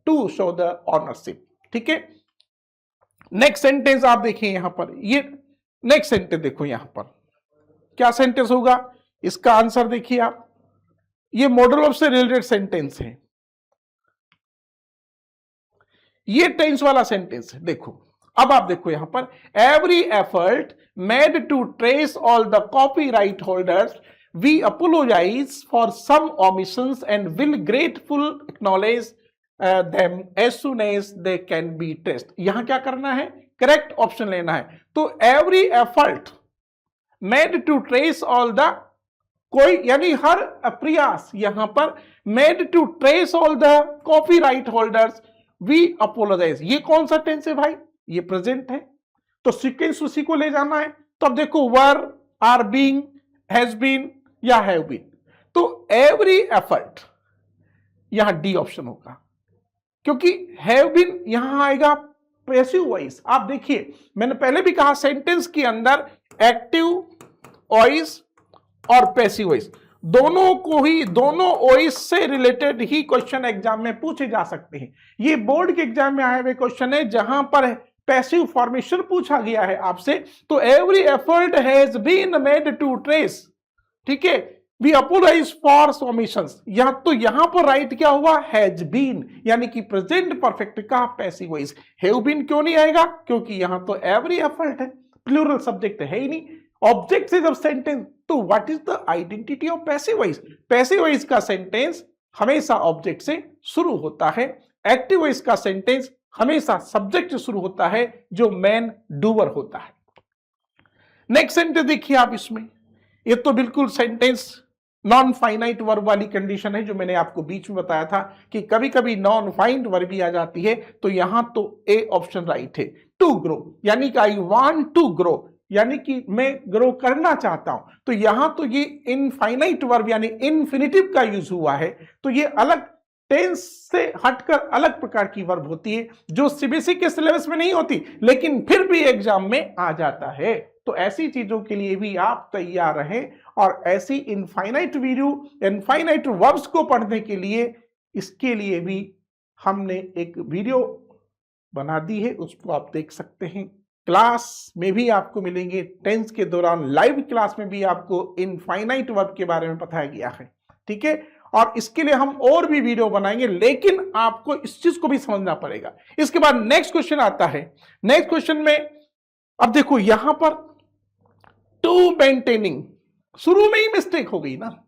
Speaker 1: टू शो द ऑनरशिप, ठीक है। नेक्स्ट सेंटेंस आप देखिए यहां पर, ये नेक्स्ट सेंटेंस देखो यहां पर क्या सेंटेंस होगा, इसका आंसर देखिए आप, ये मॉडल वर्ब से रिलेटेड सेंटेंस है, ये टेंस वाला सेंटेंस है। देखो अब आप देखो यहां पर, every effort made to trace all the copyright holders, we apologise for some omissions and will grateful acknowledge them as soon as they can be traced. यहां क्या करना है? करेक्ट ऑप्शन लेना है। तो every effort made to trace all the, कोई यानी हर प्रयास, यहां पर made to trace all the copyright holders, we apologise, ये कौन सा टेंस है भाई? ये प्रेजेंट है, तो सीक्वेंस उसी को ले जाना है। तो अब देखो वर, आर बीइंग, हैज बीन या हैव बीन, तो एवरी एफर्ट यहां डी ऑप्शन होगा, क्योंकि हैव बीन यहां आएगा पैसिव वॉइस। आप देखिए मैंने पहले भी कहा सेंटेंस के अंदर एक्टिव वॉइस और पैसिव वॉइस, दोनों ओइस से रिलेटेड ही क्वेश्चन एग्जाम में पूछे जा सकते हैं। ये बोर्ड के एग्जाम में आए हुए क्वेश्चन है जहां पर पैसिव फॉर्मेशन पूछा गया है आपसे, तो every effort has been made to trace, ठीक है, वी अपोलाइज फॉर सबमिशंस, यहां पर राइट क्या हुआ, हैज बीन, यानी कि प्रेजेंट परफेक्ट का पैसिव वॉइस। हैव बीन क्यों नहीं आएगा, क्योंकि यहां तो एवरी एफर्ट है, प्लूरल सब्जेक्ट है ही नहीं, ऑब्जेक्ट इज ऑफ सेंटेंस। तो what is the identity of passive voice? Passive voice का सेंटेंस हमेशा ऑब्जेक्ट से शुरू होता है, एक्टिव वॉइस का सेंटेंस हमेशा सब्जेक्ट से शुरू होता है जो मैन डूअर होता है। नेक्स्ट सेंटेंस देखिए आप इसमें, ये तो बिल्कुल सेंटेंस नॉन फाइनाइट वर्ब वाली कंडीशन है जो मैंने आपको बीच में बताया था कि कभी कभी नॉन फाइनाइट वर्ब भी आ जाती है, तो यहां तो ए ऑप्शन राइट है। टू ग्रो, यानी कि आई वांट टू ग्रो, यानी कि मैं ग्रो करना चाहता हूं, तो यहां तो ये इनफाइनाइट वर्ब यानी इन्फिनिटिव का यूज हुआ है, तो ये अलग टेंस से हटकर अलग प्रकार की वर्ब होती है जो सीबीएसई के सिलेबस में नहीं होती, लेकिन फिर भी एग्जाम में आ जाता है। तो ऐसी चीजों के लिए भी आप तैयार रहें, और ऐसी इनफाइनाइट इनफाइनाइट वर्ब्स को पढ़ने के लिए इसके लिए भी हमने एक वीडियो बना दी है, उसको आप देख सकते हैं। क्लास में भी आपको मिलेंगे, टेंस के दौरान लाइव क्लास में भी आपको इनफाइनाइट वर्ब के बारे में बताया गया है, ठीक है। और इसके लिए हम और भी वीडियो बनाएंगे, लेकिन आपको इस चीज को भी समझना पड़ेगा। इसके बाद नेक्स्ट क्वेश्चन आता है। नेक्स्ट क्वेश्चन में अब देखो यहां पर टू मेंटेनिंग, शुरू में ही मिस्टेक हो गई ना,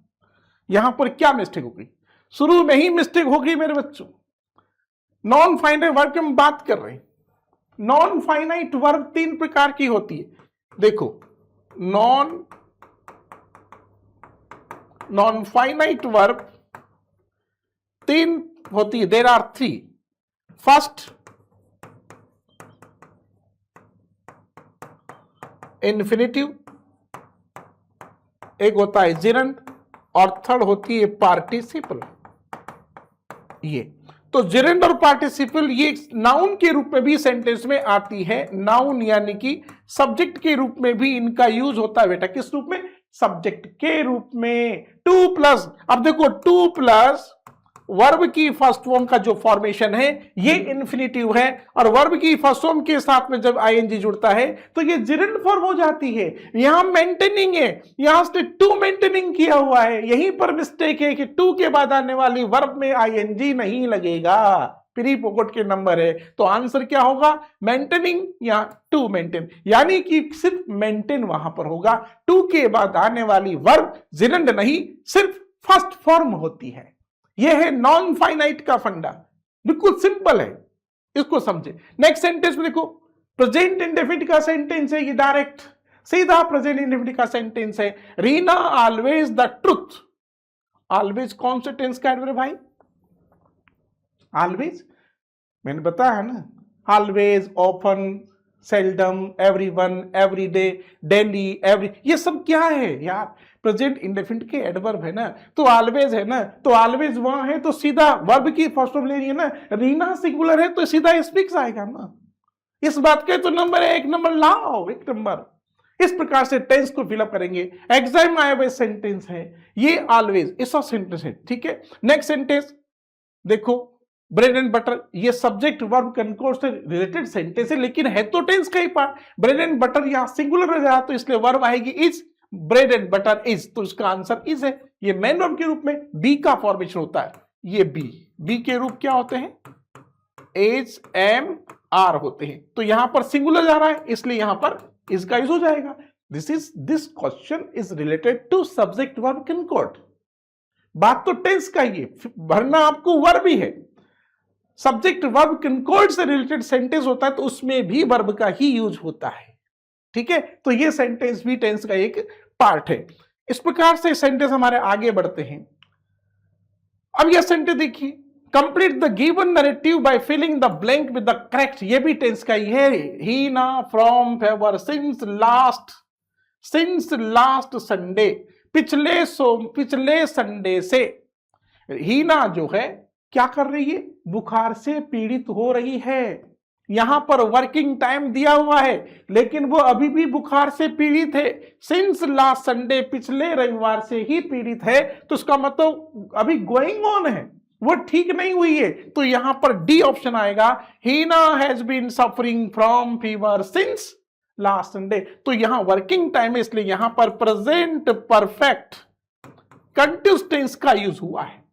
Speaker 1: यहां पर क्या मिस्टेक हो गई, शुरू में ही मिस्टेक हो गई मेरे बच्चों। नॉन फाइनाइट वर्ब की हम बात कर रहे हैं। नॉन फाइनाइट वर्ब तीन प्रकार की होती है, देखो नॉन फाइनाइट वर्ब तीन होती है, there are three. First infinitive, एक होता है जिरंड, और थर्ड होती है पार्टिसिपल। ये तो जिरंड और पार्टिसिपल ये नाउन के रूप में भी सेंटेंस में आती है। नाउन यानी कि सब्जेक्ट के रूप में भी इनका यूज होता है बेटा, किस रूप में, सब्जेक्ट के रूप में। टू प्लस, अब देखो टू प्लस वर्ब की फर्स्ट फॉर्म का जो फॉर्मेशन है ये इन्फिनिटिव है, और वर्ब की फर्स्ट फॉर्म के साथ में जब आईएनजी जुड़ता है तो ये जिरंड फॉर्म हो जाती है। यहां मेंटेनिंग है, यहां से टू मेंटेनिंग किया हुआ है, यहीं पर मिस्टेक है कि टू के बाद आने वाली वर्ब में आईएनजी नहीं लगेगा, प्री पोकेट के नंबर है। तो आंसर क्या होगा, मेंटेनिंग या टू मेंटेन, यानी कि सिर्फ मेंटेन वहां पर होगा, टू के बाद आने वाली वर्ब जिरंड नहीं, सिर्फ फर्स्ट फॉर्म होती है। यह है नॉन फाइनाइट का फंडा, बिल्कुल सिंपल है, इसको समझे। नेक्स्ट सेंटेंस में देखो, प्रेजेंट इंडेफिनिट का सेंटेंस है, ये डायरेक्ट सीधा प्रेजेंट इंडेफिनिट का सेंटेंस है। Reena always the truth, always कौन से टेंस का एडवर्ब भाई, ऑलवेज मैंने बताया ना, always, often, seldom, everyone, everyday, daily, every, ये सब क्या है यार, प्रेजेंट इंडेफिनिट के एडवर्ब है ना, तो ऑलवेज है ना, तो ऑलवेज वहां है तो सीधा वर्ब की फर्स्ट फॉर्म लेनी है ना। रीना सिंगुलर है तो सीधा स्पीक्स आएगा ना, इस बात के तो नंबर है, एक नंबर लाओ, एक नंबर। इस प्रकार से टेंस को फिलअप करेंगे। एग्जाम में आया हुआ सेंटेंस है ये, ऑलवेज ऐसा सेंटेंस है, ठीक है। नेक्स्ट सेंटेंस देखो, ब्रेड एंड बटर, ये सब्जेक्ट वर्ब कंकॉर्ड से रिलेटेड सेंटेंस है, लेकिन है तो टेंस का ही पार्ट। ब्रेड एंड बटर यहां सिंगुलर रह जाए तो इसलिए वर्ब आएगी is, bread and butter is, तो इसका आंसर इज है। ये मेन वर्ब के रूप में बी का फॉर्मेशन होता है, ये बी के रूप क्या होते हैं, एज, एम, आर होते हैं। तो यहां पर सिंगुलर जा रहा है इसलिए यहां पर इसका यूज हो जाएगा। This question is related to subject verb concord. बात तो टेंस का ही है, भरना आपको वर्ब ही है। सब्जेक्ट वर्ब कंकॉर्ड से रिलेटेड सेंटेंस होता है तो उसमें भी वर्ब का ही यूज होता है, ठीक है। तो ये सेंटेंस भी टेंस का एक पार्ट है। इस प्रकार से सेंटेंस हमारे आगे बढ़ते हैं। अब यह सेंटेंस देखिए, complete the given narrative by filling the blank with the correct, ये भी टेंस का ही है। Heena from fever since last Sunday, पिछले संडे से हीना जो है क्या कर रही है, बुखार से पीड़ित हो रही है। यहां पर वर्किंग टाइम दिया हुआ है, लेकिन वो अभी भी बुखार से पीड़ित है, सिंस लास्ट संडे, पिछले रविवार से ही पीड़ित है, तो उसका मतलब अभी गोइंग ऑन है, वो ठीक नहीं हुई है। तो यहां पर डी ऑप्शन आएगा, Heena has been suffering from fever since last Sunday. तो यहां वर्किंग टाइम है, इसलिए यहां पर प्रेजेंट परफेक्ट कंटिन्यूअस टेंस का यूज हुआ है।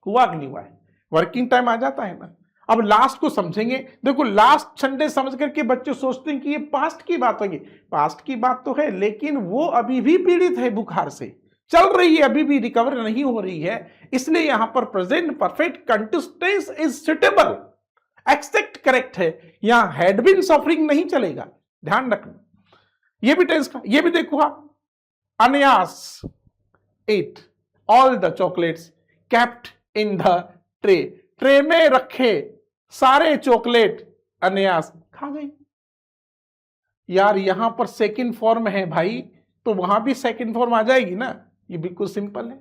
Speaker 1: हुआ कि नहीं हुआ है? वर्किंग टाइम आ जाता है ना। अब लास्ट को समझेंगे। देखो, लास्ट संडे समझ करके बच्चे सोचते हैं कि ये पास्ट की बात होगी। पास्ट की बात तो है, लेकिन वो अभी भी पीड़ित है बुखार से, चल रही है, अभी भी रिकवर नहीं हो रही है, इसलिए यहां पर present perfect continuous tense is suitable, except correct है। यहां हैड बीन सफरिंग नहीं चलेगा, ध्यान रखना। ये भी टेंस का, ये भी देखो आप, अनयास ate all the chocolates kept in the tray, tray में रखे सारे चॉकलेट अनयास खा गई। यार यहां पर सेकंड फॉर्म है भाई, तो वहां भी सेकंड फॉर्म आ जाएगी ना, ये बिल्कुल सिंपल है।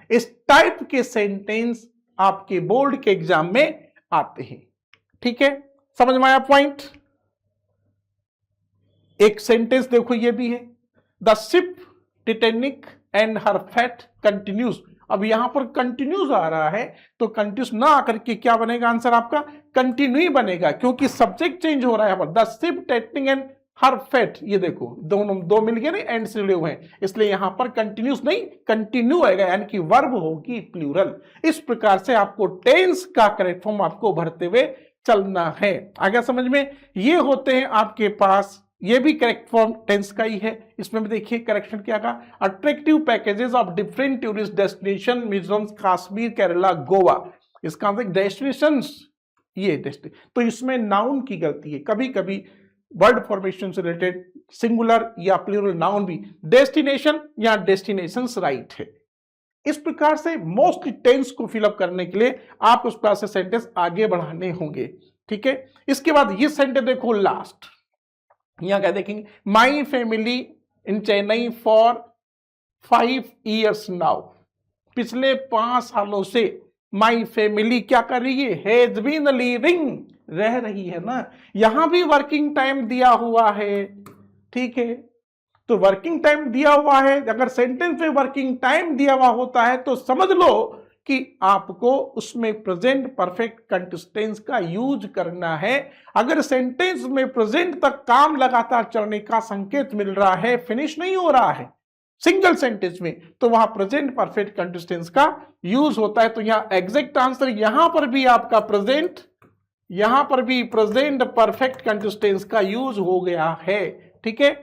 Speaker 1: इस टाइप के सेंटेंस आपके बोर्ड के एग्जाम में आते हैं, ठीक है, समझ में आया पॉइंट। एक सेंटेंस देखो, ये भी है, the ship Titanic and her fate continues. अब यहां पर कंटिन्यूज आ रहा है, तो कंटिन्यूज ना आकर के क्या बनेगा आंसर आपका? कंटिन्यू बनेगा, क्योंकि सब्जेक्ट चेंज हो रहा है। The ship Titanic and her fate, ये देखो दोनों दो मिल गए ना, एंड से जुड़े हुए हैं, इसलिए यहां पर कंटिन्यूस नहीं कंटिन्यू आएगा, यानी कि वर्ब होगी प्लूरल। इस प्रकार से आपको टेंस का करेक्ट फॉर्म आपको भरते हुए चलना है। आगे समझ में? ये होते हैं आपके पास, ये भी करेक्ट फॉर्म टेंस का ही है। इसमें भी देखिए करेक्शन क्या कहा, attractive packages of different tourist destination, Mizoram, Kashmir, Kerala, Goa. इसका मतलब डेस्टिनेशंस, ये डेस्टिनेशन, तो इसमें नाउन की गलती है। कभी कभी वर्ड फॉर्मेशन से रिलेटेड सिंगुलर या प्लूरल नाउन भी डेस्टिनेशन या डेस्टिनेशंस राइट है। इस प्रकार से मोस्ट टेंस को फिलअप करने के लिए आप उस प्रकार से सेंटेंस आगे बढ़ाने होंगे, ठीक है। इसके बाद ये सेंटेंस देखो लास्ट, यहां क्या देखेंगे, my family in Chennai for 5 years now. पिछले 5 सालों से माई फैमिली क्या कर रही है, हैज बीन लिविंग, रह रही है ना। यहां भी वर्किंग टाइम दिया हुआ है, ठीक है, तो वर्किंग टाइम दिया हुआ है। अगर सेंटेंस में वर्किंग टाइम दिया हुआ होता है तो समझ लो कि आपको उसमें प्रेजेंट परफेक्ट कंटिन्यूअस टेंस का यूज करना है। अगर सेंटेंस में प्रेजेंट तक काम लगातार चलने का संकेत मिल रहा है, फिनिश नहीं हो रहा है सिंगल सेंटेंस में, तो वहां प्रेजेंट परफेक्ट कंटिन्यूअस टेंस का यूज होता है। तो यहां एग्जैक्ट आंसर, यहां पर भी आपका प्रेजेंट, यहां पर भी प्रेजेंट परफेक्ट कंटिन्यूअस टेंस का यूज हो गया है, ठीक है,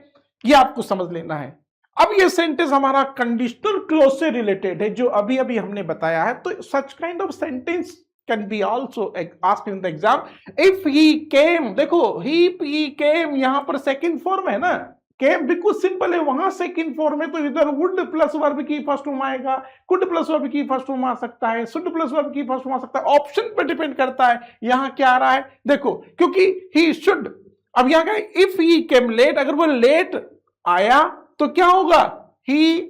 Speaker 1: ये आपको समझ लेना है। अब ये सेंटेंस हमारा कंडीशनल क्लोज से रिलेटेड है, जो अभी अभी हमने बताया है। तो such kind of sentence can be also asked in the exam. If he came, देखो ही केम, यहां पर सेकंड फॉर्म है ना, केम बिल्कुल सिंपल है, वहां सेकंड फॉर्म है, तो इधर वुड प्लस वर्ब की फर्स्ट फॉर्म आएगा, कुड प्लस वर्ब की फर्स्ट फॉर्म आ सकता है, शुड प्लस वर्ब की फर्स्ट फॉर्म आ सकता है, ऑप्शन पर डिपेंड करता है यहां क्या आ रहा है। देखो, क्योंकि ही शुड, अब यहां क्या, इफ ही केम लेट, अगर वो लेट आया तो क्या होगा, ही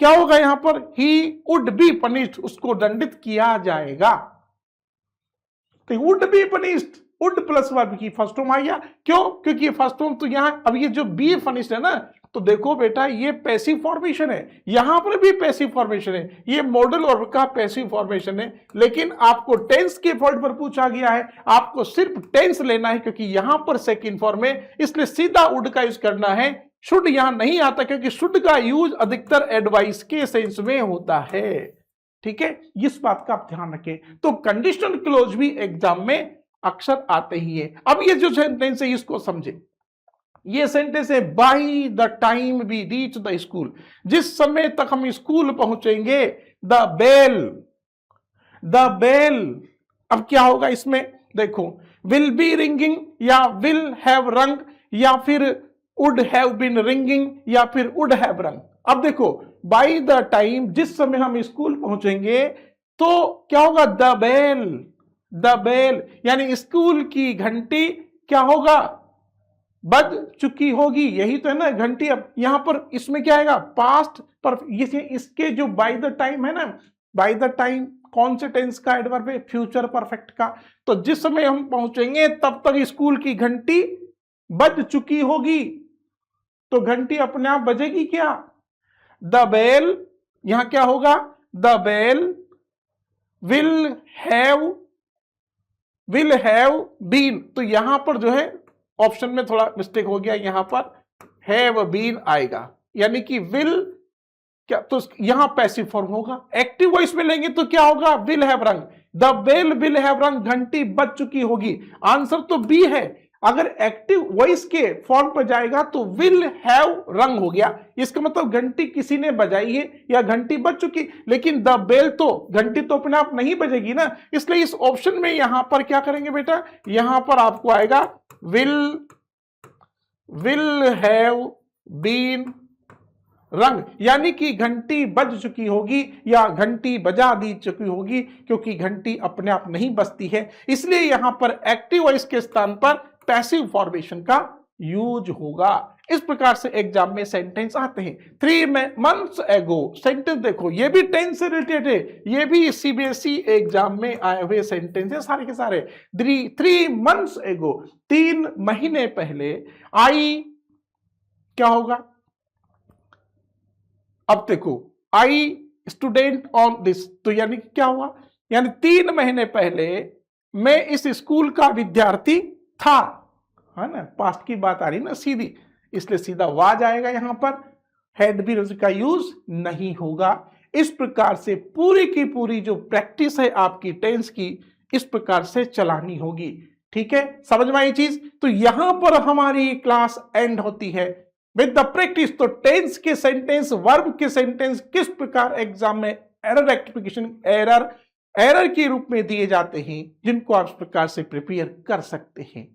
Speaker 1: क्या होगा यहां पर, ही वुड बी पनिश्ड, उसको दंडित किया जाएगा। तो would be punished, would plus verb की फर्स्ट फॉर्म आ गया। क्यों? क्योंकि ये फर्स्ट फॉर्म तो यहां, अब ये जो बी पनिश्ड है ना, तो देखो बेटा ये पैसिव फॉर्मेशन है, यहां पर भी पैसिव फॉर्मेशन है, ये मॉडल वर्ब का पैसिव फॉर्मेशन है। लेकिन आपको टेंस के फॉर्म पर पूछा गया है, आपको सिर्फ टेंस लेना है, क्योंकि यहां पर सेकंड फॉर्म है, इसलिए सीधा वुड का यूज करना है। शुड यहां नहीं आता, क्योंकि शुड का यूज अधिकतर एडवाइस के सेंस में होता है, ठीक है, इस बात का आप ध्यान रखें। तो कंडीशनल क्लोज भी एग्जाम में अक्सर आते ही है। अब ये जो सेंटेंस है इसको समझे, ये सेंटेंस है, by the time we reach the school, जिस समय तक हम स्कूल पहुंचेंगे, द बेल, अब क्या होगा इसमें, देखो विल बी रिंगिंग या विल हैव रंग या फिर वुड हैव बीन रिंगिंग या फिर वुड हैव रंग। अब देखो बाय द टाइम, जिस समय हम स्कूल पहुंचेंगे, तो क्या होगा, द बेल यानी स्कूल की घंटी क्या होगा, बज चुकी होगी, यही तो है ना घंटी। अब यहां पर इसमें क्या आएगा, पास्ट पर, इसके जो बाय द टाइम है ना, बाय द टाइम कौन से टेंस का एडवर्ब है? फ्यूचर परफेक्ट का। तो जिस समय हम पहुंचेंगे तब तक स्कूल की घंटी बज चुकी होगी। तो घंटी अपने आप बजेगी क्या? द बेल, यहां क्या होगा? The bell will have been. तो यहां पर जो है ऑप्शन में थोड़ा मिस्टेक हो गया, यहां पर हैव बीन आएगा, यानी कि विल क्या, तो यहां पैसिव फॉर्म होगा। एक्टिव वॉइस में लेंगे तो क्या होगा? विल हैव रंग। द बेल विल हैव रंग, घंटी बज चुकी होगी। आंसर तो बी है। अगर एक्टिव वॉइस के फॉर्म पर जाएगा तो विल हैव रंग हो गया, इसका मतलब घंटी किसी ने बजाई है या घंटी बज चुकी। लेकिन द बेल, तो घंटी तो अपने आप नहीं बजेगी ना, इसलिए इस ऑप्शन में यहां पर क्या करेंगे बेटा? यहां पर आपको आएगा विल हैव बीन रंग, यानी कि घंटी बज चुकी होगी या घंटी बजा दी चुकी होगी, क्योंकि घंटी अपने आप नहीं बजती है, इसलिए यहां पर एक्टिव वॉइस के स्थान पर पैसिव फॉर्मेशन का यूज होगा। इस प्रकार से एग्जाम में सेंटेंस आते हैं। 3 months ago, सेंटेंस देखो ये भी टेंस से रिलेटेड है, ये भी सीबीएसई एग्जाम में आए हुए सेंटेंस है सारे के सारे। 3 months ago, 3 महीने पहले। आई क्या होगा? अब देखो, आई स्टूडेंट ऑन दिस, तो यानी क्या हुआ? यानी 3 महीने पहले मैं इस स्कूल का विद्यार्थी था, है ना, पास्ट की बात आ रही ना सीधी, इसलिए सीधा वाज आएगा, यहां पर हैड बीन का यूज नहीं होगा। इस प्रकार से पूरी की पूरी जो प्रैक्टिस है आपकी टेंस की, इस प्रकार से चलानी होगी। ठीक है, समझ में आई चीज? तो यहां पर हमारी क्लास एंड होती है विद द प्रैक्टिस। तो टेंस के सेंटेंस, वर्ब के सेंटेंस किस प्रकार एग्जाम में एरर रेक्टिफिकेशन, एरर के रूप में दिए जाते हैं, जिनको आप इस प्रकार से प्रिपेयर कर सकते हैं।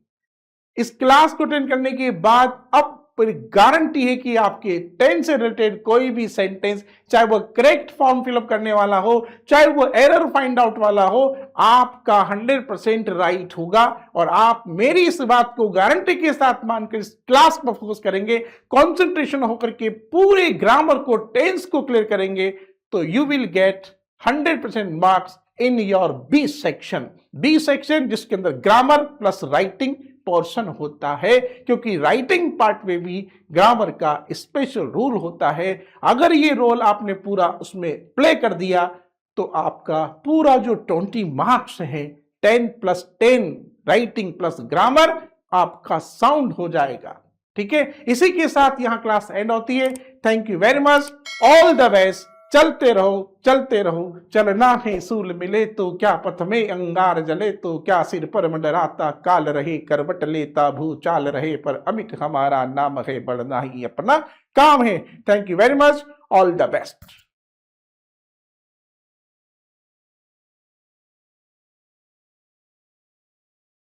Speaker 1: इस क्लास को अटेंड करने के बाद अब गारंटी है कि आपके टेंस से रिलेटेड कोई भी सेंटेंस, चाहे वो करेक्ट फॉर्म फिलअप करने वाला हो, चाहे वो एरर फाइंड आउट वाला हो, आपका 100% राइट होगा। और आप मेरी इस बात को गारंटी के साथ मानकर इस क्लास पर फोकस करेंगे, कंसंट्रेशन होकर के पूरे ग्रामर को, टेंस को क्लियर करेंगे, तो you will get 100% marks in your B section. B section जिसके अंदर ग्रामर प्लस राइटिंग पोर्शन होता है, क्योंकि राइटिंग पार्ट में भी ग्रामर का स्पेशल रूल होता है। अगर ये रोल आपने पूरा उसमें प्ले कर दिया तो आपका पूरा जो 20 मार्क्स है, 10+10 राइटिंग प्लस ग्रामर, आपका साउंड हो जाएगा। ठीक है, इसी के साथ यहां क्लास एंड होती है। Thank you very much, all the best. चलते रहो, चलना है सूल मिले तो, क्या पथ में अंगार जले तो, क्या सिर पर मंडराता काल रहे, करवट लेता भूचाल रहे, पर अमिट हमारा नाम है, बढ़ना ही अपना काम है। Thank you very much, all the best.